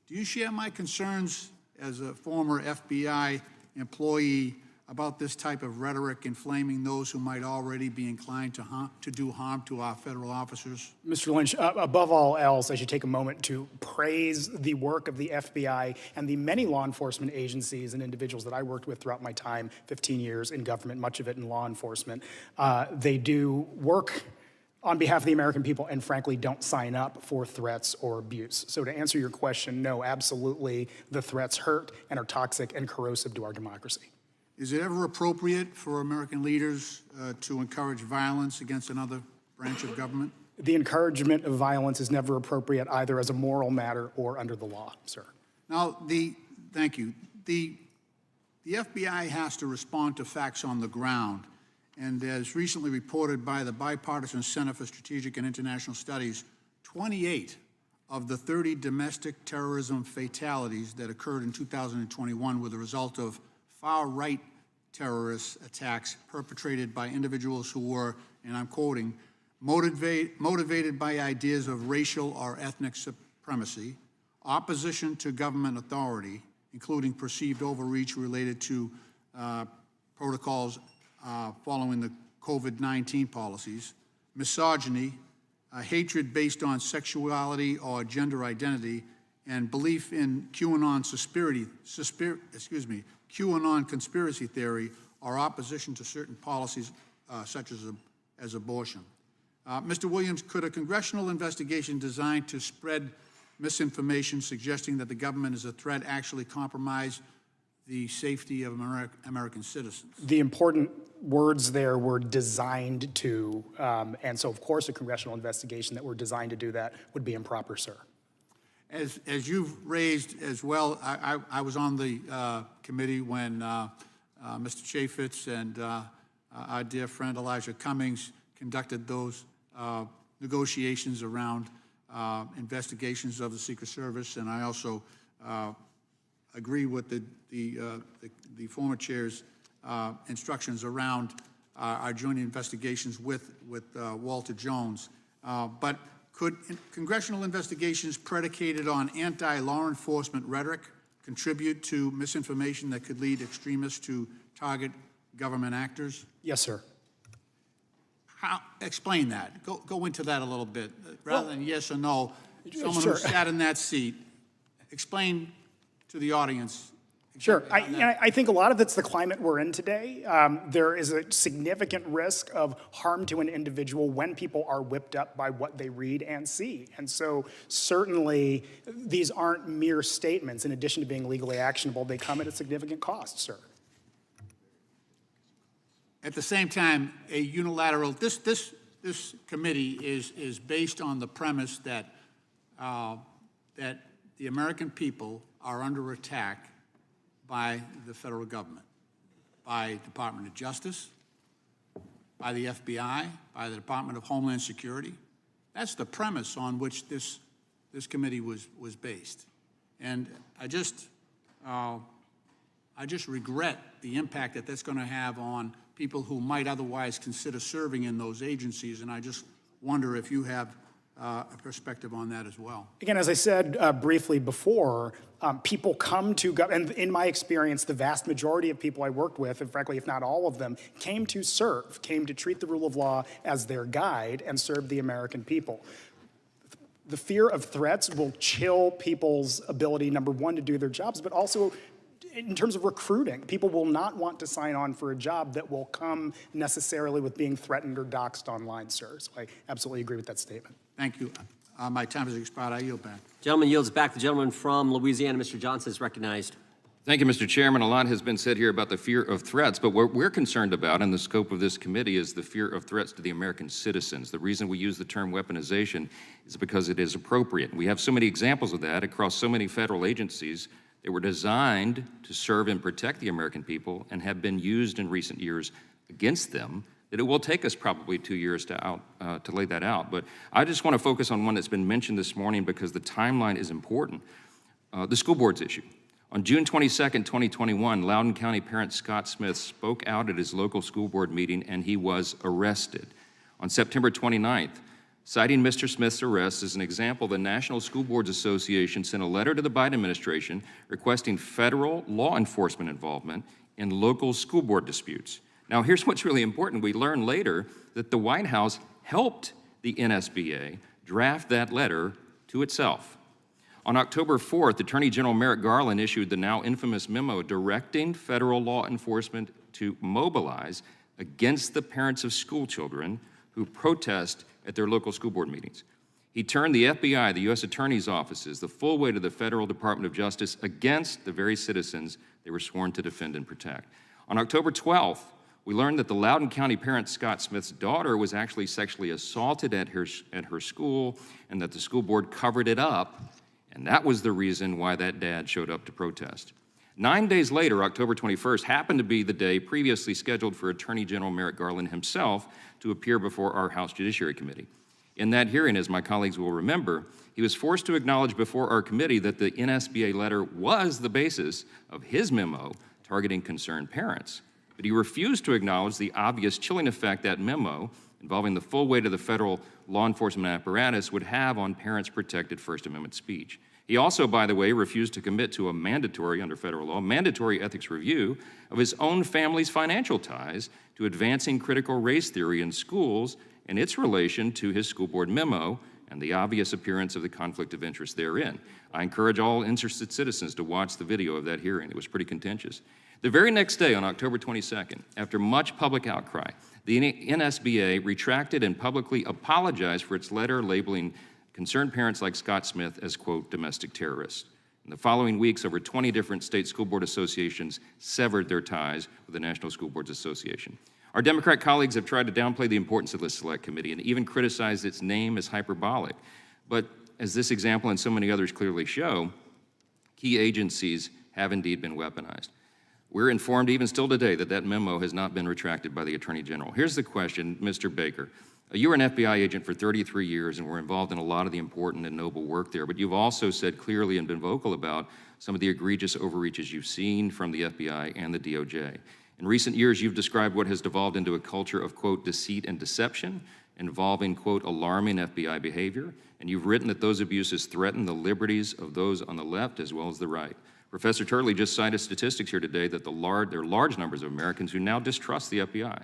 Do you share my concerns as a former FBI employee about this type of rhetoric inflaming those who might already be inclined to do harm to our federal officers? Mr. Lynch, above all else, I should take a moment to praise the work of the FBI and the many law enforcement agencies and individuals that I worked with throughout my time, 15 years in government, much of it in law enforcement. They do work on behalf of the American people and frankly don't sign up for threats or abuse. So to answer your question, no, absolutely, the threats hurt and are toxic and corrosive to our democracy. Is it ever appropriate for American leaders to encourage violence against another branch of government? The encouragement of violence is never appropriate either as a moral matter or under the law, sir. Now, thank you. The FBI has to respond to facts on the ground. And as recently reported by the Bipartisan Center for Strategic and International Studies, 28 of the 30 domestic terrorism fatalities that occurred in 2021 were the result of far-right terrorist attacks perpetrated by individuals who were, and I'm quoting, motivated by ideas of racial or ethnic supremacy, opposition to government authority, including perceived overreach related to protocols following the COVID-19 policies, misogyny, hatred based on sexuality or gender identity, and belief in QAnon conspiracy theory or opposition to certain policies such as abortion. Mr. Williams, could a congressional investigation designed to spread misinformation suggesting that the government is a threat actually compromise the safety of American citizens. The important words there were designed to, and so of course a congressional investigation that were designed to do that would be improper, sir. As you've raised as well, I was on the committee when Mr. Chaffetz and our dear friend Elijah Cummings conducted those negotiations around investigations of the Secret Service, and I also agree with the former chair's instructions around our joint investigations with Walter Jones. But could congressional investigations predicated on anti-law enforcement rhetoric contribute to misinformation that could lead extremists to target government actors? Yes, sir. Explain that. Go into that a little bit. Rather than yes or no, someone sure. who sat in that seat, explain to the audience. Sure. I think a lot of it's the climate we're in today. There is a significant risk of harm to an individual when people are whipped up by what they read and see. And so certainly these aren't mere statements. In addition to being legally actionable, they come at a significant cost, sir. At the same time, a unilateral, this committee is based on the premise that that the American people are under attack by the federal government, by Department of Justice, by the FBI, by the Department of Homeland Security. That's the premise on which this committee was based. And I just regret the impact that that's going to have on people who might otherwise consider serving in those agencies, and I just wonder if you have a perspective on that as well. Again, as I said briefly before, people come to, and in my experience, the vast majority of people I worked with, and frankly, if not all of them, came to serve, came to treat the rule of law as their guide and serve the American people. The fear of threats will chill people's ability, number one, to do their jobs, but also in terms of recruiting. People will not want to sign on for a job that will come necessarily with being threatened or doxxed online, sir. So I absolutely agree with that statement. Thank you. My time has expired. I yield back. Gentleman yields back. The gentleman from Louisiana, Mr. Johnson, is recognized. Thank you, Mr. Chairman. A lot has been said here about the fear of threats, but what we're concerned about in the scope of this committee is the fear of threats to the American citizens. The reason we use the term weaponization is because it is appropriate. We have so many examples of that across so many federal agencies that were designed to serve and protect the American people and have been used in recent years against them, that it will take us probably 2 years to lay that out. But I just want to focus on one that's been mentioned this morning because the timeline is important. The school boards issue. On June 22nd, 2021, Loudoun County parent Scott Smith spoke out at his local school board meeting and he was arrested. On September 29th, citing Mr. Smith's arrest as an example, the National School Boards Association sent a letter to the Biden administration requesting federal law enforcement involvement in local school board disputes. Now, here's what's really important. We learned later that the White House helped the NSBA draft that letter to itself. On October 4th, Attorney General Merrick Garland issued the now infamous memo directing federal law enforcement to mobilize against the parents of school children who protest at their local school board meetings. He turned the FBI, the U.S. Attorney's offices, the full weight of the Federal Department of Justice against the very citizens they were sworn to defend and protect. On October 12th, we learned that the Loudoun County parent Scott Smith's daughter was actually sexually assaulted at her school and that the school board covered it up, and that was the reason why that dad showed up to protest. 9 days later, October 21st, happened to be the day previously scheduled for Attorney General Merrick Garland himself to appear before our House Judiciary Committee. In that hearing, as my colleagues will remember, he was forced to acknowledge before our committee that the NSBA letter was the basis of his memo targeting concerned parents. But he refused to acknowledge the obvious chilling effect that memo, involving the full weight of the federal law enforcement apparatus, would have on parents' protected First Amendment speech. He also, by the way, refused to commit to a mandatory, under federal law, mandatory ethics review of his own family's financial ties to advancing critical race theory in schools and its relation to his school board memo and the obvious appearance of the conflict of interest therein. I encourage all interested citizens to watch the video of that hearing. It was pretty contentious. The very next day, on October 22nd, after much public outcry, the NSBA retracted and publicly apologized for its letter labeling concerned parents like Scott Smith as, quote, domestic terrorists. In the following weeks, over 20 different state school board associations severed their ties with the National School Boards Association. Our Democrat colleagues have tried to downplay the importance of this select committee and even criticized its name as hyperbolic. But as this example and so many others clearly show, key agencies have indeed been weaponized. We're informed even still today that that memo has not been retracted by the Attorney General. Here's the question, Mr. Baker. You were an FBI agent for 33 years and were involved in a lot of the important and noble work there, but you've also said clearly and been vocal about some of the egregious overreaches you've seen from the FBI and the DOJ. In recent years, you've described what has devolved into a culture of, quote, deceit and deception, involving, quote, alarming FBI behavior, and you've written that those abuses threaten the liberties of those on the left as well as the right. Professor Turley just cited statistics here today that there are large numbers of Americans who now distrust the FBI.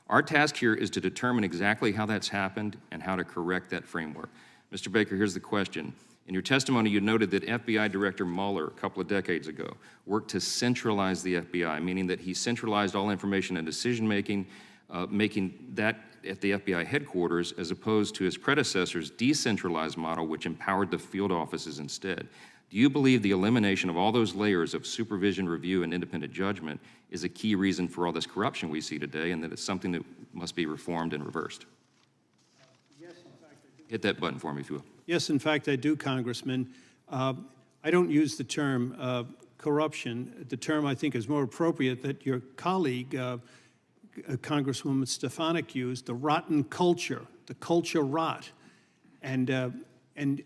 Our task here is to determine exactly how that's happened and how to correct that framework. Mr. Baker, here's the question. In your testimony, you noted that FBI Director Mueller, a couple of decades ago, worked to centralize the FBI, meaning that he centralized all information and decision-making, making that at the FBI headquarters, as opposed to his predecessor's decentralized model, which empowered the field offices instead. Do you believe the elimination of all those layers of supervision, review, and independent judgment is a key reason for all this corruption we see today, and that it's something that must be reformed and reversed? Yes, in fact, I do. Hit that button for me, if you will. Yes, in fact, I do, Congressman. I don't use the term corruption. The term I think is more appropriate that your colleague, Congresswoman Stefanik, used, the rotten culture, the culture rot. And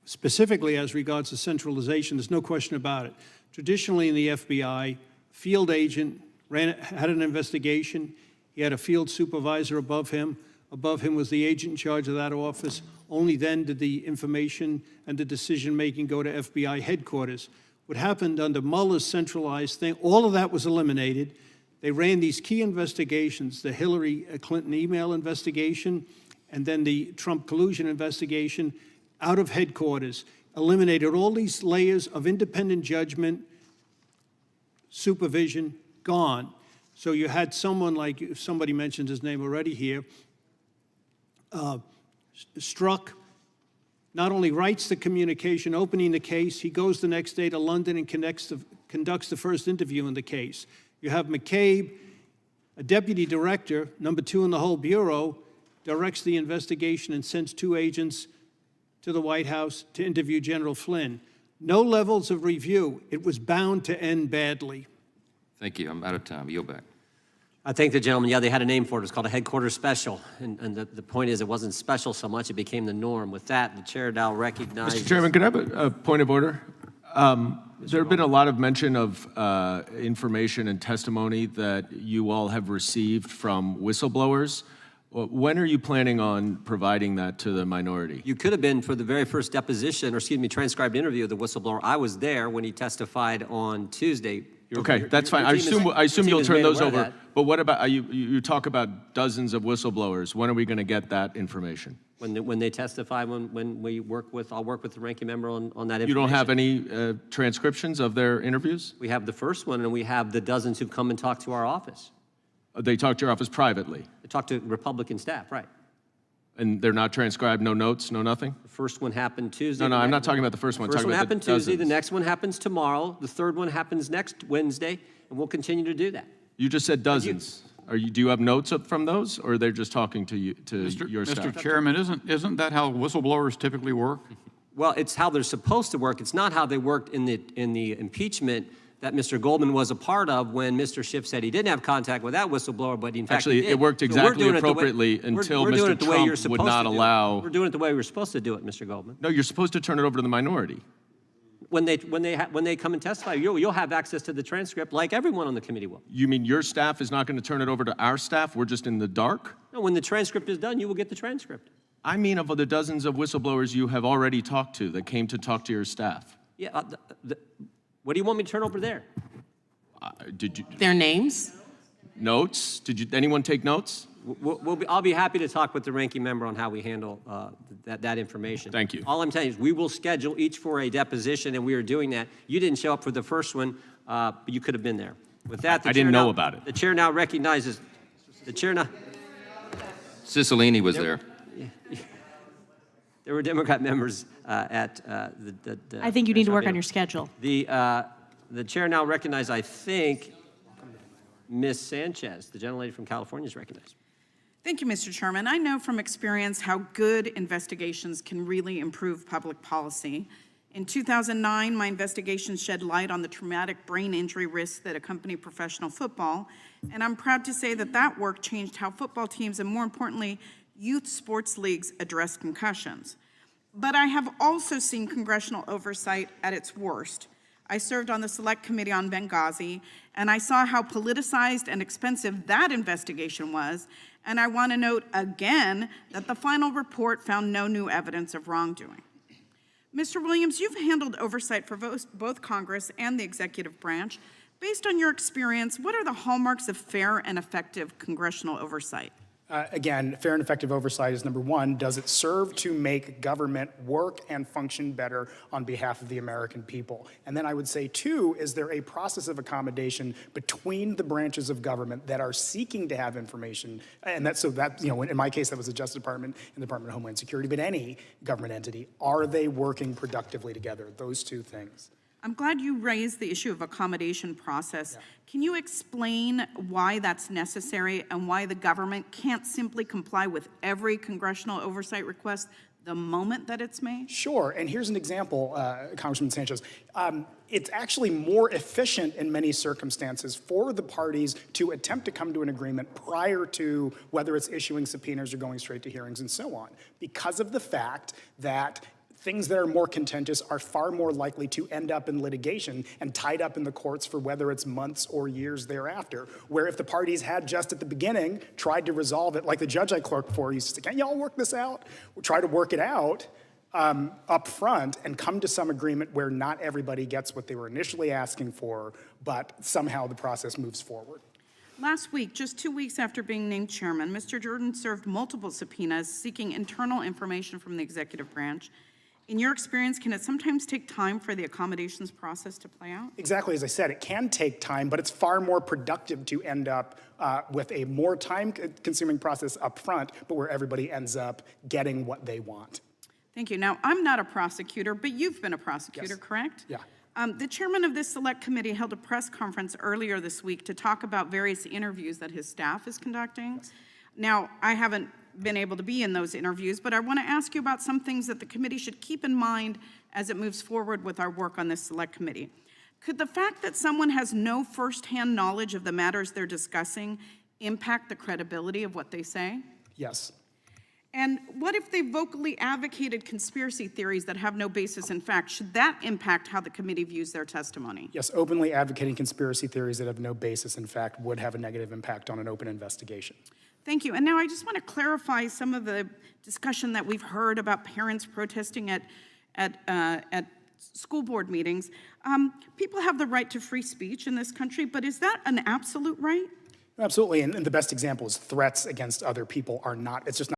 specifically as regards to centralization, there's no question about it. Traditionally in the FBI, field agent had an investigation. He had a field supervisor above him. Above him was the agent in charge of that office. Only then did the information and the decision-making go to FBI headquarters. What happened under Mueller's centralized thing, all of that was eliminated. They ran these key investigations, the Hillary Clinton email investigation, and then the Trump collusion investigation, out of headquarters, eliminated all these layers of independent judgment, supervision, gone. So you had someone like, somebody mentioned his name already here, Strzok not only writes the communication opening the case, he goes the next day to London and conducts the first interview in the case. You have McCabe, a deputy director, number 2 in the whole Bureau, directs the investigation and sends 2 agents to the White House to interview General Flynn. No levels of review. It was bound to end badly. Thank you. I'm out of time. Yield back. I thank the gentleman. Yeah, they had a name for it. It's called a headquarters special. And the point is, it wasn't special so much, it became the norm. With that, the chair now recognizes... Mr. Chairman, could I have a point of order? There have been a lot of mention of information and testimony that you all have received from whistleblowers. When are you planning on providing that to the minority? You could have been for the very first deposition, or excuse me, transcribed interview of the whistleblower. I was there when he testified on Tuesday. Okay, that's fine. I assume you'll turn those over. But what about, you talk about dozens of whistleblowers. When are we going to get that information? When they testify, when we work with, I'll work with the ranking member on that information. You don't have any transcriptions of their interviews? We have the first one, and we have the dozens who come and talk to our office. They talk to your office privately? They talk to Republican staff, right. And they're not transcribed, no notes, no nothing? The first one happened Tuesday. No, I'm not talking about the first one. The first one happened Tuesday, the dozens. next one happens tomorrow, the third one happens next Wednesday, and we'll continue to do that. You just said dozens. Do you have notes from those, or they're just talking to you, your staff? Mr. Chairman, isn't that how whistleblowers typically work? Well, it's how they're supposed to work. It's not how they worked in the impeachment that Mr. Goldman was a part of when Mr. Schiff said he didn't have contact with that whistleblower, but in fact Actually, he did. it worked exactly appropriately we're until doing Mr. it the way you're Trump would supposed not to do it. allow. We're doing it the way we're supposed to do it, Mr. Goldman. No, you're supposed to turn it over to the minority. When they come and testify, you'll have access to the transcript like everyone on the committee will. You mean your staff is not going to turn it over to our staff? We're just in the dark? No, when the transcript is done, you will get the transcript. I mean of the dozens of whistleblowers you have already talked to that came to talk to your staff. Yeah, what do you want me to turn over there? Did you? Their names? Notes? Did anyone take notes? I'll be happy to talk with the ranking member on how we handle that information. Thank you. All I'm telling you is we will schedule each for a deposition, and we are doing that. You didn't show up for the first one, but you could have been there. With that, I didn't know about it. The chair now recognizes. The chair now. Cicilline was there. There were Democrat members at the I think you need to work on your schedule. The chair now recognizes, I think, Ms. Sanchez, the gentlelady from California, is recognized. Thank you, Mr. Chairman. I know from experience how good investigations can really improve public policy. In 2009, my investigation shed light on the traumatic brain injury risks that accompany professional football, and I'm proud to say that that work changed how football teams and, more importantly, youth sports leagues address concussions. But I have also seen congressional oversight at its worst. I served on the Select Committee on Benghazi, and I saw how politicized and expensive that investigation was, and I want to note again that the final report found no new evidence of wrongdoing. Mr. Williams, you've handled oversight for both Congress and the executive branch. Based on your experience, what are the hallmarks of fair and effective congressional oversight? Again, fair and effective oversight is number one. Does it serve to make government work and function better on behalf of the American people? And then I would say, two, is there a process of accommodation between the branches of government that are seeking to have information? And that's so that, in my case, that was the Justice Department and the Department of Homeland Security, but any government entity, are they working productively together? Those two things. I'm glad you raised the issue of accommodation process. Yeah. Can you explain why that's necessary and why the government can't simply comply with every congressional oversight request the moment that it's made? Sure, and here's an example, Congressman Sanchez. It's actually more efficient in many circumstances for the parties to attempt to come to an agreement prior to whether it's issuing subpoenas or going straight to hearings and so on, because of the fact that things that are more contentious are far more likely to end up in litigation and tied up in the courts for whether it's months or years thereafter. Where if the parties had just at the beginning tried to resolve it, like the judge I clerked for used to say, "Can't y'all work this out?" We'll try to work it out up front and come to some agreement where not everybody gets what they were initially asking for, but somehow the process moves forward. Last week, just 2 weeks after being named chairman, Mr. Jordan served multiple subpoenas seeking internal information from the executive branch. In your experience, can it sometimes take time for the accommodations process to play out? Exactly, as I said, it can take time, but it's far more productive to end up with a more time-consuming process up front, but where everybody ends up getting what they want. Thank you. Now, I'm not a prosecutor, but you've been a prosecutor, Yes. correct? Yeah. The chairman of this select committee held a press conference earlier this week to talk about various interviews that his staff is conducting. Yes. Now, I haven't been able to be in those interviews, but I want to ask you about some things that the committee should keep in mind as it moves forward with our work on this select committee. Could the fact that someone has no firsthand knowledge of the matters they're discussing impact the credibility of what they say? Yes. And what if they vocally advocated conspiracy theories that have no basis in fact? Should that impact how the committee views their testimony? Yes, openly advocating conspiracy theories that have no basis in fact would have a negative impact on an open investigation. Thank you. And now I just want to clarify some of the discussion that we've heard about parents protesting at school board meetings. People have the right to free speech in this country, but is that an absolute right? Absolutely, and the best example is threats against other people are not, it's just not